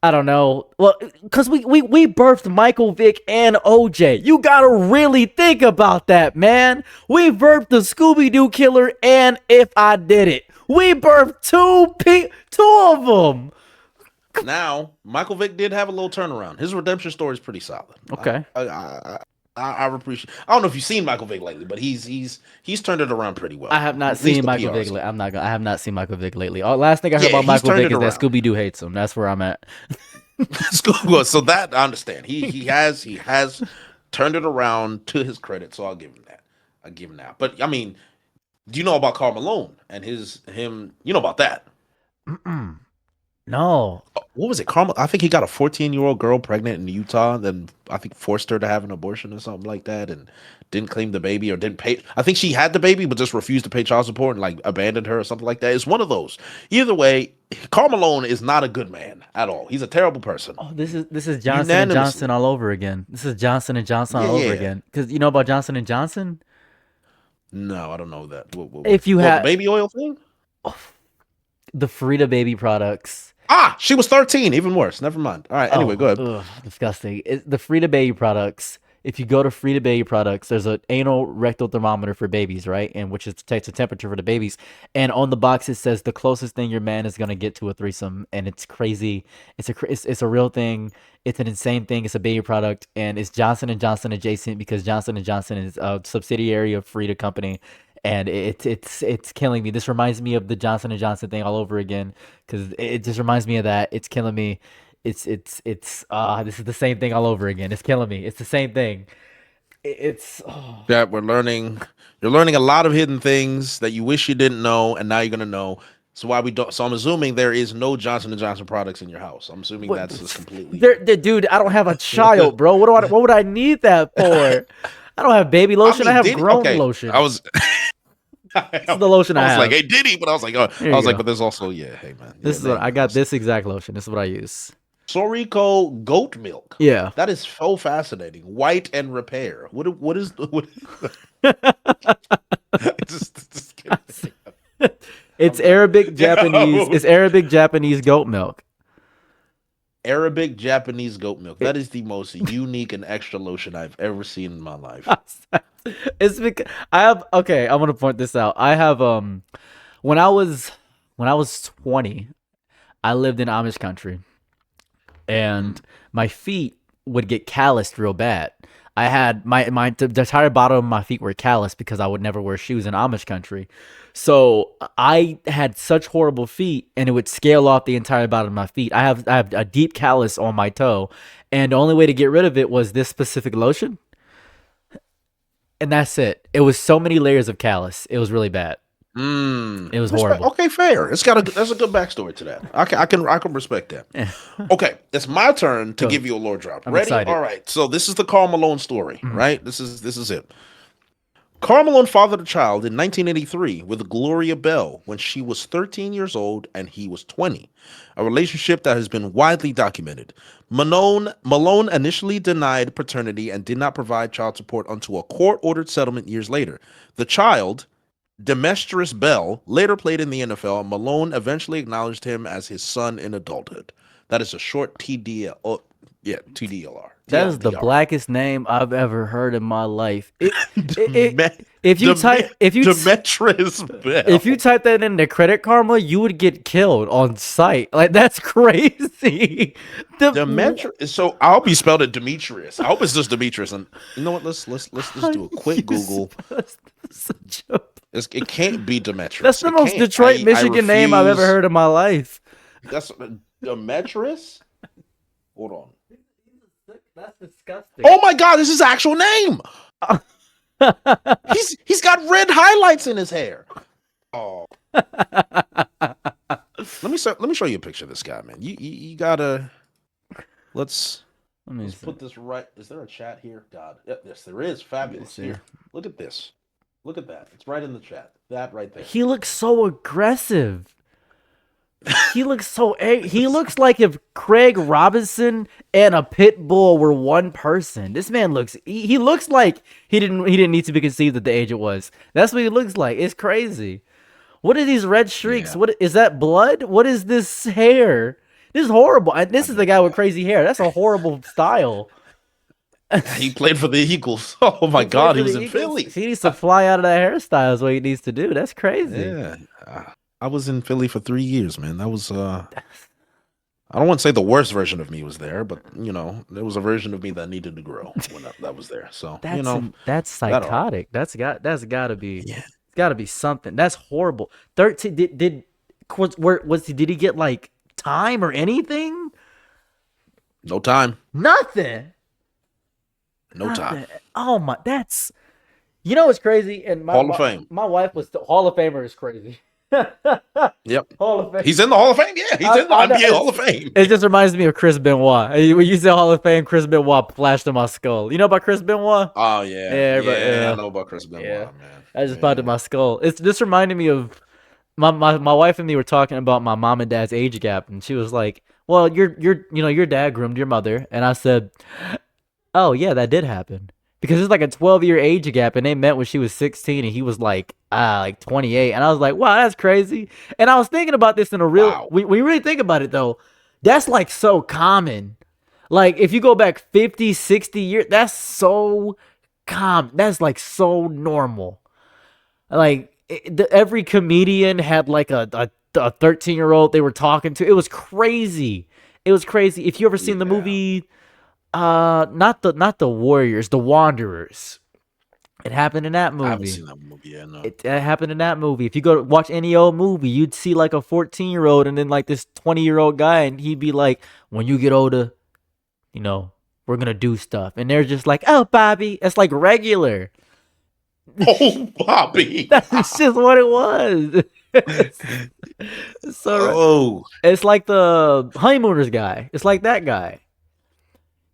Speaker 3: I don't know. Well, because we birthed Michael Vick and OJ. You gotta really think about that, man. We birthed the Scooby Doo Killer and If I Did It. We birthed two of them.
Speaker 1: Now, Michael Vick did have a little turnaround. His redemption story is pretty solid.
Speaker 3: Okay.
Speaker 1: I appreciate. I don't know if you've seen Michael Vick lately, but he's turned it around pretty well.
Speaker 3: I have not
Speaker 1: At least
Speaker 3: seen
Speaker 1: the
Speaker 3: Michael
Speaker 1: PR
Speaker 3: Vick.
Speaker 1: side.
Speaker 3: I have not seen Michael Vick lately. Last thing I heard
Speaker 1: Yeah,
Speaker 3: about
Speaker 1: he's
Speaker 3: Michael
Speaker 1: turned
Speaker 3: Vick
Speaker 1: it
Speaker 3: is that
Speaker 1: around.
Speaker 3: Scooby Doo hates him. That's where I'm at.
Speaker 1: So that I understand. He has turned it around to his credit. So I'll give him that. But I mean, do you know about Karl Malone and him? You know about that?
Speaker 3: No.
Speaker 1: What was it? Karl? I think he got a 14-year-old girl pregnant in Utah. Then I think forced her to have an abortion or something like that, and didn't claim the baby or didn't pay. I think she had the baby, but just refused to pay child support and like abandoned her or something like that. It's one of those. Either way, Karl Malone is not a good man at all. He's a terrible person.
Speaker 3: Oh, this is Johnson and
Speaker 1: Unanimously.
Speaker 3: Johnson all over again. This is Johnson and Johnson all over
Speaker 1: Yeah.
Speaker 3: again. Because you know about Johnson and Johnson?
Speaker 1: No, I don't know that.
Speaker 3: If you had
Speaker 1: the baby oil thing.
Speaker 3: the Frida baby products.
Speaker 1: Ah, she was 13. Even worse. Never mind. All right. Anyway, go ahead.
Speaker 3: Ugh, disgusting. The Frida baby products. If you go to Frida Baby Products, there's an anal rectal thermometer for babies, right? And which is takes the temperature for the babies. And on the box it says the closest thing your man is gonna get to a threesome, and it's crazy. It's a real thing. It's an insane thing. It's a baby product, and it's Johnson and Johnson adjacent because Johnson and Johnson is a subsidiary of Frida Company, and it's killing me. This reminds me of the Johnson and Johnson thing all over again because it just reminds me of that. It's killing me. This is the same thing all over again. It's killing me. It's the same thing.
Speaker 1: That we're learning. You're learning a lot of hidden things that you wish you didn't know, and now you're gonna know. So why we don't? So I'm assuming there is no Johnson and Johnson products in your house. I'm assuming that's just completely.
Speaker 3: Dude, I don't have a child, bro. What would I need that for? I don't have baby lotion. I, have grown lotion.
Speaker 1: I was.
Speaker 3: This is the lotion I
Speaker 1: was
Speaker 3: have.
Speaker 1: like, hey, did he? But I was like, oh,
Speaker 3: Here
Speaker 1: I was
Speaker 3: you
Speaker 1: like,
Speaker 3: go.
Speaker 1: but there's also, yeah, hey man.
Speaker 3: This is what I got. This exact lotion. This is what I use.
Speaker 1: Sorico goat milk.
Speaker 3: Yeah.
Speaker 1: That is so fascinating. White and repair. What is just
Speaker 3: It's Arabic Japanese. It's Arabic Japanese goat milk.
Speaker 1: Arabic Japanese goat milk. That is the most unique and extra lotion I've ever seen in my life.
Speaker 3: It's because I have. Okay, I want to point this out. I have when I was 20, I lived in Amish country, and my feet would get calloused real bad. I had the entire bottom of my feet were calloused because I would never wear shoes in Amish country. So I had such horrible feet, and it would scale off the entire bottom of my feet. I have a deep callus on my toe, and the only way to get rid of it was this specific lotion. And that's it. It was so many layers of callus. It was really bad. It was horrible.
Speaker 1: Okay, fair. That's a good backstory to that. I can respect that. Okay, it's my turn to give you a lore drop.
Speaker 3: I'm
Speaker 1: Ready?
Speaker 3: excited.
Speaker 1: All right. So this is the Karl Malone story, right? This is it. Karl Malone fathered a child in 1983 with Gloria Bell when she was 13 years old and he was 20, a relationship that has been widely documented. Malone initially denied paternity and did not provide child support until a court-ordered settlement years later. The child, Demetrius Bell, later played in the NFL, and Malone eventually acknowledged him as his son in adulthood. That is a short TDLR.
Speaker 3: That is the blackest name I've ever heard in my life.
Speaker 1: Demetrius
Speaker 3: If you type that into Credit Karma, you would get killed on sight. Like that's crazy.
Speaker 1: Demetrius. So I hope you spelled it Demetrius. I hope it's just Demetrius. And you know what? Let's do a quick Google. It can't be Demetrius.
Speaker 3: That's the most Detroit, Michigan name I've ever heard in my life.
Speaker 1: That's Demetrius. Hold on.
Speaker 3: That's disgusting.
Speaker 1: Oh my God, this is his actual name. He's got red highlights in his hair. Oh. Let me show you a picture of this guy, man. You gotta let's
Speaker 3: Let me
Speaker 1: let's
Speaker 3: see.
Speaker 1: put this right. Is there a chat here? God, yep, yes, there is. Fabulous.
Speaker 3: see.
Speaker 1: Here, look at this. Look at that. It's right in the chat. That right there.
Speaker 3: He looks so aggressive. He looks he looks like if Craig Robinson and a pit bull were one person. This man looks he looks like he didn't need to be conceived at the age it was. That's what he looks like. It's crazy. What are these red streaks?
Speaker 1: Yeah.
Speaker 3: What is that blood? What is this hair? This is horrible. And this is the guy with crazy hair. That's a horrible style.
Speaker 1: He played for the Eagles. Oh my God, he was in Philly.
Speaker 3: He needs to fly out of that hairstyle is what he needs to do. That's crazy.
Speaker 1: Yeah, I was in Philly for 3 years, man. That was I don't want to say the worst version of me was there, but you know, there was a version of me that needed to grow when that was there. So
Speaker 3: That's
Speaker 1: you know,
Speaker 3: that's psychotic. That's got to be
Speaker 1: yeah.
Speaker 3: it's got to be something. That's horrible. 13 did he get like time or anything?
Speaker 1: No time,
Speaker 3: Nothing.
Speaker 1: no time.
Speaker 3: Oh my, that's you know what's crazy and
Speaker 1: Hall of Fame.
Speaker 3: My wife was Hall of Famer is crazy.
Speaker 1: Yep,
Speaker 3: Hall of Fame.
Speaker 1: he's in the Hall of Fame. Yeah, he's in the
Speaker 3: I know,
Speaker 1: NBA Hall of Fame.
Speaker 3: It just reminds me of Chris Benoit. When you say Hall of Fame, Chris Benoit flashed in my skull. You know about Chris Benoit?
Speaker 1: Oh yeah,
Speaker 3: Yeah, but,
Speaker 1: I know about Chris Benoit,
Speaker 3: yeah.
Speaker 1: man.
Speaker 3: I just popped in my skull. It's just reminded me of my wife and me were talking about my mom and dad's age gap, and she was like, "Well, your dad groomed your mother," and I said, "Oh yeah, that did happen." Because it's like a 12-year age gap, and they met when she was 16, and he was like 28, and I was like, wow, that's crazy. And I was thinking about this in a real,
Speaker 1: Wow.
Speaker 3: we really think about it though, that's like so common. Like if you go back 50, 60 years, that's so common. That's like so normal. Like every comedian had like a 13-year-old they were talking to. It was crazy. It was crazy. If you ever seen the
Speaker 1: Yeah.
Speaker 3: movie, not the Warriors, the Wanderers. It happened in that
Speaker 1: I haven't
Speaker 3: movie.
Speaker 1: seen that movie yet. No.
Speaker 3: It happened in that movie. If you go to watch any old movie, you'd see like a 14-year-old and then like this 20-year-old guy, and he'd be like, when you get older, you know, we're gonna do stuff. And they're just like, oh, Bobby. It's like regular.
Speaker 1: Oh, Bobby.
Speaker 3: That's just what it was. So
Speaker 1: Oh,
Speaker 3: it's like the honeymooners guy. It's like that guy.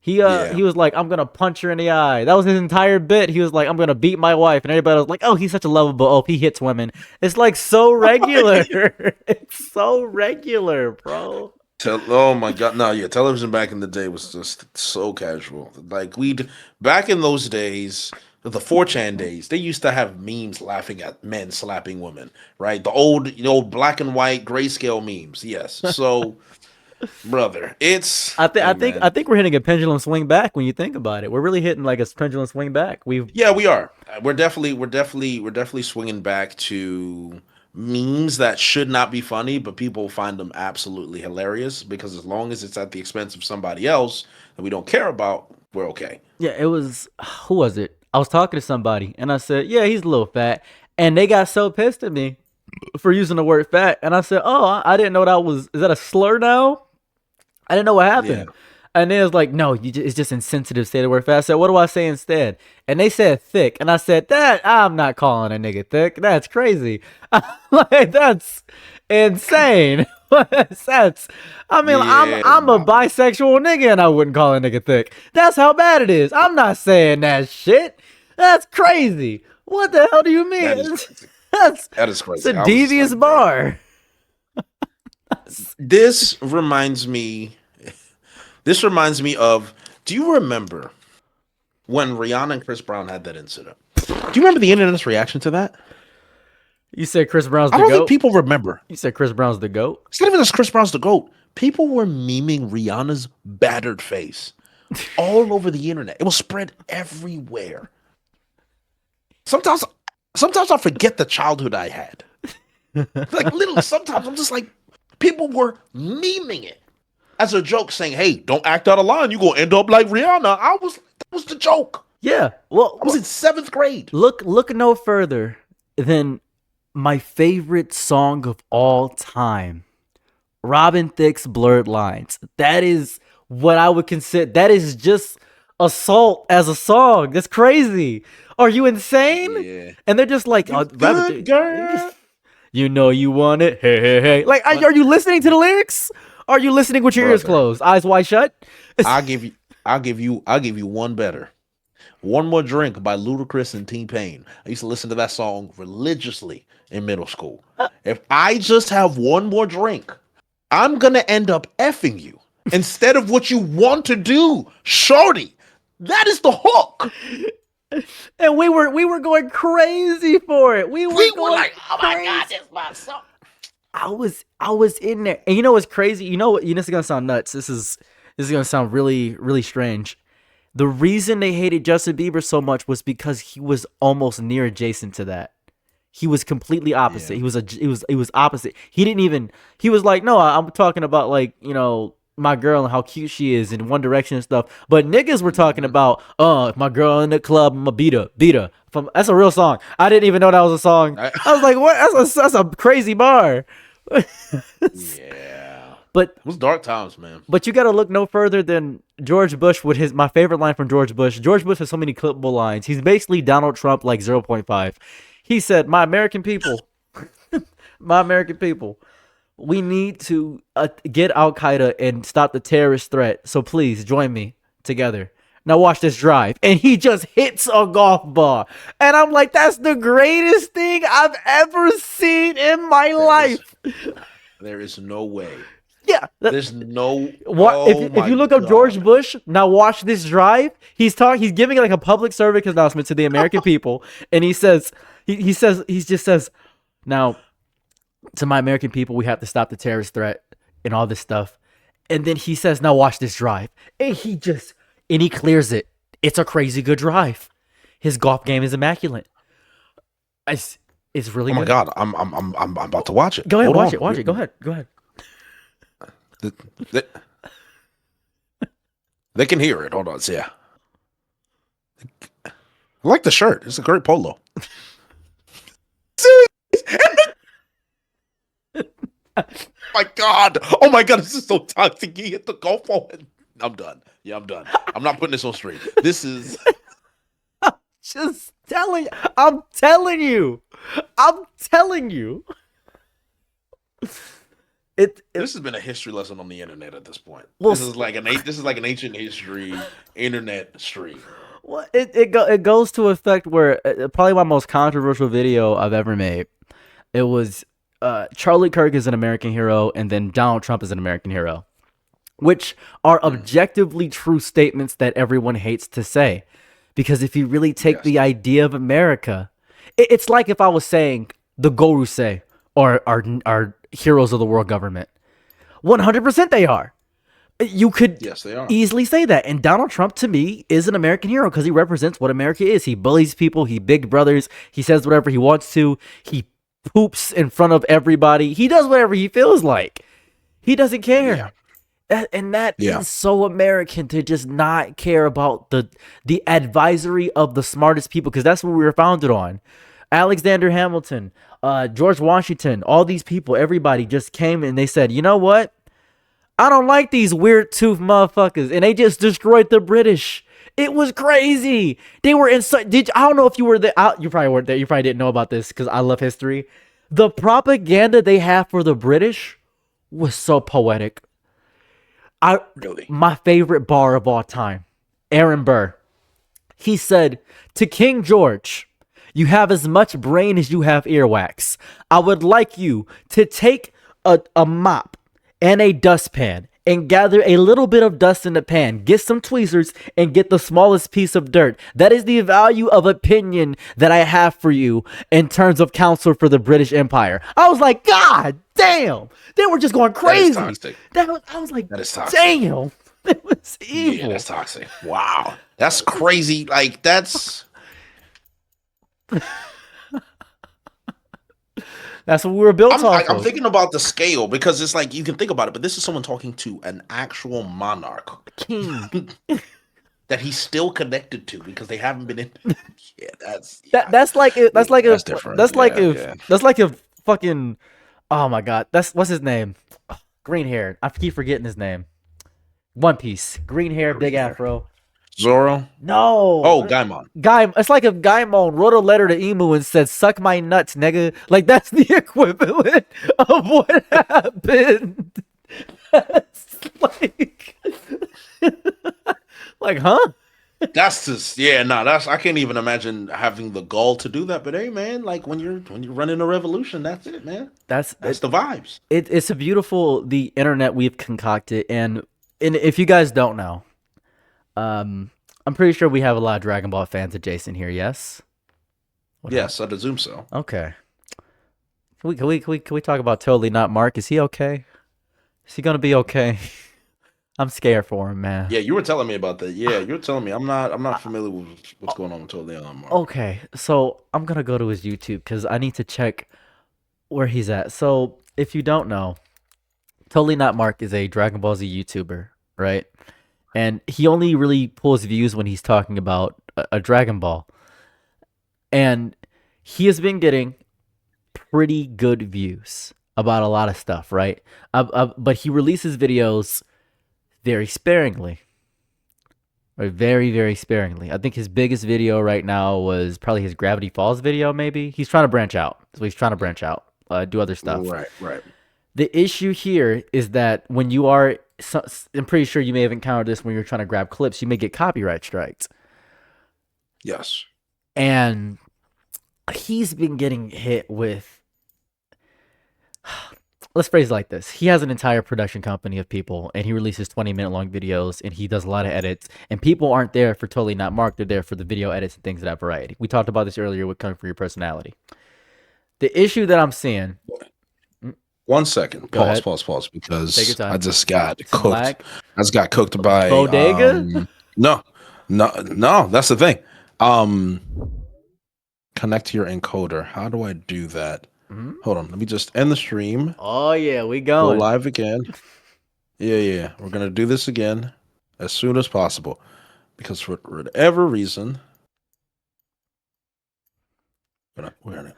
Speaker 1: Yeah.
Speaker 3: He was like, I'm gonna punch her in the eye. That was his entire bit. He was like, I'm gonna beat my wife, and everybody was like, oh, he's such a lovable. Oh, he hits women. It's like so regular. It's so regular, bro.
Speaker 1: Oh my God! No, yeah, television back in the day was just so casual. Like back in those days, the 4chan days, they used to have memes laughing at men slapping women, right? The old black and white grayscale memes. Yes. So, brother, it's
Speaker 3: I
Speaker 1: hey,
Speaker 3: think
Speaker 1: man.
Speaker 3: I think we're hitting a pendulum swing back when you think about it. We're really hitting like a pendulum swing back.
Speaker 1: Yeah, we are. We're definitely swinging back to memes that should not be funny, but people find them absolutely hilarious because as long as it's at the expense of somebody else that we don't care about, we're okay.
Speaker 3: Yeah, it was who was it? I was talking to somebody and I said, yeah, he's a little fat. And they got so pissed at me for using the word fat. And I said, oh, I didn't know is that a slur now? I didn't know what happened.
Speaker 1: Yeah.
Speaker 3: And they was like, no, it's just insensitive to say the word fat. I said, what do I say instead? And they said thick. And I said, I'm not calling a nigga thick. That's crazy. Like, that's insane. I'm a bisexual nigga and I wouldn't call a nigga thick. That's how bad it is. I'm not saying that shit. That's crazy. What the hell do you mean?
Speaker 1: That is crazy.
Speaker 3: That's
Speaker 1: That is crazy.
Speaker 3: it's a
Speaker 1: I was
Speaker 3: devious
Speaker 1: like, bro.
Speaker 3: bar.
Speaker 1: This reminds me of, do you remember when Rihanna and Chris Brown had that incident? Do you remember the internet's reaction to that?
Speaker 3: You said Chris Brown's
Speaker 1: I
Speaker 3: the
Speaker 1: don't think
Speaker 3: GOAT?
Speaker 1: people remember.
Speaker 3: You said Chris Brown's the GOAT?
Speaker 1: It's not even just Chris Brown's the GOAT. People were memeing Rihanna's battered face all over the internet. It was spread everywhere. Sometimes I forget the childhood I had. Like literally, sometimes I'm just like, people were memeing it as a joke, saying, "Hey, don't act out of line. You're gonna end up like Rihanna." That was the joke.
Speaker 3: Yeah. Well,
Speaker 1: I was in 7th grade.
Speaker 3: look no further than my favorite song of all time, Robin Thicke's Blurred Lines. That is what I would consider. That is just assault as a song. That's crazy. Are you insane?
Speaker 1: Yeah.
Speaker 3: And they're just like,
Speaker 1: You
Speaker 3: Robin
Speaker 1: good
Speaker 3: Thicke-
Speaker 1: girl.
Speaker 3: You know you want it. Hey, hey, hey. Like, are you listening to the lyrics? Are you listening with your ears
Speaker 1: Brother.
Speaker 3: closed, eyes wide shut?
Speaker 1: I'll give you one better. One More Drink by Ludacris and T-Pain. I used to listen to that song religiously in middle school. If I just have one more drink, I'm gonna end up effing you instead of what you want to do, shorty. That is the hook.
Speaker 3: And we were going crazy for it. We were going
Speaker 1: like, oh my
Speaker 3: crazy.
Speaker 1: god, this is my song.
Speaker 3: I was in there. And you know what's crazy? You know what? This is gonna sound nuts. This is gonna sound really, really strange. The reason they hated Justin Bieber so much was because he was almost near adjacent to that. He was completely opposite.
Speaker 1: Yeah.
Speaker 3: He was opposite. He didn't even. He was like, no, I'm talking about like my girl and how cute she is in One Direction and stuff. But niggas were talking about, my girl in the club, I'ma beat her. That's a real song. I didn't even know that was a song. I was like, what? That's a crazy bar.
Speaker 1: Yeah.
Speaker 3: But
Speaker 1: It was dark times, man.
Speaker 3: But you got to look no further than George Bush with my favorite line from George Bush. George Bush has so many clippable lines. He's basically Donald Trump like 0.5. He said, "My American people, my American people, we need to get Al Qaeda and stop the terrorist threat. So please join me together. Now watch this drive." And he just hits a golf ball. And I'm like, that's the greatest thing I've ever seen in my life.
Speaker 1: There is no way.
Speaker 3: Yeah.
Speaker 1: There's no.
Speaker 3: What
Speaker 1: Oh
Speaker 3: if you look up
Speaker 1: God.
Speaker 3: George Bush, now watch this drive. He's giving like a public service announcement to the American people, and he just says, now to my American people, we have to stop the terrorist threat and all this stuff. And then he says, now watch this drive. And he clears it. It's a crazy good drive. His golf game is immaculate. It's really
Speaker 1: Oh my
Speaker 3: good.
Speaker 1: God, I'm about to watch it.
Speaker 3: Go ahead,
Speaker 1: Hold
Speaker 3: watch
Speaker 1: on.
Speaker 3: it. Watch it. Go ahead.
Speaker 1: They can hear it. Hold on. Yeah. I like the shirt. It's a great polo. My God. Oh my God. This is so toxic. He hit the golf ball. I'm done. Yeah, I'm done. I'm not putting this on stream. This is.
Speaker 3: I'm telling you. This
Speaker 1: This has been a history lesson on the internet at this point.
Speaker 3: Well,
Speaker 1: This is like an ancient history internet stream.
Speaker 3: well, it goes to effect where probably my most controversial video I've ever made. It was Charlie Kirk is an American hero, and then Donald Trump is an American hero, which are objectively true statements that everyone hates to say. Because if you really take
Speaker 1: Yes.
Speaker 3: the idea of America, it's like if I was saying the Gorusei are heroes of the world government. 100% they are. You could
Speaker 1: Yes, they are.
Speaker 3: easily say that. And Donald Trump, to me, is an American hero because he represents what America is. He bullies people. He big brothers. He says whatever he wants to. He poops in front of everybody. He does whatever he feels like. He doesn't care.
Speaker 1: Yeah.
Speaker 3: That
Speaker 1: Yeah.
Speaker 3: is so American to just not care about the advisory of the smartest people, because that's what we were founded on. Alexander Hamilton, George Washington, all these people, everybody just came and they said, you know what? I don't like these weird tooth motherfuckers. And they just destroyed the British. It was crazy. They were in I don't know if you were there. You probably weren't there. You probably didn't know about this because I love history. The propaganda they have for the British was so poetic.
Speaker 1: Really?
Speaker 3: My favorite bar of all time, Aaron Burr. He said to King George, "You have as much brain as you have earwax. I would like you to take a mop and a dustpan and gather a little bit of dust in the pan. Get some tweezers and get the smallest piece of dirt. That is the value of opinion that I have for you in terms of counsel for the British Empire." I was like, God damn. They were just going crazy.
Speaker 1: toxic.
Speaker 3: I was like,
Speaker 1: That is toxic.
Speaker 3: damn. It was evil.
Speaker 1: Yeah, that's toxic. Wow. That's crazy. Like, that's.
Speaker 3: That's what we were built off
Speaker 1: I'm
Speaker 3: of.
Speaker 1: thinking about the scale because it's like you can think about it, but this is someone talking to an actual monarch
Speaker 3: King.
Speaker 1: that he's still connected to because they haven't been in. Yeah, that's.
Speaker 3: That's like
Speaker 1: That's different. Yeah.
Speaker 3: that's like if fucking, oh my god, what's his name? Green hair. I keep forgetting his name. One Piece. Green hair, big
Speaker 1: hair.
Speaker 3: afro.
Speaker 1: Zoro.
Speaker 3: No.
Speaker 1: Oh, Gaimon.
Speaker 3: Guy, it's like if Gaimon wrote a letter to Emu and said, "Suck my nuts, nigga." Like that's the equivalent of what happened. That's like, huh?
Speaker 1: That's just that's I can't even imagine having the gall to do that. But hey, man, like when you're running a revolution, that's it, man.
Speaker 3: That's
Speaker 1: That's the vibes.
Speaker 3: it's a beautiful the internet we've concocted, and if you guys don't know, I'm pretty sure we have a lot of Dragon Ball fans adjacent here. Yes. What
Speaker 1: Yes, I'd assume so.
Speaker 3: Okay. Can we talk about Totally Not Mark? Is he okay? Is he gonna be okay? I'm scared for him, man.
Speaker 1: Yeah, you were telling me about that. Yeah, you're telling me. I'm not familiar with what's going on with Totally Not Mark.
Speaker 3: Okay, so I'm gonna go to his YouTube because I need to check where he's at. So if you don't know, Totally Not Mark is a Dragon Ball Z YouTuber, right? And he only really pulls views when he's talking about a Dragon Ball. And he has been getting pretty good views about a lot of stuff, right? But he releases videos very sparingly. Or very, very sparingly. I think his biggest video right now was probably his Gravity Falls video, maybe. He's trying to branch out. So he's trying to branch out, do other stuff.
Speaker 1: Right.
Speaker 3: The issue here is that when you are, I'm pretty sure you may have encountered this when you're trying to grab clips, you may get copyright strikes.
Speaker 1: Yes.
Speaker 3: And he's been getting hit with, let's phrase it like this. He has an entire production company of people, and he releases 20-minute long videos, and he does a lot of edits, and people aren't there for Totally Not Mark. They're there for the video edits and things of that variety. We talked about this earlier with Coming For Your Personality. The issue that I'm seeing...
Speaker 1: 1 second.
Speaker 3: Go ahead.
Speaker 1: Pause. Because
Speaker 3: Take your time.
Speaker 1: I just got
Speaker 3: Some
Speaker 1: cooked.
Speaker 3: lag?
Speaker 1: I just got cooked by
Speaker 3: Bodega?
Speaker 1: No. That's the thing. Connect to your encoder. How do I do that?
Speaker 3: Mhm.
Speaker 1: Hold on. Let me just end the stream.
Speaker 3: Oh, yeah, we
Speaker 1: Go
Speaker 3: going.
Speaker 1: live again. Yeah. We're gonna do this again as soon as possible because for whatever reason, we're gonna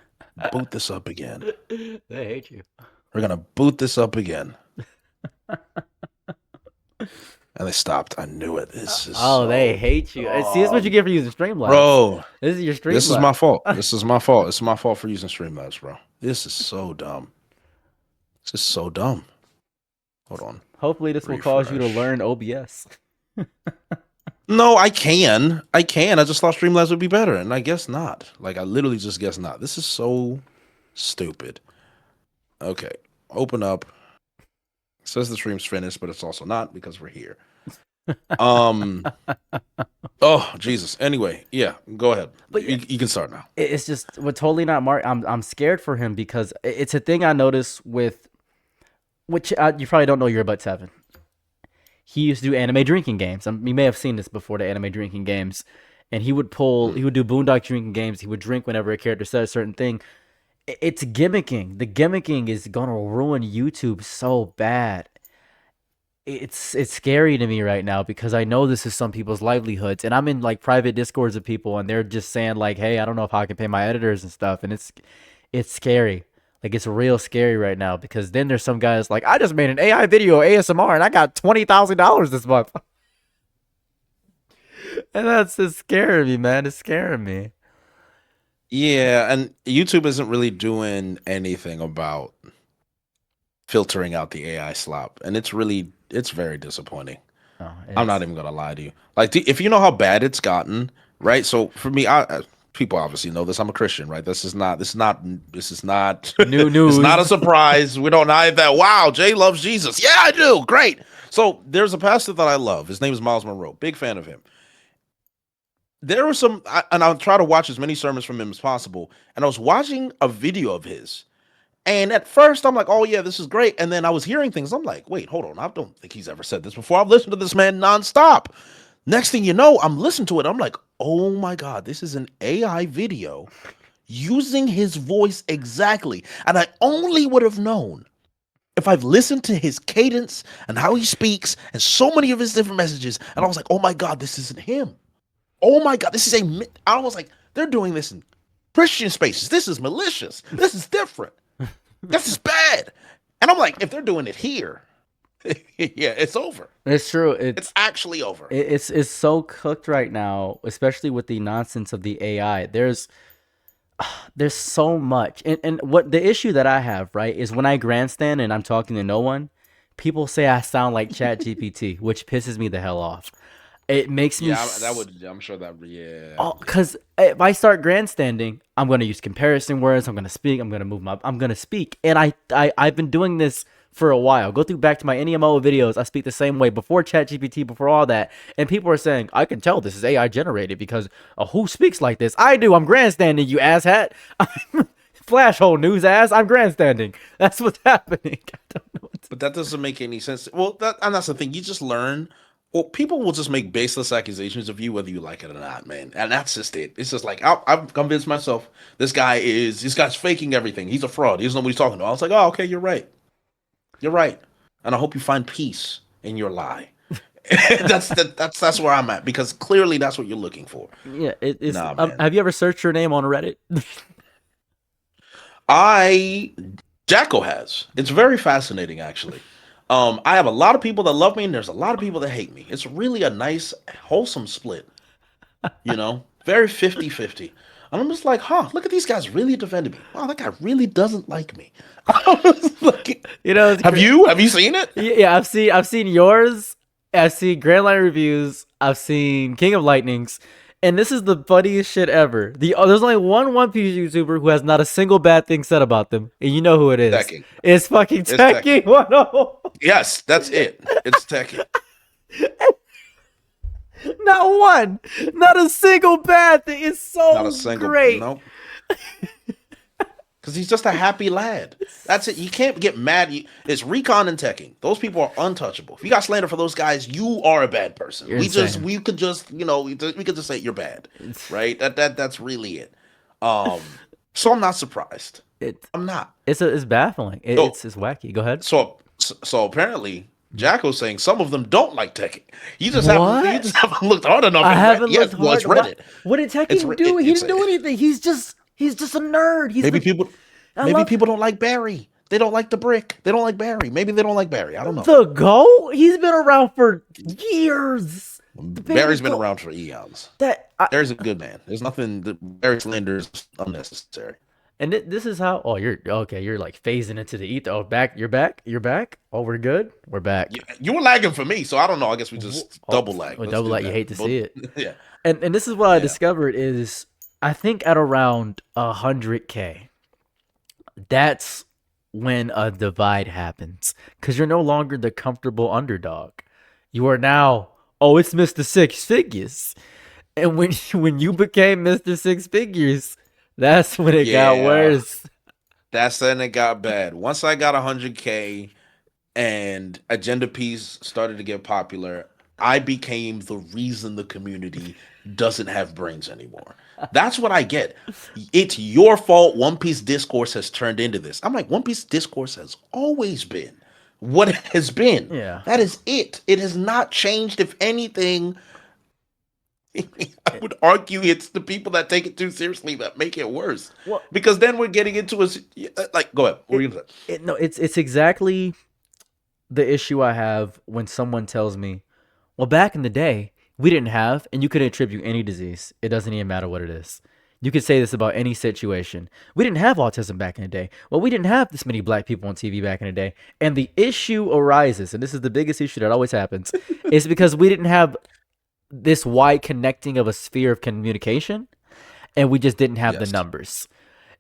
Speaker 1: boot this up again.
Speaker 3: They hate you.
Speaker 1: We're gonna boot this up again. And they stopped. I knew it. This is
Speaker 3: They hate you. See, this is what you get for using Streamlabs.
Speaker 1: bro.
Speaker 3: This is your Streamlabs.
Speaker 1: This is my fault. This is my fault. It's my fault for using Streamlabs, bro. This is so dumb. This is so dumb. Hold on.
Speaker 3: Hopefully, this will cause you to
Speaker 1: Refresh.
Speaker 3: learn OBS.
Speaker 1: No, I can. I just thought Streamlabs would be better, and I guess not. Like I literally just guess not. This is so stupid. Okay, open up. It says the stream's finished, but it's also not because we're here. Oh Jesus. Anyway, yeah, go ahead.
Speaker 3: But
Speaker 1: You can start now.
Speaker 3: It's just with Totally Not Mark. I'm scared for him because it's a thing I noticed with, which you probably don't know. You're about 7. He used to do anime drinking games. You may have seen this before, the anime drinking games. And he would do Boondock drinking games. He would drink whenever a character said a certain thing. It's gimmicking. The gimmicking is gonna ruin YouTube so bad. It's scary to me right now because I know this is some people's livelihoods, and I'm in like private discords of people, and they're just saying like, "Hey, I don't know if I can pay my editors and stuff," and it's scary. Like it's real scary right now because then there's some guys like, "I just made an AI video ASMR and I got $20,000 this month," and that's just scaring me, man. It's scaring me.
Speaker 1: Yeah, and YouTube isn't really doing anything about filtering out the AI slop, and it's very disappointing.
Speaker 3: Oh,
Speaker 1: I'm not even gonna lie to you. Like, if you know how bad it's gotten, right? So for me, people obviously know this. I'm a Christian, right? This is not
Speaker 3: New news.
Speaker 1: It's not a surprise. We don't hide that. Wow, Jay loves Jesus. Yeah, I do. Great. So there's a pastor that I love. His name is Miles Monroe. Big fan of him. There were and I'll try to watch as many sermons from him as possible. And I was watching a video of his. And at first, I'm like, oh, yeah, this is great. And then I was hearing things. I'm like, wait, hold on. I don't think he's ever said this before. I've listened to this man nonstop. Next thing you know, I'm listening to it. I'm like, oh, my God, this is an AI video using his voice exactly. And I only would have known if I've listened to his cadence and how he speaks and so many of his different messages. And I was like, oh, my God, this isn't him. Oh, my God, this is I was like, they're doing this in Christian spaces. This is malicious. This is different. This is bad. And I'm like, if they're doing it here, Yeah, it's over.
Speaker 3: It's true.
Speaker 1: It's actually over.
Speaker 3: It's so cooked right now, especially with the nonsense of the AI. There's so much, and what the issue that I have, right, is when I grandstand and I'm talking to no one, people say I sound like Chat GPT, which pisses me the hell off. It makes me
Speaker 1: Yeah, that would. I'm sure that. Yeah.
Speaker 3: oh, because if I start grandstanding, I'm gonna use comparison words. I'm gonna speak. I'm gonna speak, and I've been doing this for a while. Go through back to my NEMO videos. I speak the same way before ChatGPT, before all that, and people are saying I can tell this is AI generated because who speaks like this? I do. I'm grandstanding, you asshat. Flash hole news ass. I'm grandstanding. That's what's happening. I don't know.
Speaker 1: But that doesn't make any sense. Well, that's the thing. You just learn. Well, people will just make baseless accusations of you, whether you like it or not, man. And that's just it. It's just like I've convinced myself this guy's faking everything. He's a fraud. He doesn't know what he's talking about. I was like, oh, okay, you're right. You're right. And I hope you find peace in your lie. That's where I'm at, because clearly that's what you're looking for.
Speaker 3: Yeah, it's.
Speaker 1: Nah, man.
Speaker 3: Have you ever searched your name on Reddit?
Speaker 1: Jacko has. It's very fascinating, actually. I have a lot of people that love me, and there's a lot of people that hate me. It's really a nice, wholesome split. Very 50-50. And I'm just like, look at these guys really defending me. Wow, that guy really doesn't like me. I was like,
Speaker 3: It's
Speaker 1: have you seen it?
Speaker 3: Yeah, I've seen yours. I've seen Grand Line Reviews. I've seen King of Lightnings. And this is the funniest shit ever. There's only one Piece YouTuber who has not a single bad thing said about them. And you know who it is.
Speaker 1: Tekken.
Speaker 3: It's fucking
Speaker 1: It's
Speaker 3: Tekken 101.
Speaker 1: Yes, that's it. It's Tekken.
Speaker 3: Not one. Not a single bad thing. It's so
Speaker 1: Not a single.
Speaker 3: great.
Speaker 1: Nope. Because he's just a happy lad. That's it. You can't get mad. It's Recon and Tekken. Those people are untouchable. If you got slander for those guys, you are a bad person.
Speaker 3: You're
Speaker 1: we
Speaker 3: insane.
Speaker 1: could just we could just say you're bad, right? That's really it. So I'm not surprised. I'm not.
Speaker 3: It's baffling. It's wacky. Go ahead.
Speaker 1: So apparently, Jacko's saying some of them don't like Tekken. You just
Speaker 3: What?
Speaker 1: haven't looked hard enough.
Speaker 3: I haven't looked
Speaker 1: Well, it's
Speaker 3: hard.
Speaker 1: Reddit.
Speaker 3: What did
Speaker 1: It's
Speaker 3: Tekken
Speaker 1: re-
Speaker 3: do?
Speaker 1: it-
Speaker 3: He
Speaker 1: it's
Speaker 3: didn't do anything. He's just a nerd.
Speaker 1: Maybe people don't like Barry. They don't like the brick. They don't like Barry. Maybe they don't like Barry. I don't know.
Speaker 3: The GOAT? He's been around for years.
Speaker 1: Barry's been around for eons. Barry's a good man. There's nothing that Barry slander is unnecessary.
Speaker 3: And this is how. Oh, you're okay. You're like phasing into the ether. Oh, You're back. Oh, we're good. We're back.
Speaker 1: You were lagging for me, so I don't know. I guess we just double lag. Let's
Speaker 3: Double
Speaker 1: do
Speaker 3: lag. You
Speaker 1: that.
Speaker 3: hate to see it.
Speaker 1: Yeah.
Speaker 3: And this is what I discovered is I think at around 100K, that's when a divide happens because you're no longer the comfortable underdog. You are now, it's Mr. Six Figures. And when you became Mr. Six Figures, that's when it got worse.
Speaker 1: That's when it got bad. Once I got 100K and Agenda Piece started to get popular, I became the reason the community doesn't have brains anymore. That's what I get. It's your fault One Piece discourse has turned into this. I'm like, One Piece discourse has always been what it has been.
Speaker 3: Yeah.
Speaker 1: That is it. It has not changed. If anything, I would argue it's the people that take it too seriously that make it worse.
Speaker 3: Well-
Speaker 1: because then we're getting into go ahead. What were you gonna say?
Speaker 3: It's exactly the issue I have when someone tells me, well, back in the day, we didn't have, and you could attribute any disease. It doesn't even matter what it is. You could say this about any situation. We didn't have autism back in the day. Well, we didn't have this many black people on TV back in the day. And the issue arises, and this is the biggest issue that always happens, is because we didn't have this wide connecting of a sphere of communication, and we just didn't have the
Speaker 1: Yes.
Speaker 3: numbers.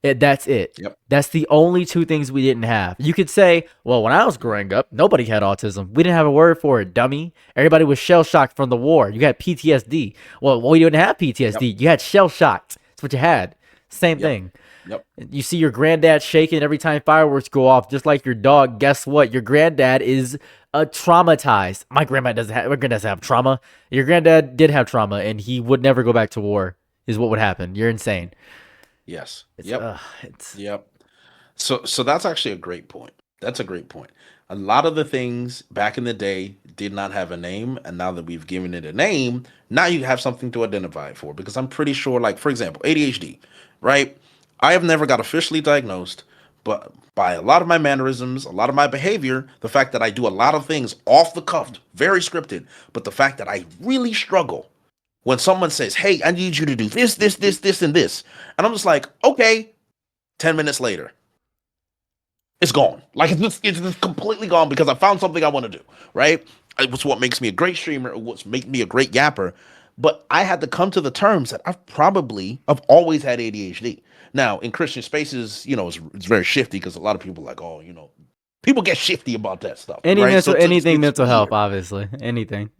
Speaker 3: That's it.
Speaker 1: Yep.
Speaker 3: That's the only two things we didn't have. You could say, well, when I was growing up, nobody had autism. We didn't have a word for it, dummy. Everybody was shell shocked from the war. You had PTSD. Well, you didn't have PTSD. You had shell shocked. That's what you had. Same thing.
Speaker 1: Yep.
Speaker 3: You see your granddad shaking every time fireworks go off, just like your dog. Guess what? Your granddad is traumatized. My granddad doesn't have trauma. Your granddad did have trauma, and he would never go back to war. Is what would happen. You're insane.
Speaker 1: Yes.
Speaker 3: Yep.
Speaker 1: Yep. So that's actually a great point. That's a great point. A lot of the things back in the day did not have a name, and now that we've given it a name, now you have something to identify it for. Because I'm pretty sure, like, for example, ADHD, right? I have never got officially diagnosed, but by a lot of my mannerisms, a lot of my behavior, the fact that I do a lot of things off the cuff, very scripted, but the fact that I really struggle when someone says, "Hey, I need you to do this, this, this, this, and this," and I'm just like, "Okay." 10 minutes later, it's gone. Like it's just completely gone because I found something I want to do. Right? It's what makes me a great streamer. What's make me a great yapper. But I had to come to the terms that I've always had ADHD. Now in Christian spaces, it's very shifty because a lot of people are like, oh, people get shifty about that stuff. Right? So
Speaker 3: anything
Speaker 1: it's
Speaker 3: mental health,
Speaker 1: weird.
Speaker 3: obviously, anything.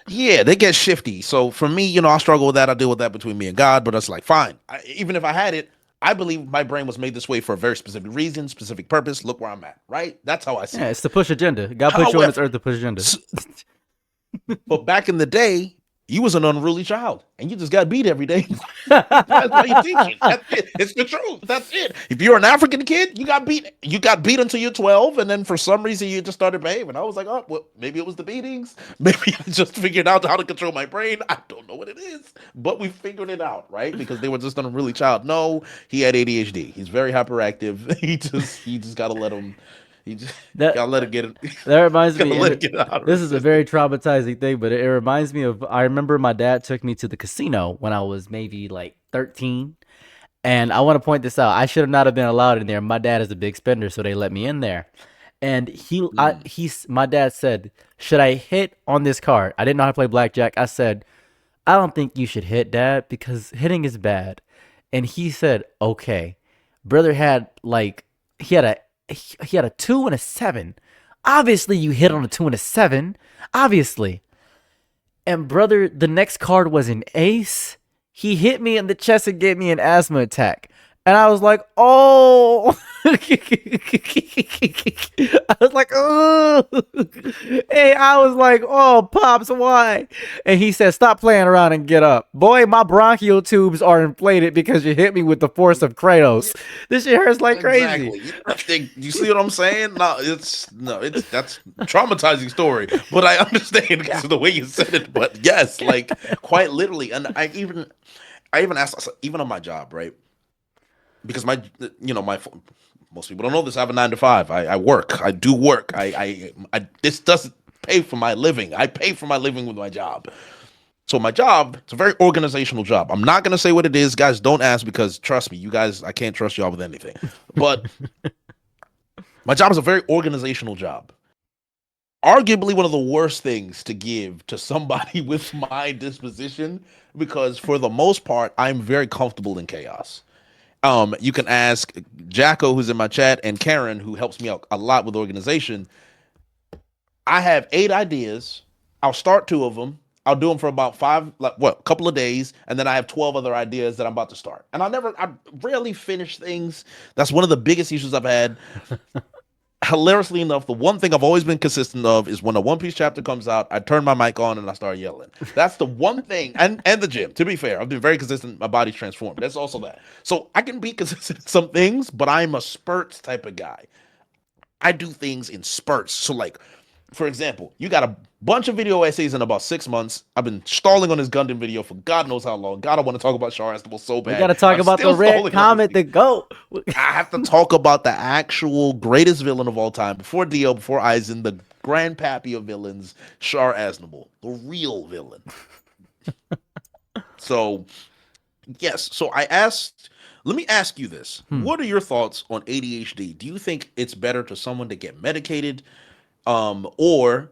Speaker 1: Yeah, they get shifty. So for me, I struggle with that. I deal with that between me and God. But it's like, fine. Even if I had it, I believe my brain was made this way for a very specific reason, specific purpose. Look where I'm at. Right? That's how I see
Speaker 3: Yeah,
Speaker 1: it.
Speaker 3: it's to push agenda. God put you on this
Speaker 1: However,
Speaker 3: earth to push agenda.
Speaker 1: But back in the day, you was an unruly child, and you just got beat every day. That's why you teach it. That's it. It's the truth. That's it. If you're an African kid, you got beat. You got beat until you're 12, and then for some reason you just started behaving. I was like, oh, well, maybe it was the beatings. Maybe I just figured out how to control my brain. I don't know what it is, but we figured it out, right? Because they were just an unruly child. No, he had ADHD. He's very hyperactive. He just gotta let him. He just
Speaker 3: That
Speaker 1: gotta let him get it.
Speaker 3: that reminds
Speaker 1: Gotta
Speaker 3: me.
Speaker 1: let
Speaker 3: and
Speaker 1: it get out of
Speaker 3: This
Speaker 1: his
Speaker 3: is a
Speaker 1: system.
Speaker 3: very traumatizing thing, but it reminds me of. I remember my dad took me to the casino when I was maybe like 13, and I want to point this out. I should have not have been allowed in there. My dad is a big spender, so they let me in there. And my dad said, "Should I hit on this card?" I didn't know how to play blackjack. I said, "I don't think you should hit, Dad, because hitting is bad." And he said, "Okay." Brother had like he had a 2 and a 7. Obviously, you hit on a 2 and a 7. Obviously. And brother, the next card was an ace. He hit me in the chest and gave me an asthma attack. And I was like, oh. I was like, oh. Hey, I was like, oh, Pops, why? And he said, stop playing around and get up. Boy, my bronchial tubes are inflated because you hit me with the force of Kratos. This shit hurts like crazy.
Speaker 1: Exactly. You see what I'm saying? That's a traumatizing story, but I understand because of the way you said it. But yes, like quite literally, and I even asked, even on my job, right? Because my most people don't know this. I have a 9 to 5. I work. I do work. This doesn't pay for my living. I pay for my living with my job. So my job, it's a very organizational job. I'm not gonna say what it is, guys. Don't ask because trust me, you guys, I can't trust y'all with anything. But my job is a very organizational job. Arguably one of the worst things to give to somebody with my disposition, because for the most part, I'm very comfortable in chaos. You can ask Jacko, who's in my chat, and Karen, who helps me out a lot with organization. I have 8 ideas. I'll start 2 of them. I'll do them for about 5, a couple of days, and then I have 12 other ideas that I'm about to start. And I rarely finish things. That's one of the biggest issues I've had. Hilariously enough, the one thing I've always been consistent of is when a One Piece chapter comes out, I turn my mic on and I start yelling. That's the one thing, and the gym. To be fair, I've been very consistent. My body's transformed. That's also that. So I can be consistent in some things, but I'm a spurts type of guy. I do things in spurts. So like, for example, you got a bunch of video essays in about 6 months. I've been stalling on this Gundam video for God knows how long. God, I want to talk about Char Aznable so bad.
Speaker 3: We gotta talk
Speaker 1: I'm
Speaker 3: about
Speaker 1: still
Speaker 3: the red
Speaker 1: stalling on
Speaker 3: comet,
Speaker 1: this
Speaker 3: the GOAT.
Speaker 1: I have to talk about the actual greatest villain of all time, before Dio, before Aizen, the grandpappy of villains, Char Aznable, the real villain. So, yes. So let me ask you this. What are your thoughts on ADHD? Do you think it's better to someone to get medicated, or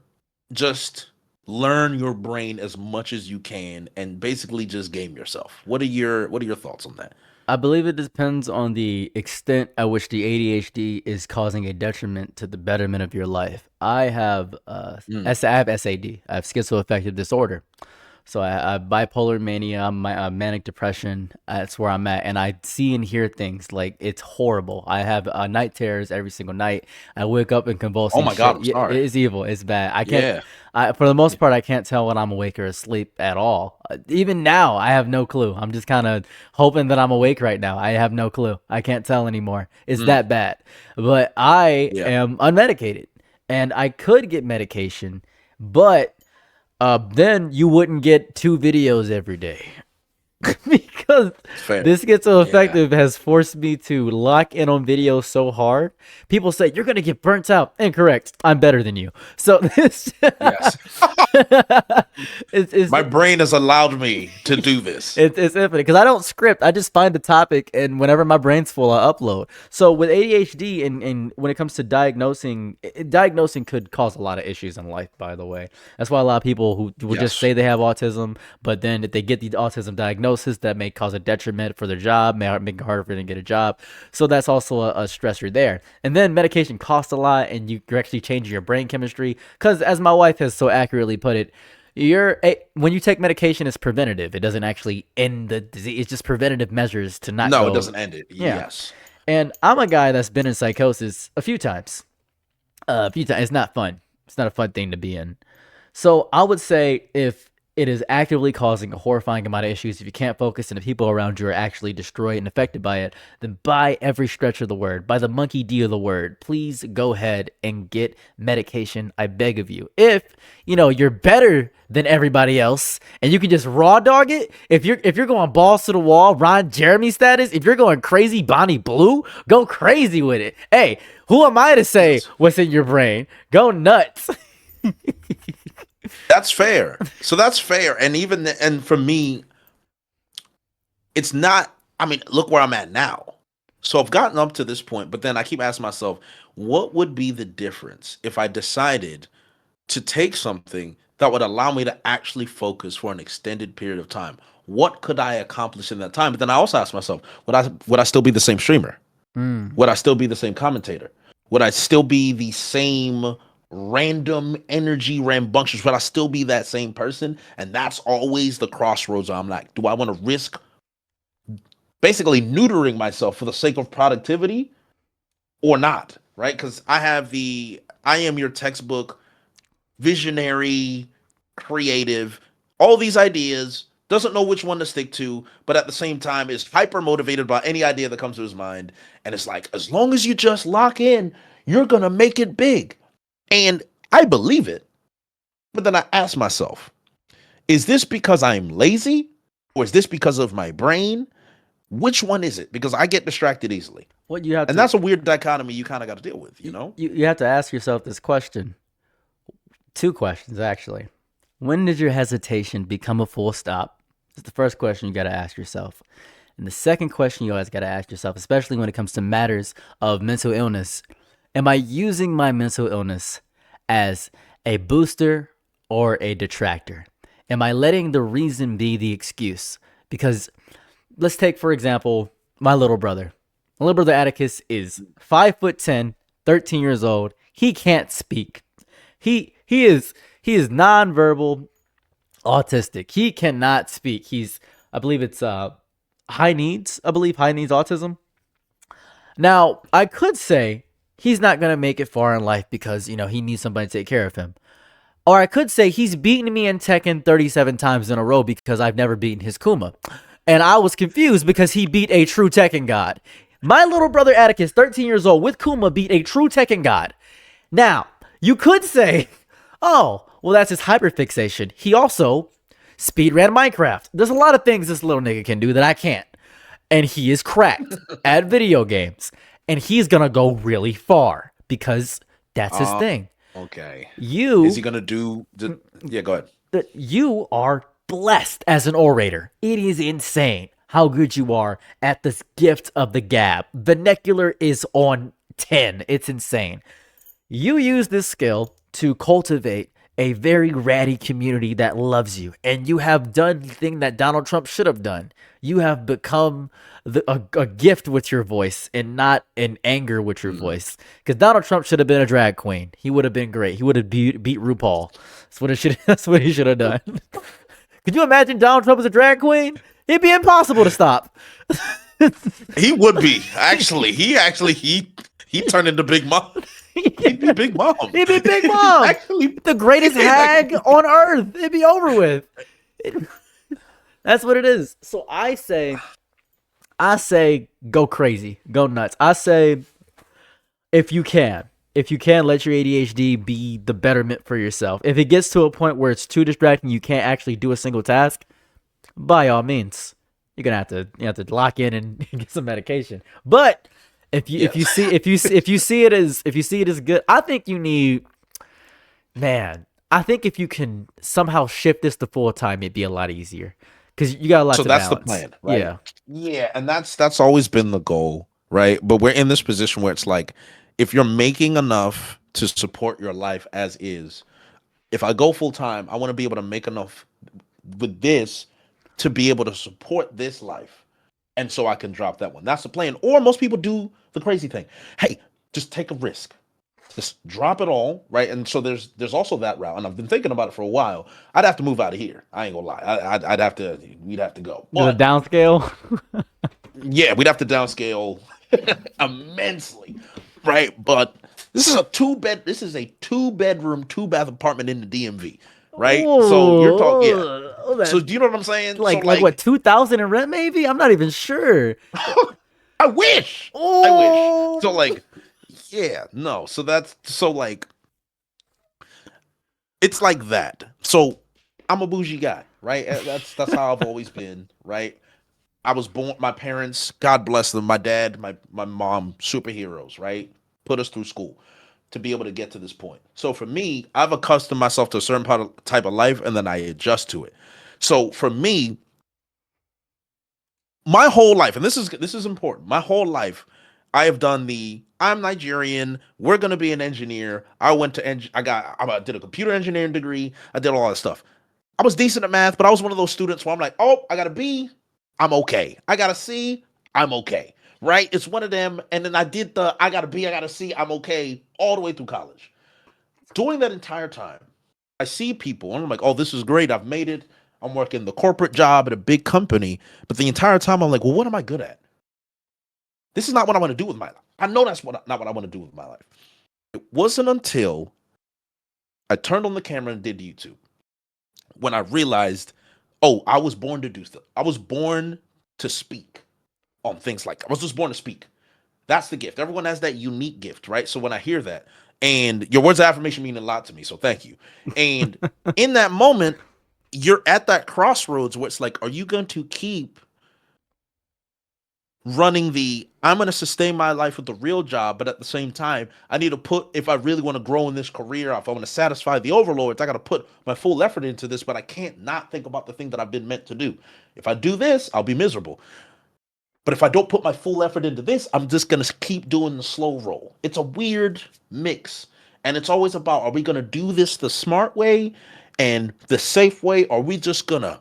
Speaker 1: just learn your brain as much as you can and basically just game yourself? What are your thoughts on that?
Speaker 3: I believe it depends on the extent at which the ADHD is causing a detriment to the betterment of your life. I have I have SAD. I have schizoaffective disorder. So I have bipolar mania, manic depression. That's where I'm at, and I see and hear things like it's horrible. I have night terrors every single night. I wake up in convulsing.
Speaker 1: Oh my God, I'm
Speaker 3: shit.
Speaker 1: sorry.
Speaker 3: It's evil. It's bad. I can't.
Speaker 1: Yeah.
Speaker 3: For the most part, I can't tell when I'm awake or asleep at all. Even now, I have no clue. I'm just kind of hoping that I'm awake right now. I have no clue. I can't tell anymore. It's that bad. But I am unmedicated, and I could get medication, but then you wouldn't get 2 videos every day. because
Speaker 1: Fair.
Speaker 3: this Schizoaffective has forced me to lock in on video so hard. People say you're gonna get burnt out. Incorrect. I'm better than you. So this,
Speaker 1: Yes.
Speaker 3: it's
Speaker 1: My brain has allowed me to do this.
Speaker 3: it's infinite because I don't script. I just find the topic, and whenever my brain's full, I upload. So with ADHD and when it comes to diagnosing could cause a lot of issues in life. By the way, that's why a lot of people who will just
Speaker 1: Yes.
Speaker 3: say they have autism, but then if they get the autism diagnosis, that may cause a detriment for their job, may make it harder for them to get a job. So that's also a stressor there. And then medication costs a lot, and you're actually changing your brain chemistry. Because as my wife has so accurately put it, when you take medication, it's preventative. It doesn't actually end the disease. It's just preventative measures to not
Speaker 1: No,
Speaker 3: go.
Speaker 1: it doesn't end it.
Speaker 3: Yeah.
Speaker 1: Yes.
Speaker 3: And I'm a guy that's been in psychosis a few times. It's not fun. It's not a fun thing to be in. So I would say if it is actively causing a horrifying amount of issues, if you can't focus and the people around you are actually destroyed and affected by it, then by every stretch of the word, by the monkey D of the word, please go ahead and get medication. I beg of you. If you're better than everybody else and you can just raw dog it, if you're going balls to the wall, Ron Jeremy status, if you're going crazy Bonnie Blue, go crazy with it. Hey, who am I to say what's in your brain? Go nuts.
Speaker 1: That's fair. So that's fair. And for me, it's not, I mean, look where I'm at now. So I've gotten up to this point, but then I keep asking myself, what would be the difference if I decided to take something that would allow me to actually focus for an extended period of time? What could I accomplish in that time? But then I also ask myself, would I still be the same streamer? Would I still be the same commentator? Would I still be the same random energy rambunctious? Would I still be that same person? And that's always the crossroads. I'm like, do I want to risk basically neutering myself for the sake of productivity or not? Right? Because I am your textbook visionary, creative, all these ideas, doesn't know which one to stick to, but at the same time is hyper motivated by any idea that comes to his mind. And it's like, as long as you just lock in, you're going to make it big. And I believe it. But then I ask myself, is this because I'm lazy or is this because of my brain? Which one is it? Because I get distracted easily. And that's a weird dichotomy you kind of got to deal with, you know?
Speaker 3: You have to ask yourself this question. Two questions, actually. When did your hesitation become a full stop? That's the first question you got to ask yourself. And the second question you always got to ask yourself, especially when it comes to matters of mental illness, am I using my mental illness as a booster or a detractor? Am I letting the reason be the excuse? Because let's take, for example, my little brother. My little brother Atticus is 5'10", 13 years old. He can't speak. He is nonverbal, autistic. He cannot speak. I believe it's high needs autism. Now, I could say he's not going to make it far in life because, he needs somebody to take care of him. Or I could say he's beaten me in Tekken 37 times in a row because I've never beaten his Kuma. And I was confused because he beat a true Tekken god. My little brother Atticus, 13 years old, with Kuma, beat a true Tekken god. Now, you could say, oh, well, that's his hyperfixation. He also speedran Minecraft. There's a lot of things this little nigga can do that I can't. And he is cracked at video games. And he's going to go really far because that's his thing.
Speaker 1: Okay.
Speaker 3: Is
Speaker 1: he going to do... Yeah, go ahead.
Speaker 3: You are blessed as an orator. It is insane how good you are at this gift of the gab. Vernacular is on 10. It's insane. You use this skill to cultivate a very ratty community that loves you. And you have done the thing that Donald Trump should have done. You have become a gift with your voice and not an anger with your voice. Because Donald Trump should have been a drag queen. He would have been great. He would have beat RuPaul. That's what he should have done. Could you imagine Donald Trump as a drag queen? It'd be impossible to stop.
Speaker 1: He would be. He turned into Big Mom. He'd be Big Mom.
Speaker 3: He'd be Big Mom.
Speaker 1: Actually,
Speaker 3: the greatest hag on earth. It'd be over with. That's what it is. So I say, go crazy, go nuts. I say, if you can, let your ADHD be the betterment for yourself. If it gets to a point where it's too distracting, you can't actually do a single task, by all means, you're gonna have to lock in and get some medication. But if you
Speaker 1: Yes.
Speaker 3: see it as good, I think you need, man. I think if you can somehow shift this to full time, it'd be a lot easier because you got a lot
Speaker 1: So
Speaker 3: to
Speaker 1: that's the
Speaker 3: balance.
Speaker 1: plan, right?
Speaker 3: Yeah,
Speaker 1: Yeah, and that's always been the goal, right? But we're in this position where it's like, if you're making enough to support your life as is, if I go full time, I want to be able to make enough with this to be able to support this life. And so I can drop that one. That's the plan. Or most people do the crazy thing. Hey, just take a risk. Just drop it all, right? And so there's also that route. And I've been thinking about it for a while. I'd have to move out of here. I ain't gonna lie. I'd have to. We'd have to go.
Speaker 3: the
Speaker 1: But
Speaker 3: downscale.
Speaker 1: yeah, we'd have to downscale immensely, right? But this is a two bedroom, 2 bath apartment in the DMV, right? So you're talking, yeah.
Speaker 3: Oh,
Speaker 1: So do you know what I'm saying?
Speaker 3: like
Speaker 1: So
Speaker 3: like what, 2,000 in rent? Maybe, I'm not even sure.
Speaker 1: I wish. I
Speaker 3: Oh,
Speaker 1: wish. So like, yeah, no. So that's so like, it's like that. So I'm a bougie guy, right? That's how I've always been, right? I was born. My parents, God bless them. My dad, my mom, superheroes, right? Put us through school to be able to get to this point. So for me, I've accustomed myself to a certain type of life, and then I adjust to it. So for me, my whole life, and this is important. My whole life, I have done the. I'm Nigerian. We're gonna be an engineer. I went to I did a computer engineering degree. I did all that stuff. I was decent at math, but I was one of those students where I'm like, oh, I got a B, I'm okay. I got a C, I'm okay. Right? It's one of them. And then I did I got a B, I got a C, I'm okay all the way through college. During that entire time, I see people and I'm like, oh, this is great. I've made it. I'm working the corporate job at a big company. But the entire time I'm like, well, what am I good at? This is not what I want to do with my life. I know that's not what I want to do with my life. It wasn't until I turned on the camera and did YouTube when I realized, oh, I was born to do stuff. I was born to speak on things like I was just born to speak. That's the gift. Everyone has that unique gift, right? So when I hear that, and your words of affirmation mean a lot to me, so thank you. And in that moment, you're at that crossroads where it's like, are you going to keep running I'm going to sustain my life with the real job, but at the same time, I need to put, if I really want to grow in this career, if I want to satisfy the overlords, I got to put my full effort into this, but I can't not think about the thing that I've been meant to do. If I do this, I'll be miserable. But if I don't put my full effort into this, I'm just going to keep doing the slow roll. It's a weird mix. And it's always about, are we going to do this the smart way and the safe way? Or are we just going to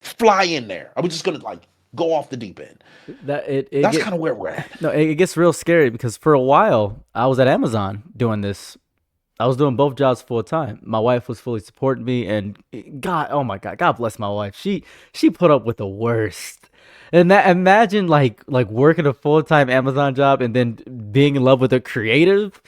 Speaker 1: fly in there? Are we just going to like go off the deep end? That's kind of where we're at.
Speaker 3: no, it gets real scary because for a while I was at Amazon doing this. I was doing both jobs full time. My wife was fully supporting me, and God, oh my God, God bless my wife. She put up with the worst. And that, imagine like working a full time Amazon job and then being in love with a creative.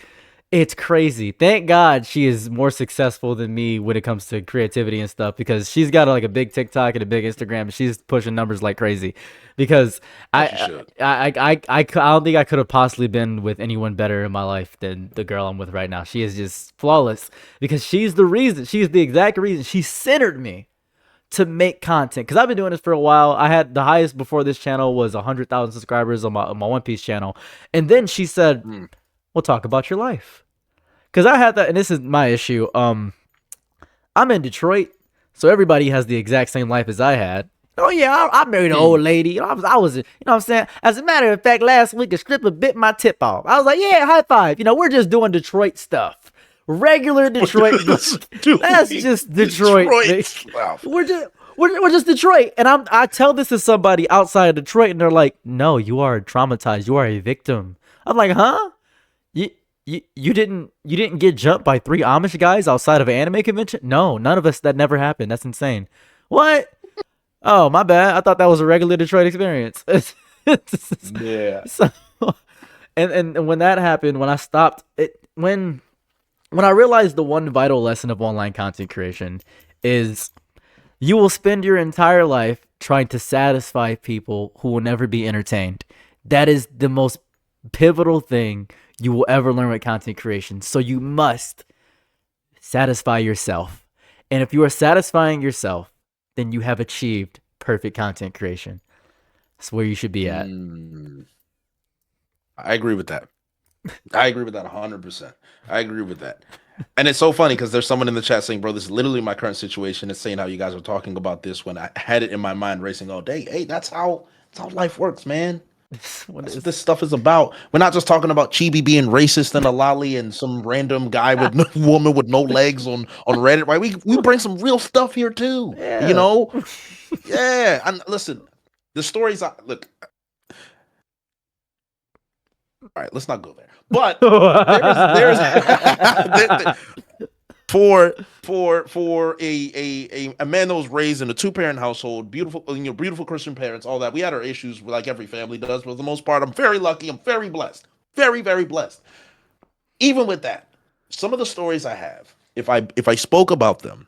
Speaker 3: It's crazy. Thank God she is more successful than me when it comes to creativity and stuff, because she's got like a big TikTok and a big Instagram and she's pushing numbers like crazy. Because
Speaker 1: As you should.
Speaker 3: I don't think I could have possibly been with anyone better in my life than the girl I'm with right now. She is just flawless because she's the exact reason she centered me to make content, because I've been doing this for a while. I had the highest before this channel was 100,000 subscribers on my One Piece channel, and then she said, "We'll talk about your life," because I had that, and this is my issue. I'm in Detroit, so everybody has the exact same life as I had. Oh yeah, I married an old lady. You know, I was, you know what I'm saying? As a matter of fact, last week a stripper bit my tip off. I was like, yeah, high five. You know, we're just doing Detroit stuff. Regular Detroit. That's just Detroit.
Speaker 1: Wow.
Speaker 3: We're just Detroit. And I tell this to somebody outside of Detroit, and they're like, no, you are traumatized. You are a victim. I'm like, huh? You didn't get jumped by 3 Amish guys outside of an anime convention? No, none of us. That never happened. That's insane. What? Oh, my bad. I thought that was a regular Detroit experience.
Speaker 1: Yeah.
Speaker 3: So, and when that happened, when I stopped it, when I realized the one vital lesson of online content creation is you will spend your entire life trying to satisfy people who will never be entertained. That is the most pivotal thing you will ever learn with content creation. So you must satisfy yourself. And if you are satisfying yourself, then you have achieved perfect content creation. That's where you should be at.
Speaker 1: I agree with that. I agree with that 100%. I agree with that. And it's so funny because there's someone in the chat saying, bro, this is literally my current situation. It's saying how you guys are talking about this when I had it in my mind racing all day. Hey, that's how life works, man. That's what this stuff is about. We're not just talking about Chibi being racist and a lolly and some random guy with no woman with no legs on Reddit, right? We bring some real stuff here too.
Speaker 3: Yeah.
Speaker 1: You know? Yeah. And listen, the stories look. All right, let's not go there. But there's for a man that was raised in a 2-parent household, beautiful Christian parents, all that. We had our issues like every family does, but for the most part, I'm very lucky. I'm very blessed. Very, very blessed. Even with that, some of the stories I have, if I spoke about them,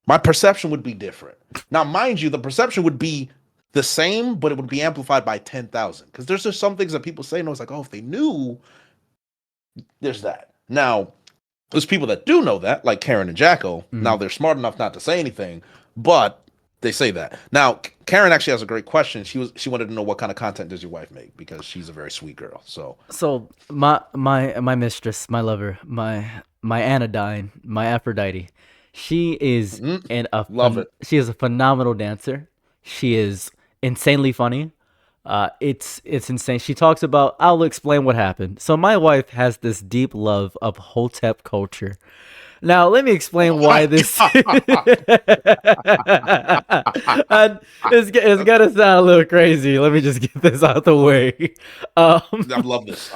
Speaker 1: my perception would be different. Now, mind you, the perception would be the same, but it would be amplified by 10,000. Because there's just some things that people say, and it's like, oh, if they knew, there's that. Now, there's people that do know that, like Karen and Jacko.
Speaker 3: Mm-hmm.
Speaker 1: Now, they're smart enough not to say anything, but they say that. Now, Karen actually has a great question. She wanted to know what kind of content does your wife make, because she's a very sweet girl. So
Speaker 3: my mistress, my lover, my anodyne, my Aphrodite, she is she is a phenomenal dancer. She is insanely funny. It's insane. She talks about, I'll explain what happened. So my wife has this deep love of Hotep culture. Now let me explain why this and it's gonna sound a little crazy. Let me just get this out the way.
Speaker 1: I love this.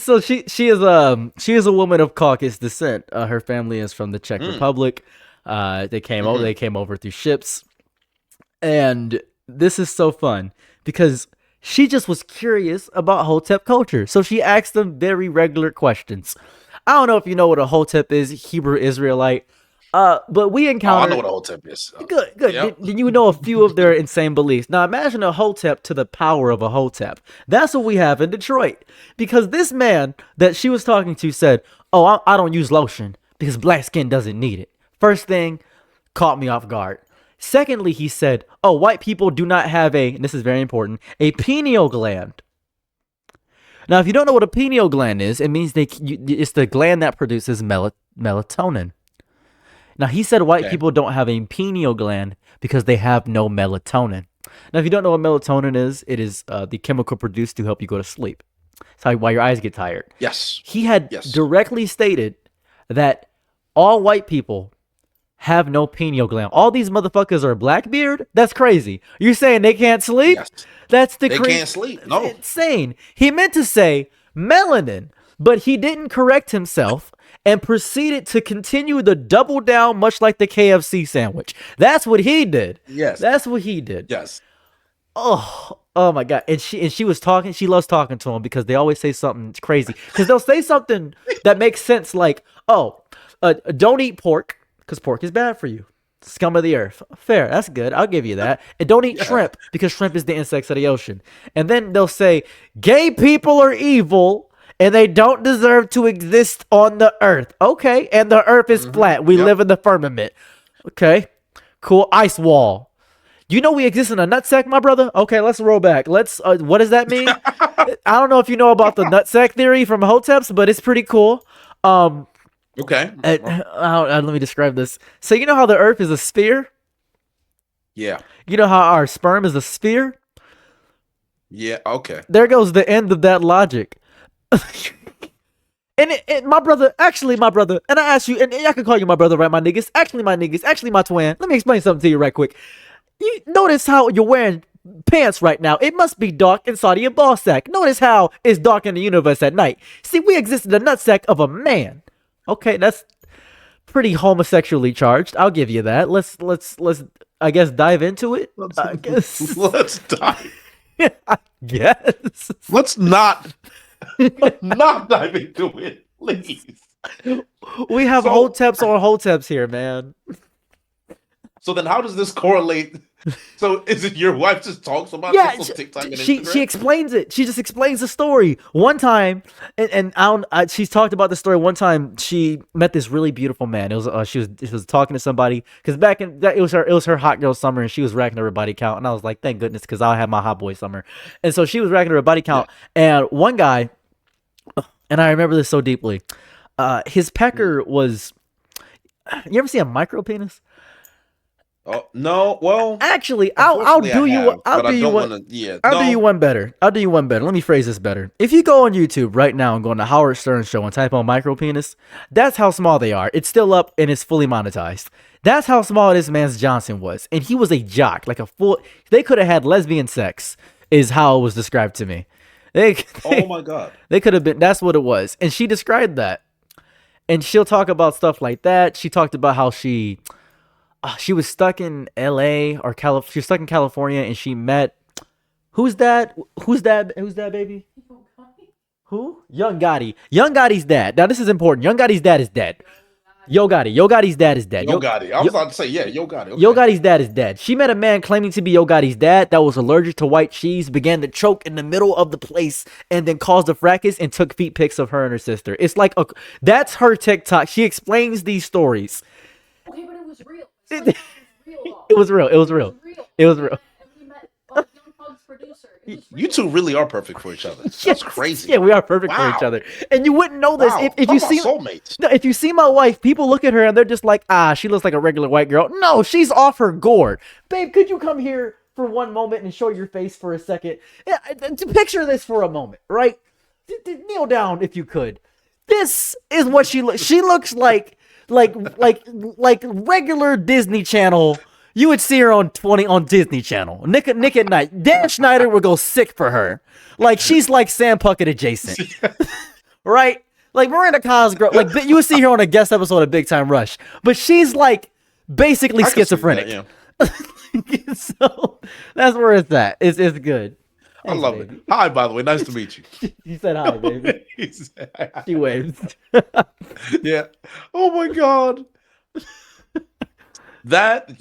Speaker 3: So she is a woman of Caucasus descent. Her family is from the Czech Republic. They came over through ships. And this is so fun because she just was curious about Hotep culture. So she asked them very regular questions. I don't know if you know what a Hotep is, Hebrew Israelite, but we encountered...
Speaker 1: I know what a Hotep is.
Speaker 3: Good.
Speaker 1: Yep.
Speaker 3: Did you know a few of their insane beliefs? Now imagine a Hotep to the power of a Hotep. That's what we have in Detroit. Because this man that she was talking to said, oh, I don't use lotion because black skin doesn't need it. First thing, caught me off guard. Secondly, he said, oh, white people do not have and this is very important, a pineal gland. Now, if you don't know what a pineal gland is, it means it's the gland that produces melatonin. Now, he said white people don't have a pineal gland because they have no melatonin. Now, if you don't know what melatonin is, it is the chemical produced to help you go to sleep. It's why your eyes get tired.
Speaker 1: Yes.
Speaker 3: He had directly stated that all white people have no pineal gland. All these motherfuckers are Blackbeard? That's crazy. You're saying they can't sleep?
Speaker 1: Yes.
Speaker 3: That's the
Speaker 1: They can't sleep. No.
Speaker 3: Insane. He meant to say melanin, but he didn't correct himself and proceeded to continue the double down, much like the KFC sandwich. That's what he did.
Speaker 1: Yes.
Speaker 3: That's what he did.
Speaker 1: Yes.
Speaker 3: Oh my God. And she was talking, she loves talking to him because they always say something crazy. Because they'll say something that makes sense like, don't eat pork because pork is bad for you. Scum of the earth. Fair. That's good. I'll give you that. And don't eat shrimp because shrimp is the insects of the ocean. And then they'll say gay people are evil and they don't deserve to exist on the earth. Okay. And the earth is flat. We live in the firmament. Okay. Cool. Ice wall. You know we exist in a nutsack, my brother? Okay, let's roll back. Let's. What does that mean? I don't know if you know about the nutsack theory from Hoteps, but it's pretty cool.
Speaker 1: Okay.
Speaker 3: Let me describe this. So you know how the Earth is a sphere?
Speaker 1: Yeah.
Speaker 3: You know how our sperm is a sphere?
Speaker 1: Yeah. Okay.
Speaker 3: There goes the end of that logic. And my brother, and I ask you, and I can call you my brother, right, my niggas? Actually, my twin. Let me explain something to you right quick. You notice how you're wearing pants right now. It must be dark inside of your ball sack. Notice how it's dark in the universe at night. See, we exist in the nutsack of a man. Okay, that's pretty homosexually charged. I'll give you that. Let's I guess dive into it.
Speaker 1: Let's dive.
Speaker 3: I guess.
Speaker 1: Let's not dive into it, please.
Speaker 3: We have Hoteps on Hoteps here, man.
Speaker 1: So then how does this correlate So is it your wife just talks about
Speaker 3: Yeah,
Speaker 1: this on TikTok and
Speaker 3: she
Speaker 1: Instagram?
Speaker 3: explains it. She just explains the story. One time, and I don't, she's talked about the story. One time, she met this really beautiful man. It was she was talking to somebody because back in that it was her hot girl summer, and she was racking her body count. And I was like, thank goodness, because I had my hot boy summer. And so she was racking her body count, and one guy, and I remember this so deeply. His pecker was. You ever see a micro penis?
Speaker 1: Oh no, well,
Speaker 3: Actually, I'll
Speaker 1: unfortunately
Speaker 3: do
Speaker 1: I
Speaker 3: you
Speaker 1: have,
Speaker 3: I'll
Speaker 1: but
Speaker 3: do
Speaker 1: I
Speaker 3: you
Speaker 1: don't
Speaker 3: one.
Speaker 1: want to. Yeah,
Speaker 3: I'll do
Speaker 1: no.
Speaker 3: you one better. I'll do you one better. Let me phrase this better. If you go on YouTube right now and go on the Howard Stern show and type on micro penis, that's how small they are. It's still up and it's fully monetized. That's how small this man's Johnson was. And he was a jock, like a full. They could have had lesbian sex, is how it was described to me.
Speaker 1: Oh my god.
Speaker 3: They could have been. That's what it was. And she described that. And she'll talk about stuff like that. She talked about how she was stuck in LA or she was stuck in California and she met who's that baby? Who? Young Gotti. Young Gotti's dad. Now this is important. Young Gotti's dad is dead. Yo Gotti's dad is dead.
Speaker 1: Yo Gotti. I was about to say, yeah, Yo Gotti. Okay.
Speaker 3: Yo Gotti's dad is dead. She met a man claiming to be Yo Gotti's dad that was allergic to white cheese, began to choke in the middle of the place, and then caused a fracas and took feet pics of her and her sister. It's like that's her TikTok. She explains these stories.
Speaker 4: Okay, but it was real.
Speaker 3: It,
Speaker 4: Real though.
Speaker 3: it was real. It was real. It was real.
Speaker 4: And we met Young Pug's producer. It was
Speaker 1: You two really are perfect for each other. That's
Speaker 3: Yes.
Speaker 1: crazy.
Speaker 3: Yeah, we are perfect for
Speaker 1: Wow.
Speaker 3: each other. And you wouldn't know this
Speaker 1: Wow.
Speaker 3: if you
Speaker 1: Talk
Speaker 3: see
Speaker 1: about soulmates.
Speaker 3: No, if you see my wife, people look at her and they're just like, she looks like a regular white girl. No, she's off her gourd. Babe, could you come here for one moment and show your face for a second? Yeah, picture this for a moment, right? Kneel down if you could. This is what she looks. She looks like regular Disney Channel. You would see her on Disney Channel. Nick at Night. Dan Schneider would go sick for her. Like she's like Sam Puckett adjacent. Right? Like Miranda Cosgrove, like you would see her on a guest episode of Big Time Rush, but she's like basically
Speaker 1: I can see that,
Speaker 3: schizophrenic.
Speaker 1: yeah.
Speaker 3: So that's where it's at. It's good.
Speaker 1: I
Speaker 3: Thanks,
Speaker 1: love
Speaker 3: baby.
Speaker 1: it. Hi, by the way. Nice to meet you.
Speaker 3: You said hi, baby. She waves.
Speaker 1: Yeah. Oh my god. That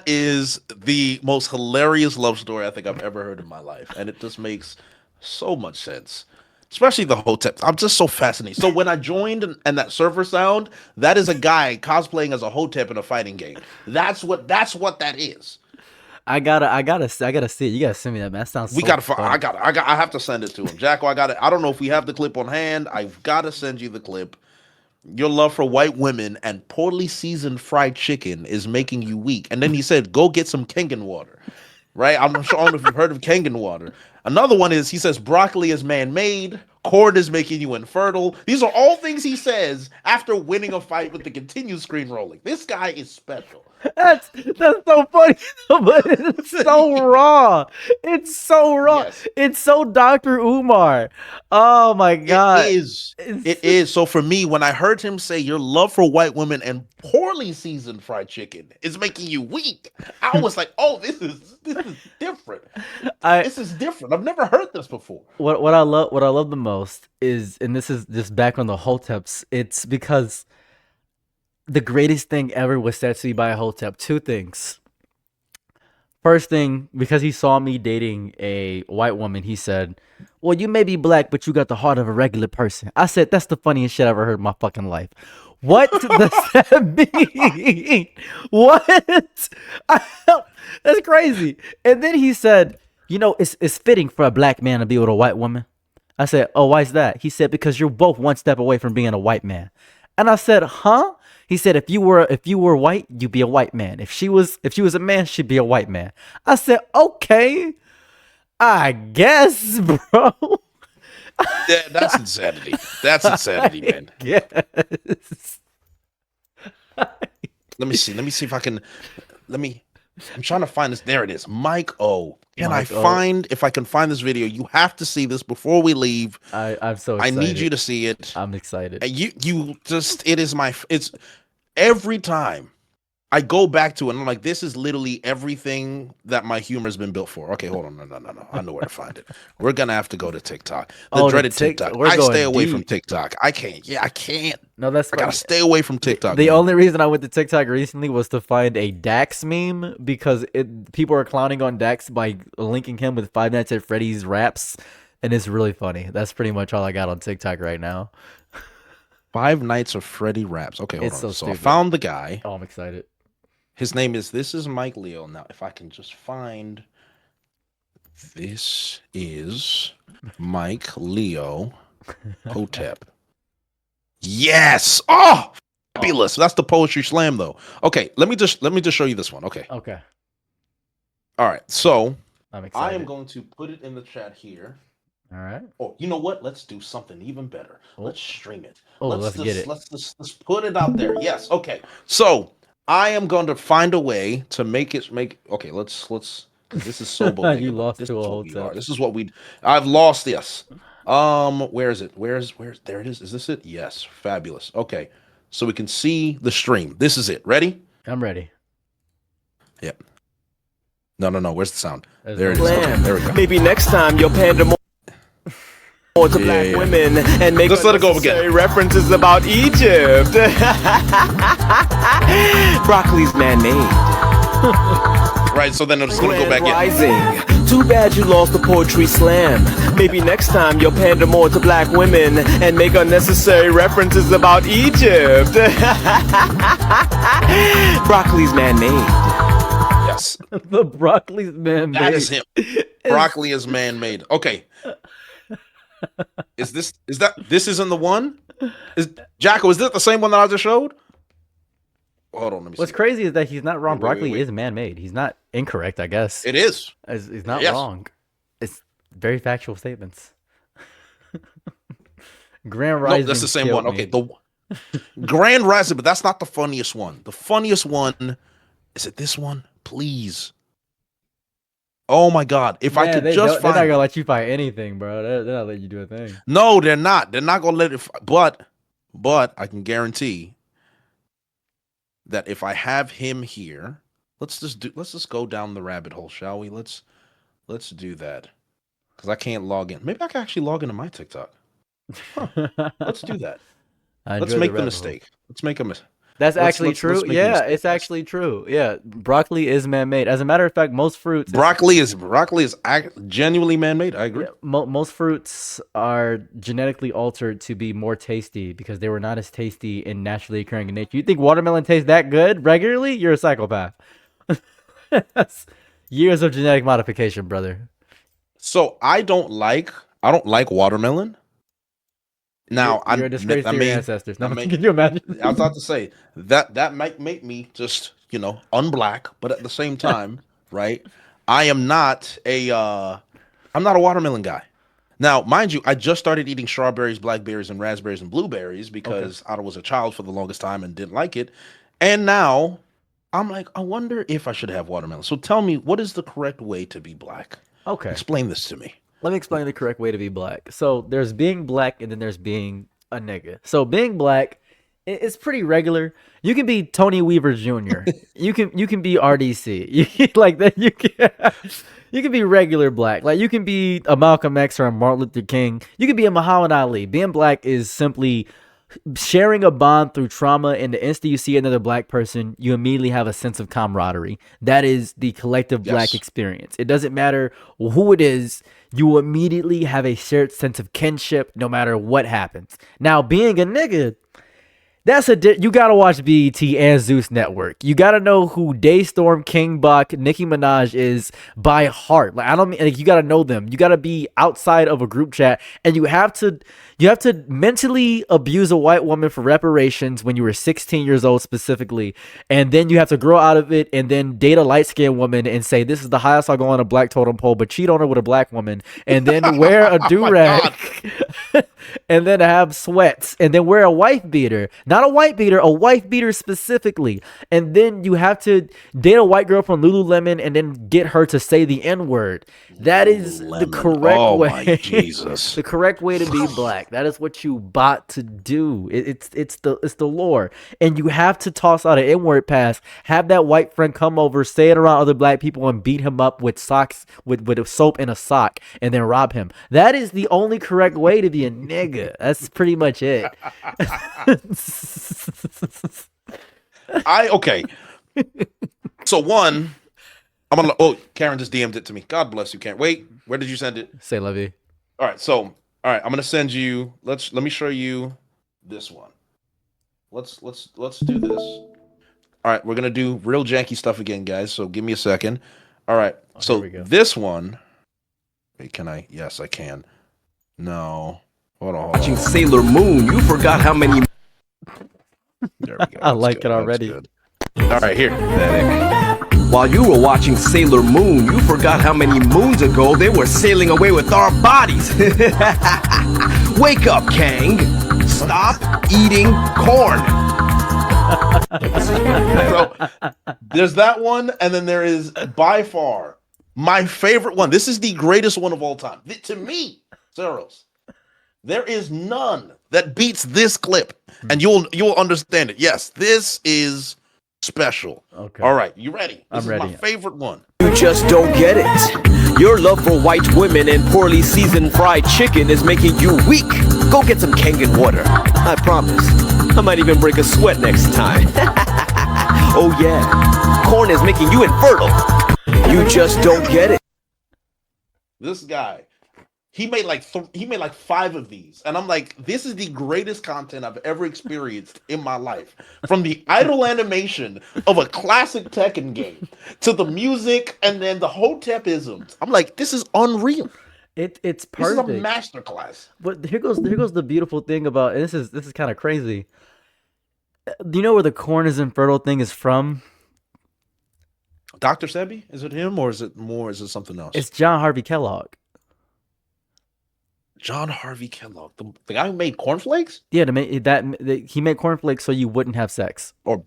Speaker 1: is the most hilarious love story I think I've ever heard in my life, and it just makes so much sense. Especially the Hotep. I'm just so fascinated. So when I joined and that surfer sound, that is a guy cosplaying as a Hotep in a fighting game. That's what that is.
Speaker 3: I gotta see it. You gotta send me that, man. That sounds.
Speaker 1: We
Speaker 3: so
Speaker 1: gotta.
Speaker 3: funny.
Speaker 1: I have to send it to him, Jacko. I got it. I don't know if we have the clip on hand. I've got to send you the clip. Your love for white women and poorly seasoned fried chicken is making you weak. And then he said, "Go get some Kangen water." Right? I'm not sure. I don't know if you've heard of Kangen water. Another one is he says broccoli is man-made. Corn is making you infertile. These are all things he says after winning a fight with the continued screen rolling. This guy is special.
Speaker 3: That's so funny, but it's so raw. It's so raw.
Speaker 1: Yes.
Speaker 3: It's so Dr. Umar. Oh my god.
Speaker 1: It is. So for me, when I heard him say your love for white women and poorly seasoned fried chicken is making you weak, I was like, oh, this is different. This is different. I've never heard this before.
Speaker 3: What I love the most is, and this is just back on the Hoteps, it's because the greatest thing ever was said to me by a Hotep. Two things. First thing, because he saw me dating a white woman, he said, "Well, you may be black, but you got the heart of a regular person." I said, "That's the funniest shit I ever heard in my fucking life." What does that mean? What? That's crazy. And then he said, "You know, it's fitting for a black man to be with a white woman." I said, "Oh, why is that?" He said, "Because you're both one step away from being a white man." And I said, "Huh?" He said, if you were white, you'd be a white man. If she was a man, she'd be a white man." I said, "Okay, I guess, bro."
Speaker 1: Yeah, that's insanity. That's insanity, man.
Speaker 3: Yes.
Speaker 1: Let me see if I can. I'm trying to find this. There it is. Mike O. Can
Speaker 3: Mike
Speaker 1: I
Speaker 3: O.
Speaker 1: find if I can find this video? You have to see this before we leave.
Speaker 3: I'm so
Speaker 1: I
Speaker 3: excited.
Speaker 1: need you to see it.
Speaker 3: I'm excited.
Speaker 1: And you just it's every time I go back to it and I'm like, this is literally everything that my humor has been built for. Okay, hold on. No. I know where to find it. We're gonna have to go to TikTok. The
Speaker 3: Oh, the
Speaker 1: dreaded
Speaker 3: Tik-
Speaker 1: TikTok.
Speaker 3: we're
Speaker 1: I
Speaker 3: going
Speaker 1: stay away from
Speaker 3: deep.
Speaker 1: TikTok. I can't. Yeah, I can't.
Speaker 3: No, that's
Speaker 1: I gotta
Speaker 3: fine.
Speaker 1: stay away from TikTok.
Speaker 3: The
Speaker 1: man.
Speaker 3: only reason I went to TikTok recently was to find a Dax meme because people are clowning on Dax by linking him with Five Nights at Freddy's raps, and it's really funny. That's pretty much all I got on TikTok right now.
Speaker 1: Five Nights of Freddy raps. Okay, hold
Speaker 3: It's
Speaker 1: on.
Speaker 3: so
Speaker 1: So I
Speaker 3: stupid.
Speaker 1: found the guy.
Speaker 3: Oh, I'm excited.
Speaker 1: His name is This is Mike Leo. Now, if I can just find This is Mike Leo Hotep. Yes. Oh, fabulous. That's the poetry slam though. Okay, let me just show you this one. Okay.
Speaker 3: Okay,
Speaker 1: All right. So
Speaker 3: I'm
Speaker 1: I
Speaker 3: excited.
Speaker 1: am going to put it in the chat here.
Speaker 3: All right.
Speaker 1: Oh, you know what? Let's do something even better.
Speaker 3: Oh.
Speaker 1: Let's stream it.
Speaker 3: Oh, let's get it.
Speaker 1: Let's put it out there. Yes. Okay. So I am going to find a way to make. Okay. Let's. 'Cause this is so bodega.
Speaker 3: You lost
Speaker 1: This
Speaker 3: to
Speaker 1: is
Speaker 3: a
Speaker 1: what we
Speaker 3: hotel.
Speaker 1: are. This is what we. I've lost this. Where is it? Where's? There it is. Is this it? Yes. Fabulous. Okay. So we can see the stream. This is it. Ready?
Speaker 3: I'm ready.
Speaker 1: Yep. No. Where's the sound?
Speaker 3: There's
Speaker 1: There it
Speaker 3: no-
Speaker 1: is. Okay, there we go.
Speaker 5: Maybe next time you'll pander more to black
Speaker 1: Yeah.
Speaker 5: women and make
Speaker 1: Just let it go again.
Speaker 5: unnecessary references about Egypt. Broccoli's man-made.
Speaker 1: Right. So then I'm just gonna go back in.
Speaker 5: Rising. Too bad you lost the poetry slam. Maybe next time you'll pander more to black women and make unnecessary references about Egypt. Broccoli's man-made.
Speaker 1: Yes.
Speaker 3: the broccoli's man.
Speaker 1: That is him. Broccoli is man-made. Okay. Is this isn't the one? Is Jacko, is this the same one that I just showed? Hold on, let me
Speaker 3: What's
Speaker 1: see.
Speaker 3: crazy is that he's not wrong.
Speaker 1: Wait,
Speaker 3: Broccoli
Speaker 1: wait.
Speaker 3: is man-made. He's not incorrect, I guess.
Speaker 1: It is.
Speaker 3: He's not
Speaker 1: Yes.
Speaker 3: wrong. It's very factual statements. Grand
Speaker 1: No,
Speaker 3: Rising.
Speaker 1: that's the same
Speaker 3: killed
Speaker 1: one.
Speaker 3: me.
Speaker 1: Okay, the Grand Rising, but that's not the funniest one. The funniest one is it this one? Please. Oh my god. If I
Speaker 3: Yeah,
Speaker 1: could
Speaker 3: they're
Speaker 1: just
Speaker 3: not
Speaker 1: find
Speaker 3: gonna let you find anything, bro. They're not letting you do a thing.
Speaker 1: No, they're not. They're not gonna let it but I can guarantee that if I have him here, let's just go down the rabbit hole, shall we? Let's do that. Because I can't log in. Maybe I can actually log into my TikTok. Let's do that.
Speaker 3: I
Speaker 1: Let's
Speaker 3: enjoy the
Speaker 1: make the
Speaker 3: rabbit hole.
Speaker 1: mistake. Let's make a mistake.
Speaker 3: That's
Speaker 1: Let's-
Speaker 3: actually
Speaker 1: let's
Speaker 3: true.
Speaker 1: make a
Speaker 3: Yeah,
Speaker 1: mistake.
Speaker 3: it's actually true. Yeah, broccoli is man-made. As a matter of fact, most fruits.
Speaker 1: Broccoli is genuinely man-made. I agree.
Speaker 3: Yeah, most fruits are genetically altered to be more tasty because they were not as tasty and naturally occurring in nature. You think watermelon tastes that good regularly? You're a psychopath. That's years of genetic modification, brother.
Speaker 1: So I don't like watermelon. Now
Speaker 3: You're a disgrace to your
Speaker 1: may-
Speaker 3: ancestors. No,
Speaker 1: I may-
Speaker 3: can you imagine?
Speaker 1: I was about to say that might make me just unblack, but at the same time, right? I am not I'm not a watermelon guy. Now, mind you, I just started eating strawberries, blackberries, and raspberries and blueberries because I was a child for the longest time and didn't like it, and now I'm like, I wonder if I should have watermelon. So tell me, what is the correct way to be black?
Speaker 3: Okay.
Speaker 1: Explain this to me.
Speaker 3: Let me explain the correct way to be black. So there's being black and then there's being a nigga. So being black, it's pretty regular. You can be Tony Weaver Jr. you can be RDC. You can, like that. You can be regular black. Like you can be a Malcolm X or a Martin Luther King. You can be a Muhammad Ali. Being black is simply sharing a bond through trauma, and the instant you see another black person, you immediately have a sense of camaraderie. That is the collective black
Speaker 1: Yes.
Speaker 3: experience. It doesn't matter who it is, you will immediately have a shared sense of kinship no matter what happens. Now, being a nigga, that's you gotta watch BET and Zeus Network. You gotta know who Daystorm, King Buck, Nicki Minaj is by heart. Like I don't mean like you gotta know them. You gotta be outside of a group chat, and you have to mentally abuse a white woman for reparations when you were 16 years old specifically, and then you have to grow out of it and then date a light skinned woman and say this is the highest I'll go on a black totem pole, but cheat on her with a black woman, and then wear a do rag. and then have sweats, and then wear a wife beater. Not a white beater, a wife beater specifically. And then you have to date a white girl from Lululemon and then get her to say the N-word. That is the
Speaker 1: Lululemon.
Speaker 3: correct
Speaker 1: Oh,
Speaker 3: way.
Speaker 1: my Jesus.
Speaker 3: The correct way to be black. That is what you bought to do. It's the lore. And you have to toss out an N-word pass, have that white friend come over, say it around other black people, and beat him up with socks, with a soap and a sock, and then rob him. That is the only correct way to be a nigga. That's pretty much it.
Speaker 1: Okay. So one, I'm gonna. Oh, Karen just DM'd it to me. God bless you, Karen. Wait, where did you send it?
Speaker 3: Say Levy.
Speaker 1: All right. So, all right, I'm gonna send you. Let me show you this one. Let's do this. All right, we're gonna do real janky stuff again, guys. So give me a second. All right.
Speaker 3: Oh,
Speaker 1: So
Speaker 3: here we go.
Speaker 1: this one. Wait, can I? Yes, I can. No. Hold on.
Speaker 5: Watching Sailor Moon, you forgot how many
Speaker 1: There we go.
Speaker 3: I
Speaker 1: That's
Speaker 3: like
Speaker 1: good.
Speaker 3: it
Speaker 1: That's
Speaker 3: already.
Speaker 1: good. All right, here.
Speaker 5: While you were watching Sailor Moon, you forgot how many moons ago they were sailing away with our bodies. Wake up, Kang. Stop eating corn.
Speaker 1: So there's that one, and then there is by far my favorite one. This is the greatest one of all time. To me, Zeros, there is none that beats this clip, and you'll understand it. Yes, this is special.
Speaker 3: Okay.
Speaker 1: All right, you ready?
Speaker 3: I'm
Speaker 1: This is
Speaker 3: ready.
Speaker 1: my favorite one.
Speaker 5: You just don't get it. Your love for white women and poorly seasoned fried chicken is making you weak. Go get some Kangen water. I promise. I might even break a sweat next time. Oh yeah. Corn is making you infertile. You just don't get it.
Speaker 1: This guy, he made like 5 of these, and I'm like, this is the greatest content I've ever experienced in my life. From the idle animation of a classic Tekken game to the music, and then the Hotepisms. I'm like, this is unreal.
Speaker 3: It's
Speaker 1: This is a
Speaker 3: perfect.
Speaker 1: masterclass.
Speaker 3: But here goes the beautiful thing about, and this is kind of crazy. Do you know where the corn is infertile thing is from?
Speaker 1: Dr. Sebi, is it him or is it something else?
Speaker 3: It's John Harvey Kellogg.
Speaker 1: John Harvey Kellogg, the guy who made cornflakes?
Speaker 3: Yeah, he made cornflakes so you wouldn't have sex.
Speaker 1: Or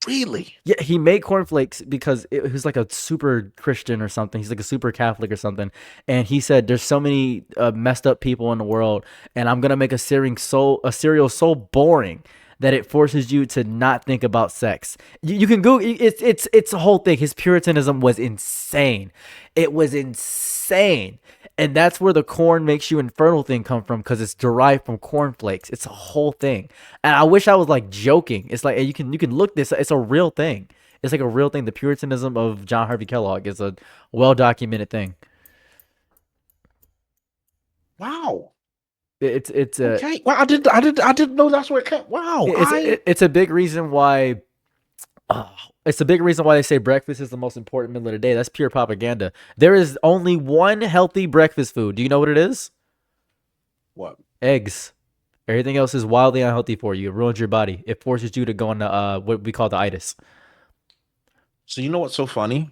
Speaker 1: really?
Speaker 3: Yeah, he made cornflakes because he was like a super Christian or something. He's like a super Catholic or something. And he said, "There's so many messed up people in the world, and I'm gonna make a cereal so boring that it forces you to not think about sex." You can Google. It's a whole thing. His Puritanism was insane. It was insane. And that's where the corn makes you infertile thing come from, because it's derived from cornflakes. It's a whole thing. And I wish I was like joking. It's like you can look this. It's a real thing. It's like a real thing. The Puritanism of John Harvey Kellogg is a well documented thing.
Speaker 1: Wow.
Speaker 3: It's
Speaker 1: Okay. Well, I didn't know that's where it came. Wow.
Speaker 3: it's a big reason why. It's a big reason why they say breakfast is the most important meal of the day. That's pure propaganda. There is only one healthy breakfast food. Do you know what it is?
Speaker 1: What?
Speaker 3: Eggs. Everything else is wildly unhealthy for you. It ruins your body. It forces you to go into what we call the itis.
Speaker 1: So you know what's so funny?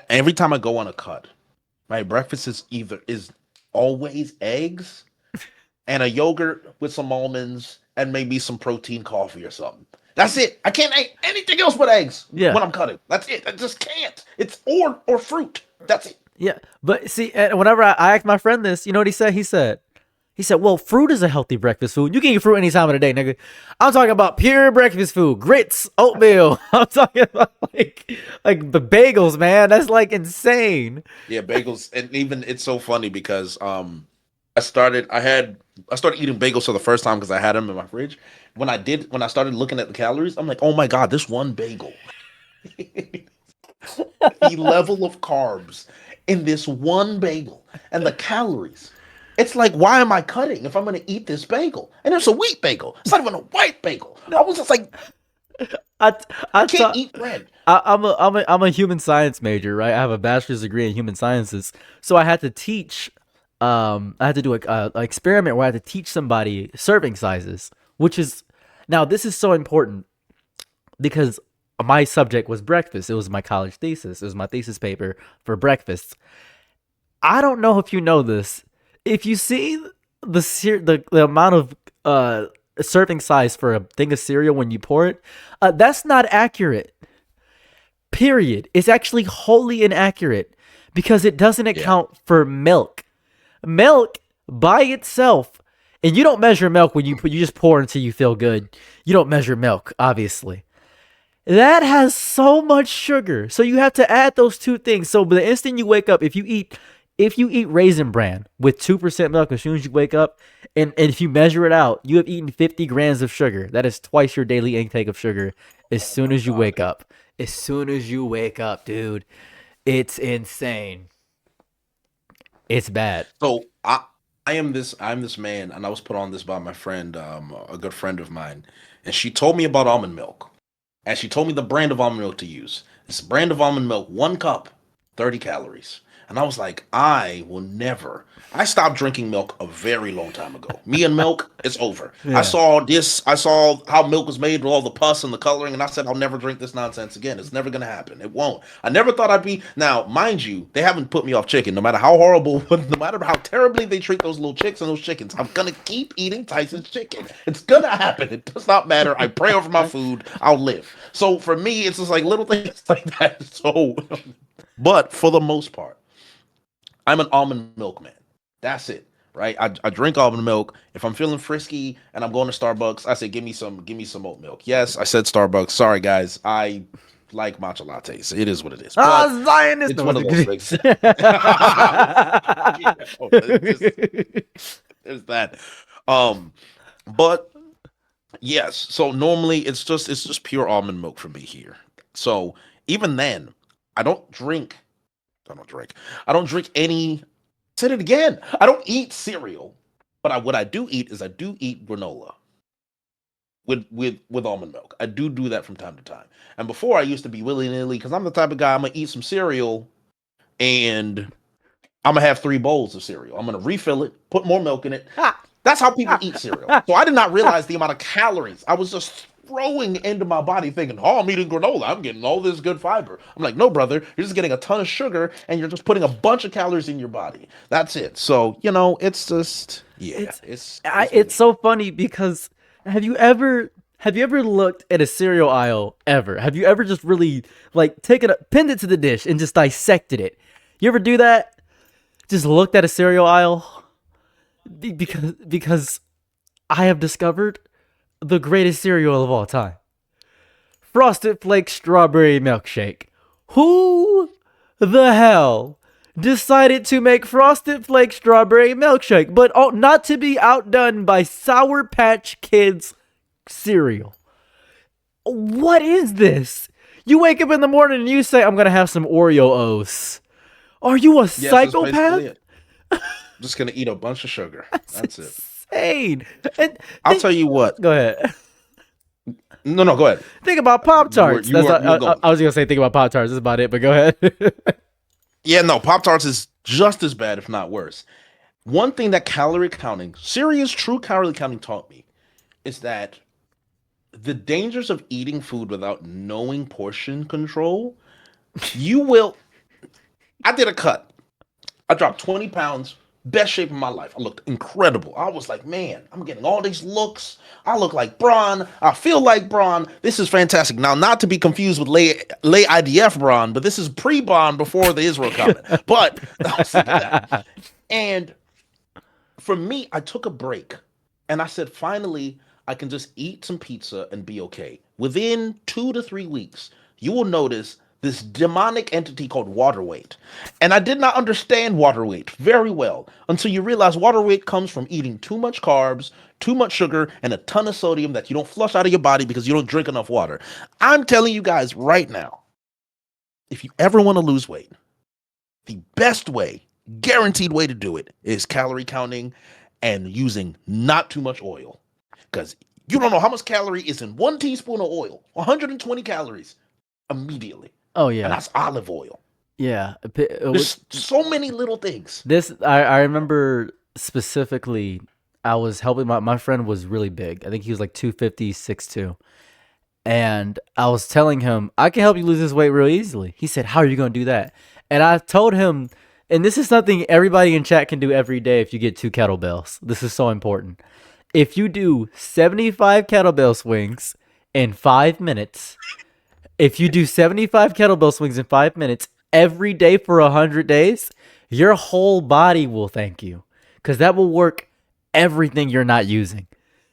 Speaker 1: Every time I go on a cut, my breakfast is always eggs and a yogurt with some almonds and maybe some protein coffee or something. That's it. I can't eat anything else but eggs
Speaker 3: Yeah.
Speaker 1: when I'm cutting. That's it. I just can't. It's or fruit. That's it.
Speaker 3: Yeah, but see, and whenever I asked my friend this, you know what he said? He said, well, fruit is a healthy breakfast food. You can eat fruit any time of the day, nigga. I'm talking about pure breakfast food, grits, oatmeal. I'm talking about like the bagels, man. That's like insane.
Speaker 1: Yeah, bagels, and even it's so funny because I started eating bagels for the first time because I had them in my fridge. When I started looking at the calories, I'm like, oh my god, this one bagel, the level of carbs in this one bagel and the calories. It's like, why am I cutting if I'm going to eat this bagel? And it's a wheat bagel. It's not even a white bagel. I was just like,
Speaker 3: I
Speaker 1: can't eat bread.
Speaker 3: I'm a human science major, right? I have a bachelor's degree in human sciences, so I had to teach. I had to do a experiment where I had to teach somebody serving sizes, which is now this is so important because my subject was breakfast. It was my college thesis. It was my thesis paper for breakfast. I don't know if you know this. If you see the amount of serving size for a thing of cereal when you pour it, that's not accurate. Period. It's actually wholly inaccurate because it doesn't account for milk. Milk by itself, and you don't measure milk when you just pour until you feel good. You don't measure milk, obviously. That has so much sugar, so you have to add those two things. So the instant you wake up, if you eat Raisin Bran with 2% milk as soon as you wake up, and if you measure it out, you have eaten 50 grams of sugar. That is twice your daily intake of sugar as soon as you wake up. As soon as you wake up, dude. It's insane. It's bad.
Speaker 1: So I'm this man, and I was put on this by my friend, a good friend of mine, and she told me about almond milk, and she told me the brand of almond milk to use. This brand of almond milk, 1 cup, 30 calories. And I was like, I will never. I stopped drinking milk a very long time ago. Me and milk, it's over.
Speaker 3: Yeah.
Speaker 1: I saw how milk was made with all the pus and the coloring, and I said, I'll never drink this nonsense again. It's never going to happen. It won't. I never thought I'd be. Now, mind you, they haven't put me off chicken, no matter how horrible, no matter how terribly they treat those little chicks and those chickens. I'm going to keep eating Tyson's chicken. It's going to happen. It does not matter. I pray over my food. I'll live. So for me, it's just like little things like that. So, but for the most part, I'm an almond milk man. That's it, right? I drink almond milk. If I'm feeling frisky and I'm going to Starbucks, I say, give me some oat milk. Yes, I said Starbucks. Sorry, guys. I like matcha lattes. It is what it is. But
Speaker 3: Zionist.
Speaker 1: it's one of those things. There's that. But yes. So normally it's just pure almond milk for me here. So even then, I don't drink any. Said it again. I don't eat cereal, but what I do eat is I do eat granola with almond milk. I do that from time to time. And before I used to be willy-nilly because I'm the type of guy, I'm gonna eat some cereal and I'm gonna have 3 bowls of cereal. I'm gonna refill it, put more milk in it. That's how people eat cereal. So I did not realize the amount of calories I was just throwing into my body thinking, oh, I'm eating granola. I'm getting all this good fiber. I'm like, no, brother, you're just getting a ton of sugar and you're just putting a bunch of calories in your body. That's it. So, it's just,
Speaker 3: It's so funny because have you ever looked at a cereal aisle ever? Have you ever just really pinned it to the dish and just dissected it? You ever do that? Just looked at a cereal aisle? Because I have discovered the greatest cereal of all time. Frosted Flakes Strawberry Milkshake. Who the hell decided to make Frosted Flakes Strawberry Milkshake, but not to be outdone by Sour Patch Kids cereal? What is this? You wake up in the morning and you say, I'm going to have some Oreo O's. Are you a psychopath?
Speaker 1: I'm just going to eat a bunch of sugar. That's it.
Speaker 3: Insane. And
Speaker 1: I'll tell you what.
Speaker 3: Go ahead.
Speaker 1: No, go ahead.
Speaker 3: Think about Pop-Tarts.
Speaker 1: You were
Speaker 3: I
Speaker 1: going.
Speaker 3: was going to say think about Pop-Tarts. That's about it, but go ahead.
Speaker 1: Yeah, no, Pop-Tarts is just as bad, if not worse. One thing that serious true calorie counting taught me is that the dangers of eating food without knowing portion control, I did a cut. I dropped 20 pounds. Best shape of my life. I looked incredible. I was like, man, I'm getting all these looks. I look like Braun. I feel like Braun. This is fantastic. Now, not to be confused with lay IDF Braun, but this is pre-Braun before the Israel comment. But I'll say that. And for me, I took a break and I said, finally, I can just eat some pizza and be okay. Within 2 to 3 weeks, you will notice this demonic entity called water weight. And I did not understand water weight very well until you realize water weight comes from eating too much carbs, too much sugar, and a ton of sodium that you don't flush out of your body because you don't drink enough water. I'm telling you guys right now, if you ever want to lose weight, the best way, guaranteed way to do it is calorie counting and using not too much oil. Because you don't know how much calorie is in 1 teaspoon of oil, 120 calories immediately.
Speaker 3: Oh yeah,
Speaker 1: and that's olive oil.
Speaker 3: Yeah,
Speaker 1: There's so many little things.
Speaker 3: I remember specifically. I was helping my friend was really big. I think he was like 250, 6'2". And I was telling him, I can help you lose this weight real easily. He said, how are you going to do that? And I told him And this is something everybody in chat can do every day if you get 2 kettlebells. This is so important. If you do 75 kettlebell swings in 5 minutes, if you do 75 kettlebell swings in 5 minutes every day for 100 days, your whole body will thank you. Because that will work everything you're not using.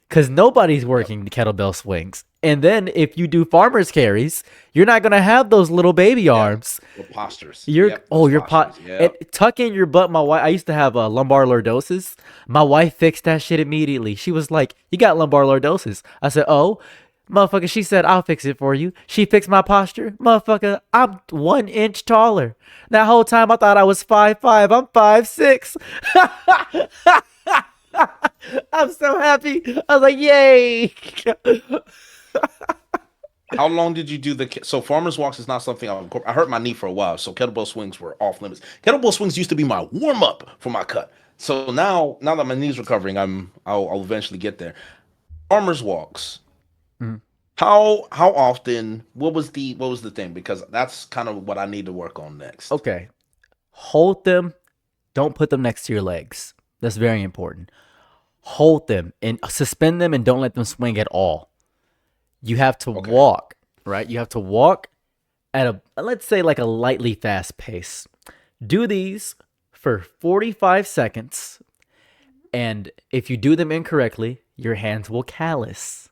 Speaker 3: Because nobody's working the kettlebell swings. And then if you do farmer's carries, you're not going to have those little baby arms.
Speaker 1: The postures.
Speaker 3: You're
Speaker 1: Yep,
Speaker 3: oh,
Speaker 1: those
Speaker 3: your
Speaker 1: postures, yep.
Speaker 3: tuck in your butt. My wife, I used to have lumbar lordosis. My wife fixed that shit immediately. She was like, "You got lumbar lordosis." I said, "Oh, motherfucker." She said, "I'll fix it for you." She fixed my posture, motherfucker. I'm 1 inch taller. That whole time I thought I was 5'5". I'm 5'6". I'm so happy. I was like, "Yay!"
Speaker 1: How long did you do so farmer's walks is not something I hurt my knee for a while, so kettlebell swings were off limits. Kettlebell swings used to be my warm up for my cut. So now that my knee's recovering, I'll eventually get there. Farmer's walks.
Speaker 3: Mhm.
Speaker 1: How often? What was the thing? Because that's kind of what I need to work on next.
Speaker 3: Okay. Hold them. Don't put them next to your legs. That's very important. Hold them and suspend them and don't let them swing at all. You have to walk, right? You have to walk at let's say like a lightly fast pace. Do these for 45 seconds. And if you do them incorrectly, your hands will callous.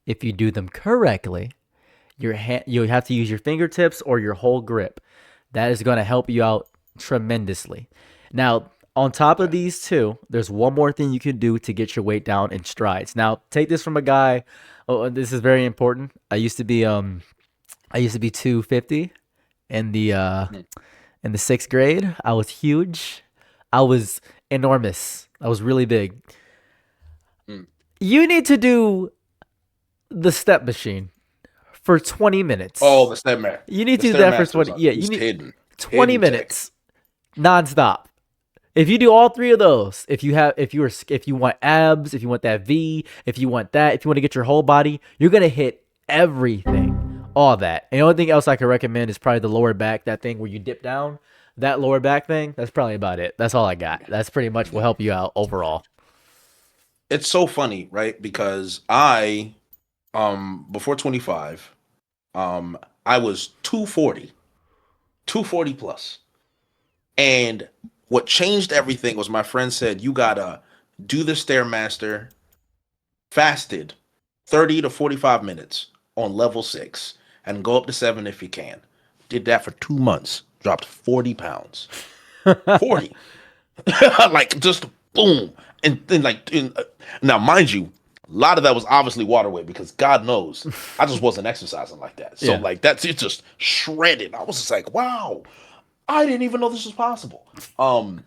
Speaker 3: If you do them correctly, you'll have to use your fingertips or your whole grip. That is going to help you out tremendously. Now, on top of these two, there's one more thing you can do to get your weight down in strides. Now, take this from a guy. Oh, this is very important. I used to be 250 in the 6th grade. I was huge. I was enormous. I was really big. You need to do the step machine for 20 minutes.
Speaker 1: Oh, the step man.
Speaker 3: You need to do that for 20. Yeah, you need
Speaker 1: hidden.
Speaker 3: 20
Speaker 1: Hidden
Speaker 3: minutes nonstop. If you do all 3 of those, if you want abs, if you want that V, if you want to get your whole body, you're gonna hit everything, all that. And the only thing else I can recommend is probably the lower back, that thing where you dip down, that lower back thing. That's probably about it. That's all I got. That's pretty much will help you out overall.
Speaker 1: It's so funny, right? Because I, before 25, I was 240 plus, and what changed everything was my friend said, you gotta do the Stairmaster fasted 30 to 45 minutes on level 6 and go up to 7 if you can. Did that for 2 months, dropped 40 pounds. 40. Like just boom. And then now mind you, a lot of that was obviously water weight because God knows I just wasn't exercising like that. So it's just shredded. I was just like, wow. I didn't even know this was possible. I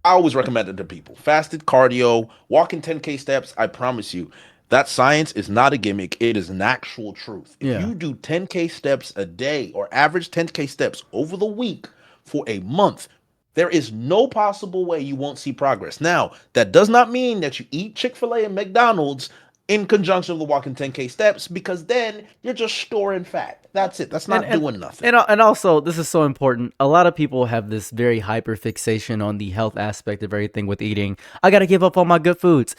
Speaker 1: always recommend it to people. Fasted cardio, walking 10K steps. I promise you, that science is not a gimmick. It is an actual truth. If you do 10K steps a day or average 10K steps over the week for a month, there is no possible way you won't see progress. Now, that does not mean that you eat Chick-fil-A and McDonald's in conjunction with walking 10K steps, because then you're just storing fat. That's it. That's not doing nothing.
Speaker 3: And also, this is so important. A lot of people have this very hyper fixation on the health aspect of everything with eating. I got to give up on my good foods.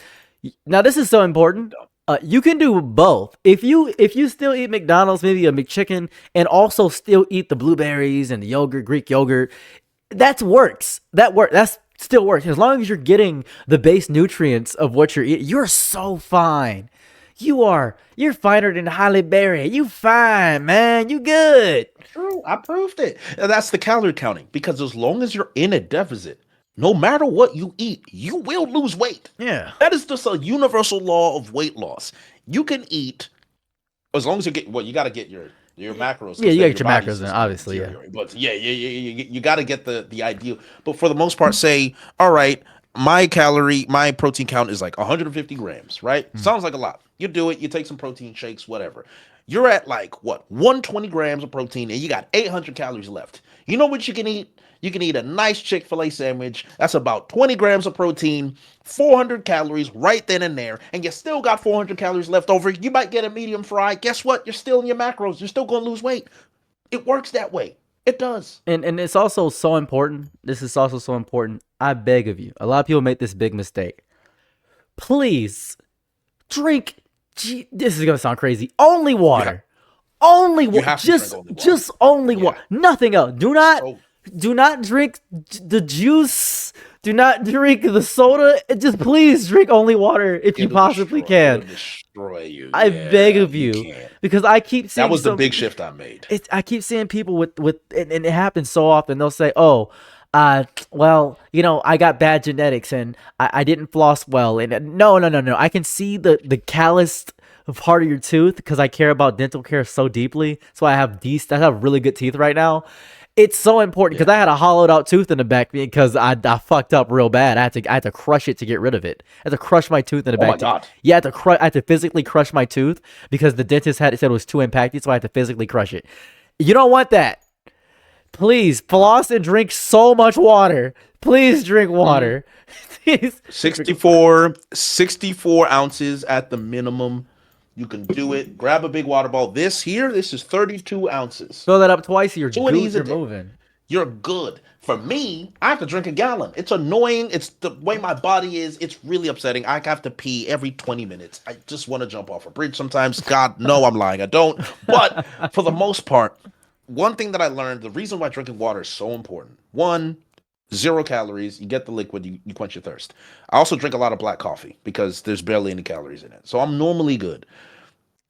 Speaker 3: Now, this is so important. You can do both. If you still eat McDonald's, maybe a McChicken, and also still eat the blueberries and the yogurt, Greek yogurt, that works. That's still works. As long as you're getting the base nutrients of what you're eating, you're so fine. You're finer than Halle Berry. You fine, man. You good.
Speaker 1: True. I proved it. And that's the calorie counting, because as long as you're in a deficit, no matter what you eat, you will lose weight.
Speaker 3: Yeah.
Speaker 1: That is just a universal law of weight loss. You can eat as long as you get you got to get your macros.
Speaker 3: Yeah, you gotta get your macros in, obviously. Yeah.
Speaker 1: But you got to get the ideal. But for the most part, say, all right, my protein count is like 150 grams, right? Sounds like a lot. You do it, you take some protein shakes, whatever. You're at 120 grams of protein and you got 800 calories left. You know what you can eat? You can eat a nice Chick-fil-A sandwich. That's about 20 grams of protein, 400 calories right then and there, and you still got 400 calories left over. You might get a medium fry. Guess what? You're still in your macros. You're still going to lose weight. It works that way. It does.
Speaker 3: And it's also so important. This is also so important. I beg of you. A lot of people make this big mistake. Please drink. This is gonna sound crazy. Only water. Only water.
Speaker 1: have to drink
Speaker 3: Just
Speaker 1: only water.
Speaker 3: just only
Speaker 1: Yeah.
Speaker 3: water. Nothing else.
Speaker 1: So-
Speaker 3: Do not drink the juice. Do not drink the soda. Just please drink only water if you
Speaker 1: It'll
Speaker 3: possibly
Speaker 1: destroy-
Speaker 3: can.
Speaker 1: it'll destroy you.
Speaker 3: I
Speaker 1: Yeah,
Speaker 3: beg of you,
Speaker 1: can't.
Speaker 3: because I keep seeing
Speaker 1: That was the
Speaker 3: so-
Speaker 1: big shift I made.
Speaker 3: I keep seeing people with and it happens so often. They'll say, "Oh, well, I got bad genetics and I didn't floss well." And no. I can see the calloused part of your tooth because I care about dental care so deeply. That's why I have really good teeth right now. It's so important because I had a hollowed out tooth in the back because I fucked up real bad. I had to crush it to get rid of it. I had to crush my tooth in the
Speaker 1: Oh
Speaker 3: back.
Speaker 1: my God.
Speaker 3: Yeah, I had to physically crush my tooth because the dentist said it was too impacted, so I had to physically crush it. You don't want that. Please floss and drink so much water. Please drink water. Please.
Speaker 1: 64 ounces at the minimum. You can do it. Grab a big water ball. This is 32 ounces.
Speaker 3: Fill that up twice. You're
Speaker 1: Do it
Speaker 3: good.
Speaker 1: easy
Speaker 3: You're
Speaker 1: day.
Speaker 3: moving.
Speaker 1: You're good. For me, I have to drink a gallon. It's annoying. It's the way my body is. It's really upsetting. I have to pee every 20 minutes. I just want to jump off a bridge sometimes. God, no, I'm lying. I don't. But for the most part, one thing that I learned, the reason why drinking water is so important. One, 0 calories. You get the liquid, you quench your thirst. I also drink a lot of black coffee because there's barely any calories in it. So I'm normally good.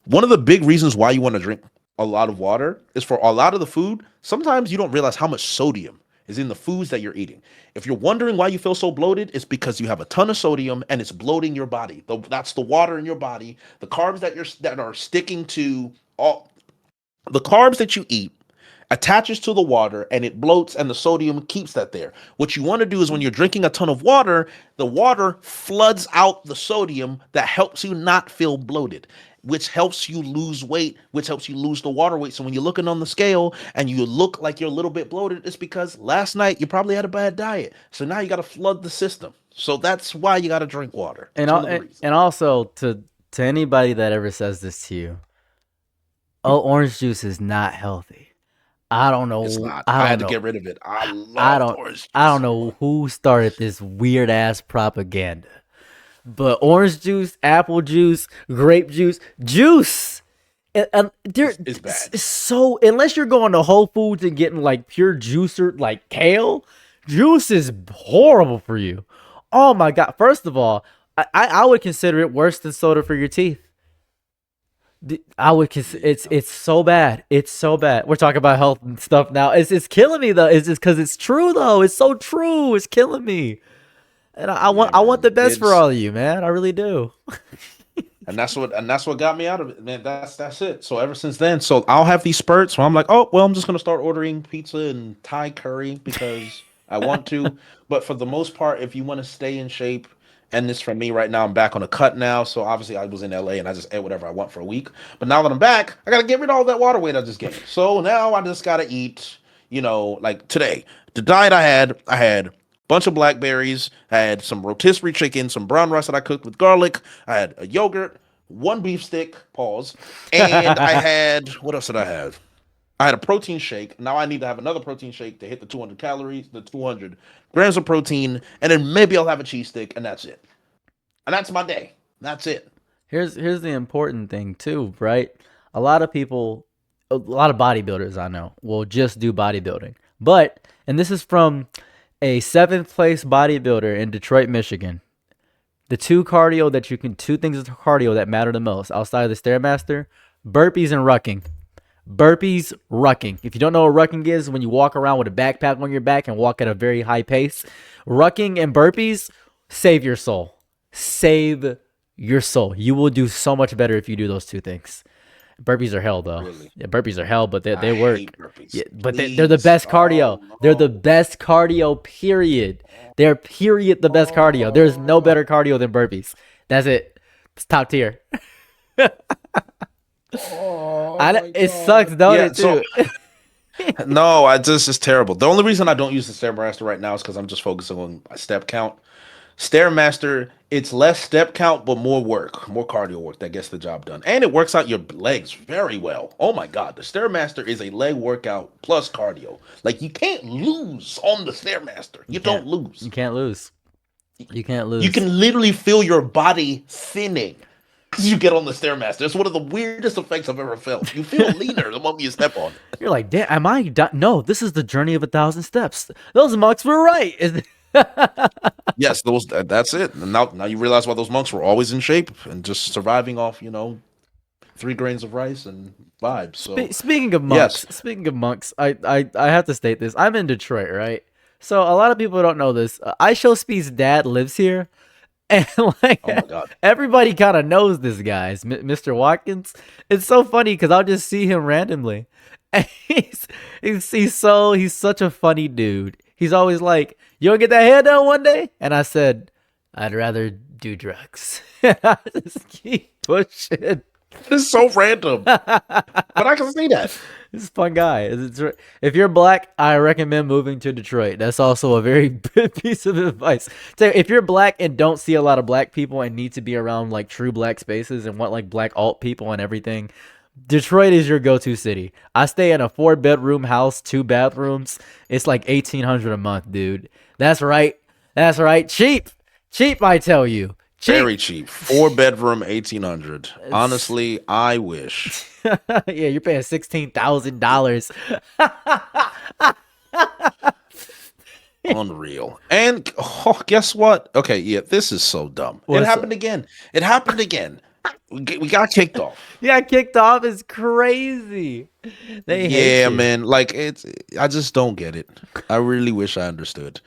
Speaker 1: One of the big reasons why you want to drink a lot of water is for a lot of the food. Sometimes you don't realize how much sodium is in the foods that you're eating. If you're wondering why you feel so bloated, it's because you have a ton of sodium and it's bloating your body. That's the water in your body. The carbs that are sticking to all the carbs that you eat attaches to the water and it bloats and the sodium keeps that there. What you want to do is when you're drinking a ton of water, the water floods out the sodium that helps you not feel bloated, which helps you lose weight, which helps you lose the water weight. So when you're looking on the scale and you look like you're a little bit bloated, it's because last night you probably had a bad diet. So now you got to flood the system. So that's why you got to drink water.
Speaker 3: And
Speaker 1: That's one of the reasons.
Speaker 3: and also to anybody that ever says this to you, orange juice is not healthy. I don't know.
Speaker 1: It's not.
Speaker 3: I
Speaker 1: I had
Speaker 3: don't
Speaker 1: to
Speaker 3: know.
Speaker 1: get rid of it. I love orange juice.
Speaker 3: I don't know who started this weird ass propaganda, but orange juice, apple juice, grape juice, and
Speaker 1: It's bad.
Speaker 3: so unless you're going to Whole Foods and getting like pure juicer like kale, juice is horrible for you. Oh my God! First of all, I would consider it worse than soda for your teeth. I would consider it's so bad. It's so bad. We're talking about health and stuff now. It's killing me though. It's just because it's true though. It's so true. It's killing me. And I want the best for
Speaker 1: It's-
Speaker 3: all of you, man. I really do.
Speaker 1: And that's what got me out of it, man. That's it. So ever since then, so I'll have these spurts where I'm like, oh well, I'm just gonna start ordering pizza and Thai curry because I want to. But for the most part, if you want to stay in shape, and this for me right now, I'm back on a cut now. So obviously I was in LA and I just ate whatever I want for a week. But now that I'm back, I gotta get rid of all that water weight I just gained. So now I just gotta eat, like today, the diet I had bunch of blackberries, I had some rotisserie chicken, some brown rice that I cooked with garlic, I had a yogurt, 1 beef stick, pause, and I had, what else did I have? I had a protein shake. Now I need to have another protein shake to hit the 200 calories, the 200 grams of protein, and then maybe I'll have a cheese stick, and that's it. And that's my day. That's it.
Speaker 3: Here's the important thing too, right? A lot of people, a lot of bodybuilders I know will just do bodybuilding. But, and this is from a 7th place bodybuilder in Detroit, Michigan. The two things of cardio that matter the most outside of the Stairmaster, burpees and rucking. Burpees, rucking. If you don't know what rucking is, when you walk around with a backpack on your back and walk at a very high pace, rucking and burpees save your soul. Save your soul. You will do so much better if you do those two things. Burpees are hell, though.
Speaker 1: Really?
Speaker 3: Yeah, burpees are hell, but they
Speaker 1: I
Speaker 3: work.
Speaker 1: hate burpees.
Speaker 3: Yeah, but they're the
Speaker 1: Please.
Speaker 3: best cardio.
Speaker 1: Oh,
Speaker 3: They're the
Speaker 1: no.
Speaker 3: best cardio, period. They're period the best cardio. There's no better cardio than burpees. That's it. It's top tier. It sucks, don't
Speaker 1: Yeah,
Speaker 3: it, too?
Speaker 1: No, it's terrible. The only reason I don't use the Stairmaster right now is because I'm just focusing on my step count. Stairmaster, it's less step count, but more work, more cardio work that gets the job done. And it works out your legs very well. Oh my God. The Stairmaster is a leg workout plus cardio. Like you can't lose on the Stairmaster. You don't lose.
Speaker 3: You can't lose. You can't lose.
Speaker 1: You can literally feel your body thinning as you get on the Stairmaster. It's one of the weirdest effects I've ever felt. You feel leaner the moment you step on.
Speaker 3: You're like, damn, am I? No, this is the journey of 1,000 steps. Those monks were right.
Speaker 1: Yes, that's it. And now you realize why those monks were always in shape and just surviving off, 3 grains of rice and vibes. So
Speaker 3: Speaking of monks, I have to state this. I'm in Detroit, right? So a lot of people don't know this. iShowSpeed's dad lives here, and like
Speaker 1: oh my God.
Speaker 3: everybody kind of knows this guy, Mr. Watkins. It's so funny because I'll just see him randomly, and he's such a funny dude. He's always like, "You want to get that hair done one day?" And I said, "I'd rather do drugs." I just keep pushing.
Speaker 1: This is so random. But I can see that.
Speaker 3: He's a fun guy. If you're black, I recommend moving to Detroit. That's also a very good piece of advice. So if you're black and don't see a lot of black people and need to be around like true black spaces and want like black alt people and everything, Detroit is your go-to city. I stay in a 4-bedroom house, 2 bathrooms. It's like $1,800 a month, dude. That's right. Cheap, I tell you. Cheap.
Speaker 1: Very cheap. 4-bedroom, 1,800. Honestly, I wish.
Speaker 3: Yeah, you're paying $16,000.
Speaker 1: Unreal. And guess what? Okay, yeah, this is so dumb.
Speaker 3: What's
Speaker 1: It happened again. We got kicked off.
Speaker 3: Yeah, kicked off is crazy. They hate you.
Speaker 1: Man. Like I just don't get it. I really wish I understood.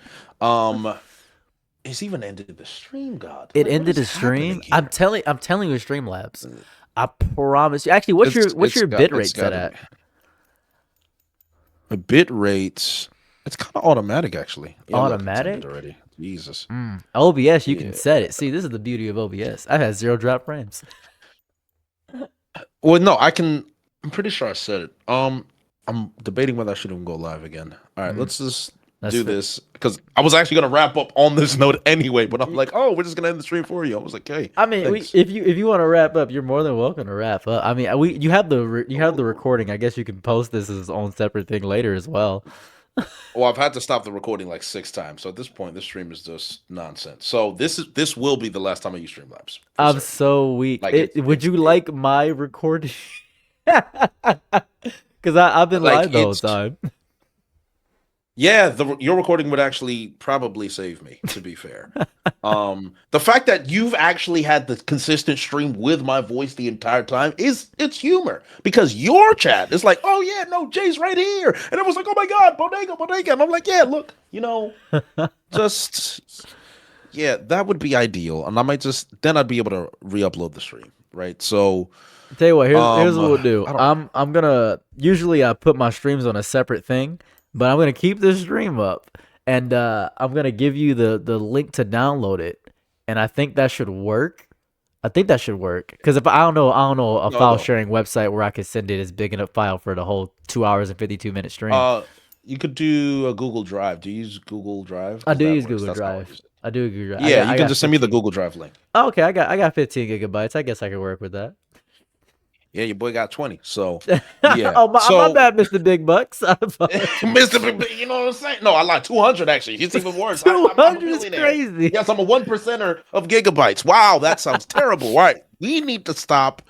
Speaker 1: It's even ended the stream, God.
Speaker 3: It
Speaker 1: What
Speaker 3: ended
Speaker 1: is
Speaker 3: the stream.
Speaker 1: happening
Speaker 3: I'm telling you, Streamlabs. I promise you. Actually, what's your bit rate set at?
Speaker 1: The bit rates. It's kind of automatic, actually. Yeah, look, it's
Speaker 3: Automatic?
Speaker 1: ended already. Jesus.
Speaker 3: OBS, you can
Speaker 1: Yeah.
Speaker 3: set it. See, this is the beauty of OBS. I've had 0 drop frames.
Speaker 1: Well, no, I'm pretty sure I said it. I'm debating whether I should even go live again. All right, let's just
Speaker 3: That's
Speaker 1: do
Speaker 3: fair.
Speaker 1: this because I was actually gonna wrap up on this note anyway. But I'm like, oh, we're just gonna end the stream for you. I was like, hey.
Speaker 3: I mean,
Speaker 1: thanks.
Speaker 3: if you want to wrap up, you're more than welcome to wrap up. I mean, you have the recording. I guess you can post this as its own separate thing later as well.
Speaker 1: Well, I've had to stop the recording like 6 times. So at this point, this stream is just nonsense. So this will be the last time I use Streamlabs. for
Speaker 3: I'm
Speaker 1: certain.
Speaker 3: so weak.
Speaker 1: Like,
Speaker 3: Would you like my recording? Because I've been
Speaker 1: Like,
Speaker 3: live the whole
Speaker 1: it's-
Speaker 3: time.
Speaker 1: Yeah, your recording would actually probably save me, to be fair. The fact that you've actually had the consistent stream with my voice the entire time it's humor. Because your chat is like, oh yeah, no, Jay's right here. And it was like, oh my God, bodega. And I'm like, yeah, look, just that would be ideal. And I might then I'd be able to re-upload the stream, right? So
Speaker 3: Tell you what, here's what we'll do.
Speaker 1: I
Speaker 3: I'm gonna usually I put my streams on a separate thing, but I'm gonna keep this stream up, and I'm gonna give you the link to download it, and I think that should work. Because if I don't know a file sharing website where I could send it as big enough file for the whole 2 hours and 52-minute stream.
Speaker 1: you could do a Google Drive. Do you use Google Drive?
Speaker 3: I
Speaker 1: 'Cause
Speaker 3: do
Speaker 1: that
Speaker 3: use
Speaker 1: works.
Speaker 3: Google
Speaker 1: That's how I
Speaker 3: Drive.
Speaker 1: use it.
Speaker 3: I do Google Drive.
Speaker 1: Yeah,
Speaker 3: I
Speaker 1: you can
Speaker 3: got
Speaker 1: just send me the
Speaker 3: 15.
Speaker 1: Google Drive link.
Speaker 3: Oh, okay, I got 15 gigabytes. I guess I could work with that.
Speaker 1: Yeah, your boy got 20. So yeah.
Speaker 3: Oh, my
Speaker 1: So-
Speaker 3: bad, Mr. Big Bucks.
Speaker 1: Mr. Big, you know what I'm saying? No, I lied. 200 actually. It's even worse. I'm a
Speaker 3: 200 is
Speaker 1: millionaire.
Speaker 3: crazy.
Speaker 1: Yes, I'm a 1%er of gigabytes. Wow, that sounds terrible. All right, we need to stop.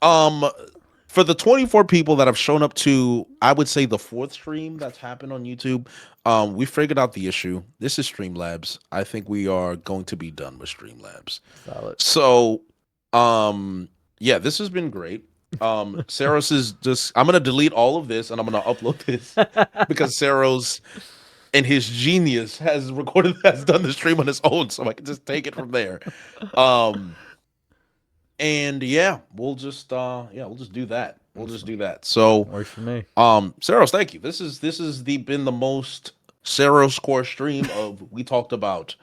Speaker 1: For the 24 people that have shown up to, I would say the 4th stream that's happened on YouTube, we figured out the issue. This is Streamlabs. I think we are going to be done with Streamlabs.
Speaker 3: Solid.
Speaker 1: So, yeah, this has been great. Saros is just, I'm gonna delete all of this and I'm gonna upload this because Saros and his genius has done the stream on his own, so I can just take it from there. And yeah, we'll just do that. We'll just do that. So
Speaker 3: Works for me.
Speaker 1: Saros, thank you. This has been the most Saros core stream of we talked about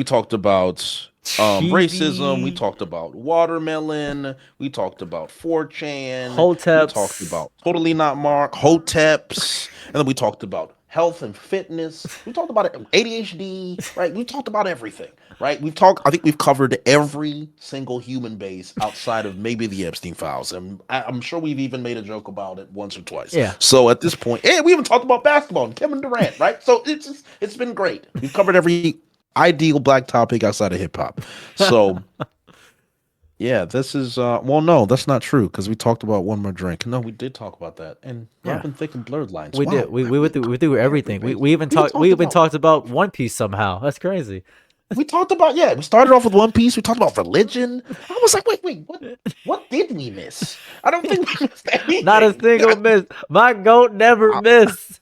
Speaker 1: racism, we talked about watermelon, we talked about 4chan,
Speaker 3: Hoteps.
Speaker 1: we talked about Totally Not Mark, Hoteps, and then we talked about health and fitness. We talked about ADHD, right? We talked about everything, right? I think we've covered every single human base outside of maybe the Epstein files. And I'm sure we've even made a joke about it once or twice.
Speaker 3: Yeah.
Speaker 1: So at this point, and we even talked about basketball and Kevin Durant, right? So it's been great. We've covered every ideal black topic outside of hip hop. So yeah, this is well, no, that's not true because we talked about One More Drink. No, we did talk about that, and
Speaker 3: Yeah.
Speaker 1: Robin Thicke and Blurred Lines.
Speaker 3: We
Speaker 1: Wow.
Speaker 3: did. We went through everything. We even
Speaker 1: We
Speaker 3: talked.
Speaker 1: talked
Speaker 3: We even
Speaker 1: about-
Speaker 3: talked about One Piece somehow. That's crazy.
Speaker 1: We talked about we started off with One Piece. We talked about religion. I was like, wait, what did we miss? I don't think we missed anything.
Speaker 3: Not a single miss. My goat never missed.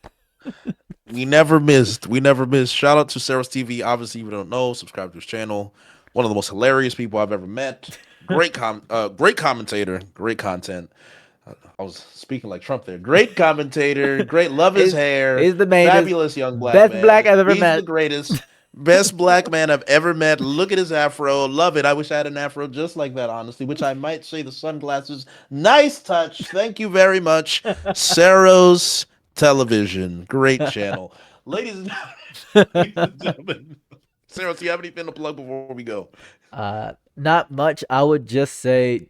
Speaker 1: We never missed. We never missed. Shout out to Sarah's TV. Obviously, if you don't know, subscribe to his channel. One of the most hilarious people I've ever met. Great commentator. Great content. I was speaking like Trump there. Great commentator. Great. Love his hair.
Speaker 3: He's the mainest.
Speaker 1: Fabulous young black
Speaker 3: Best
Speaker 1: man.
Speaker 3: black I've ever
Speaker 1: He's
Speaker 3: met.
Speaker 1: the greatest. Best black man I've ever met. Look at his afro. Love it. I wish I had an afro just like that, honestly, which I might say the sunglasses. Nice touch. Thank you very much. Sarah's Television. Great channel. Ladies and gentlemen. Sarah, do you have anything to plug before we go?
Speaker 3: Not much. I would just say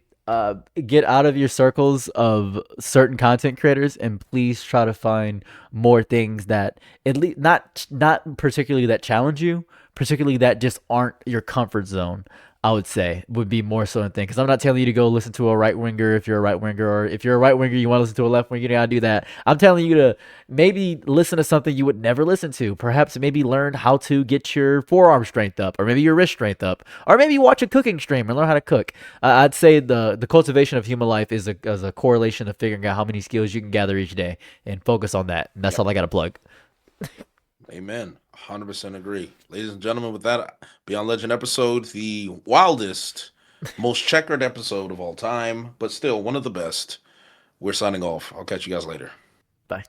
Speaker 3: get out of your circles of certain content creators and please try to find more things that at least not particularly that challenge you, particularly that just aren't your comfort zone. I would say would be more so a thing, because I'm not telling you to go listen to a right winger if you're a right winger, or if you're a right winger you want to listen to a left winger, you gotta do that. I'm telling you to maybe listen to something you would never listen to. Perhaps maybe learn how to get your forearm strength up, or maybe your wrist strength up, or maybe watch a cooking stream and learn how to cook. I'd say the cultivation of human life is a correlation of figuring out how many skills you can gather each day and focus on that. And that's all I gotta plug.
Speaker 1: Amen. 100% agree. Ladies and gentlemen, with that, Beyond Legend episode, the wildest, most checkered episode of all time, but still one of the best. We're signing off. I'll catch you guys later.
Speaker 3: Bye.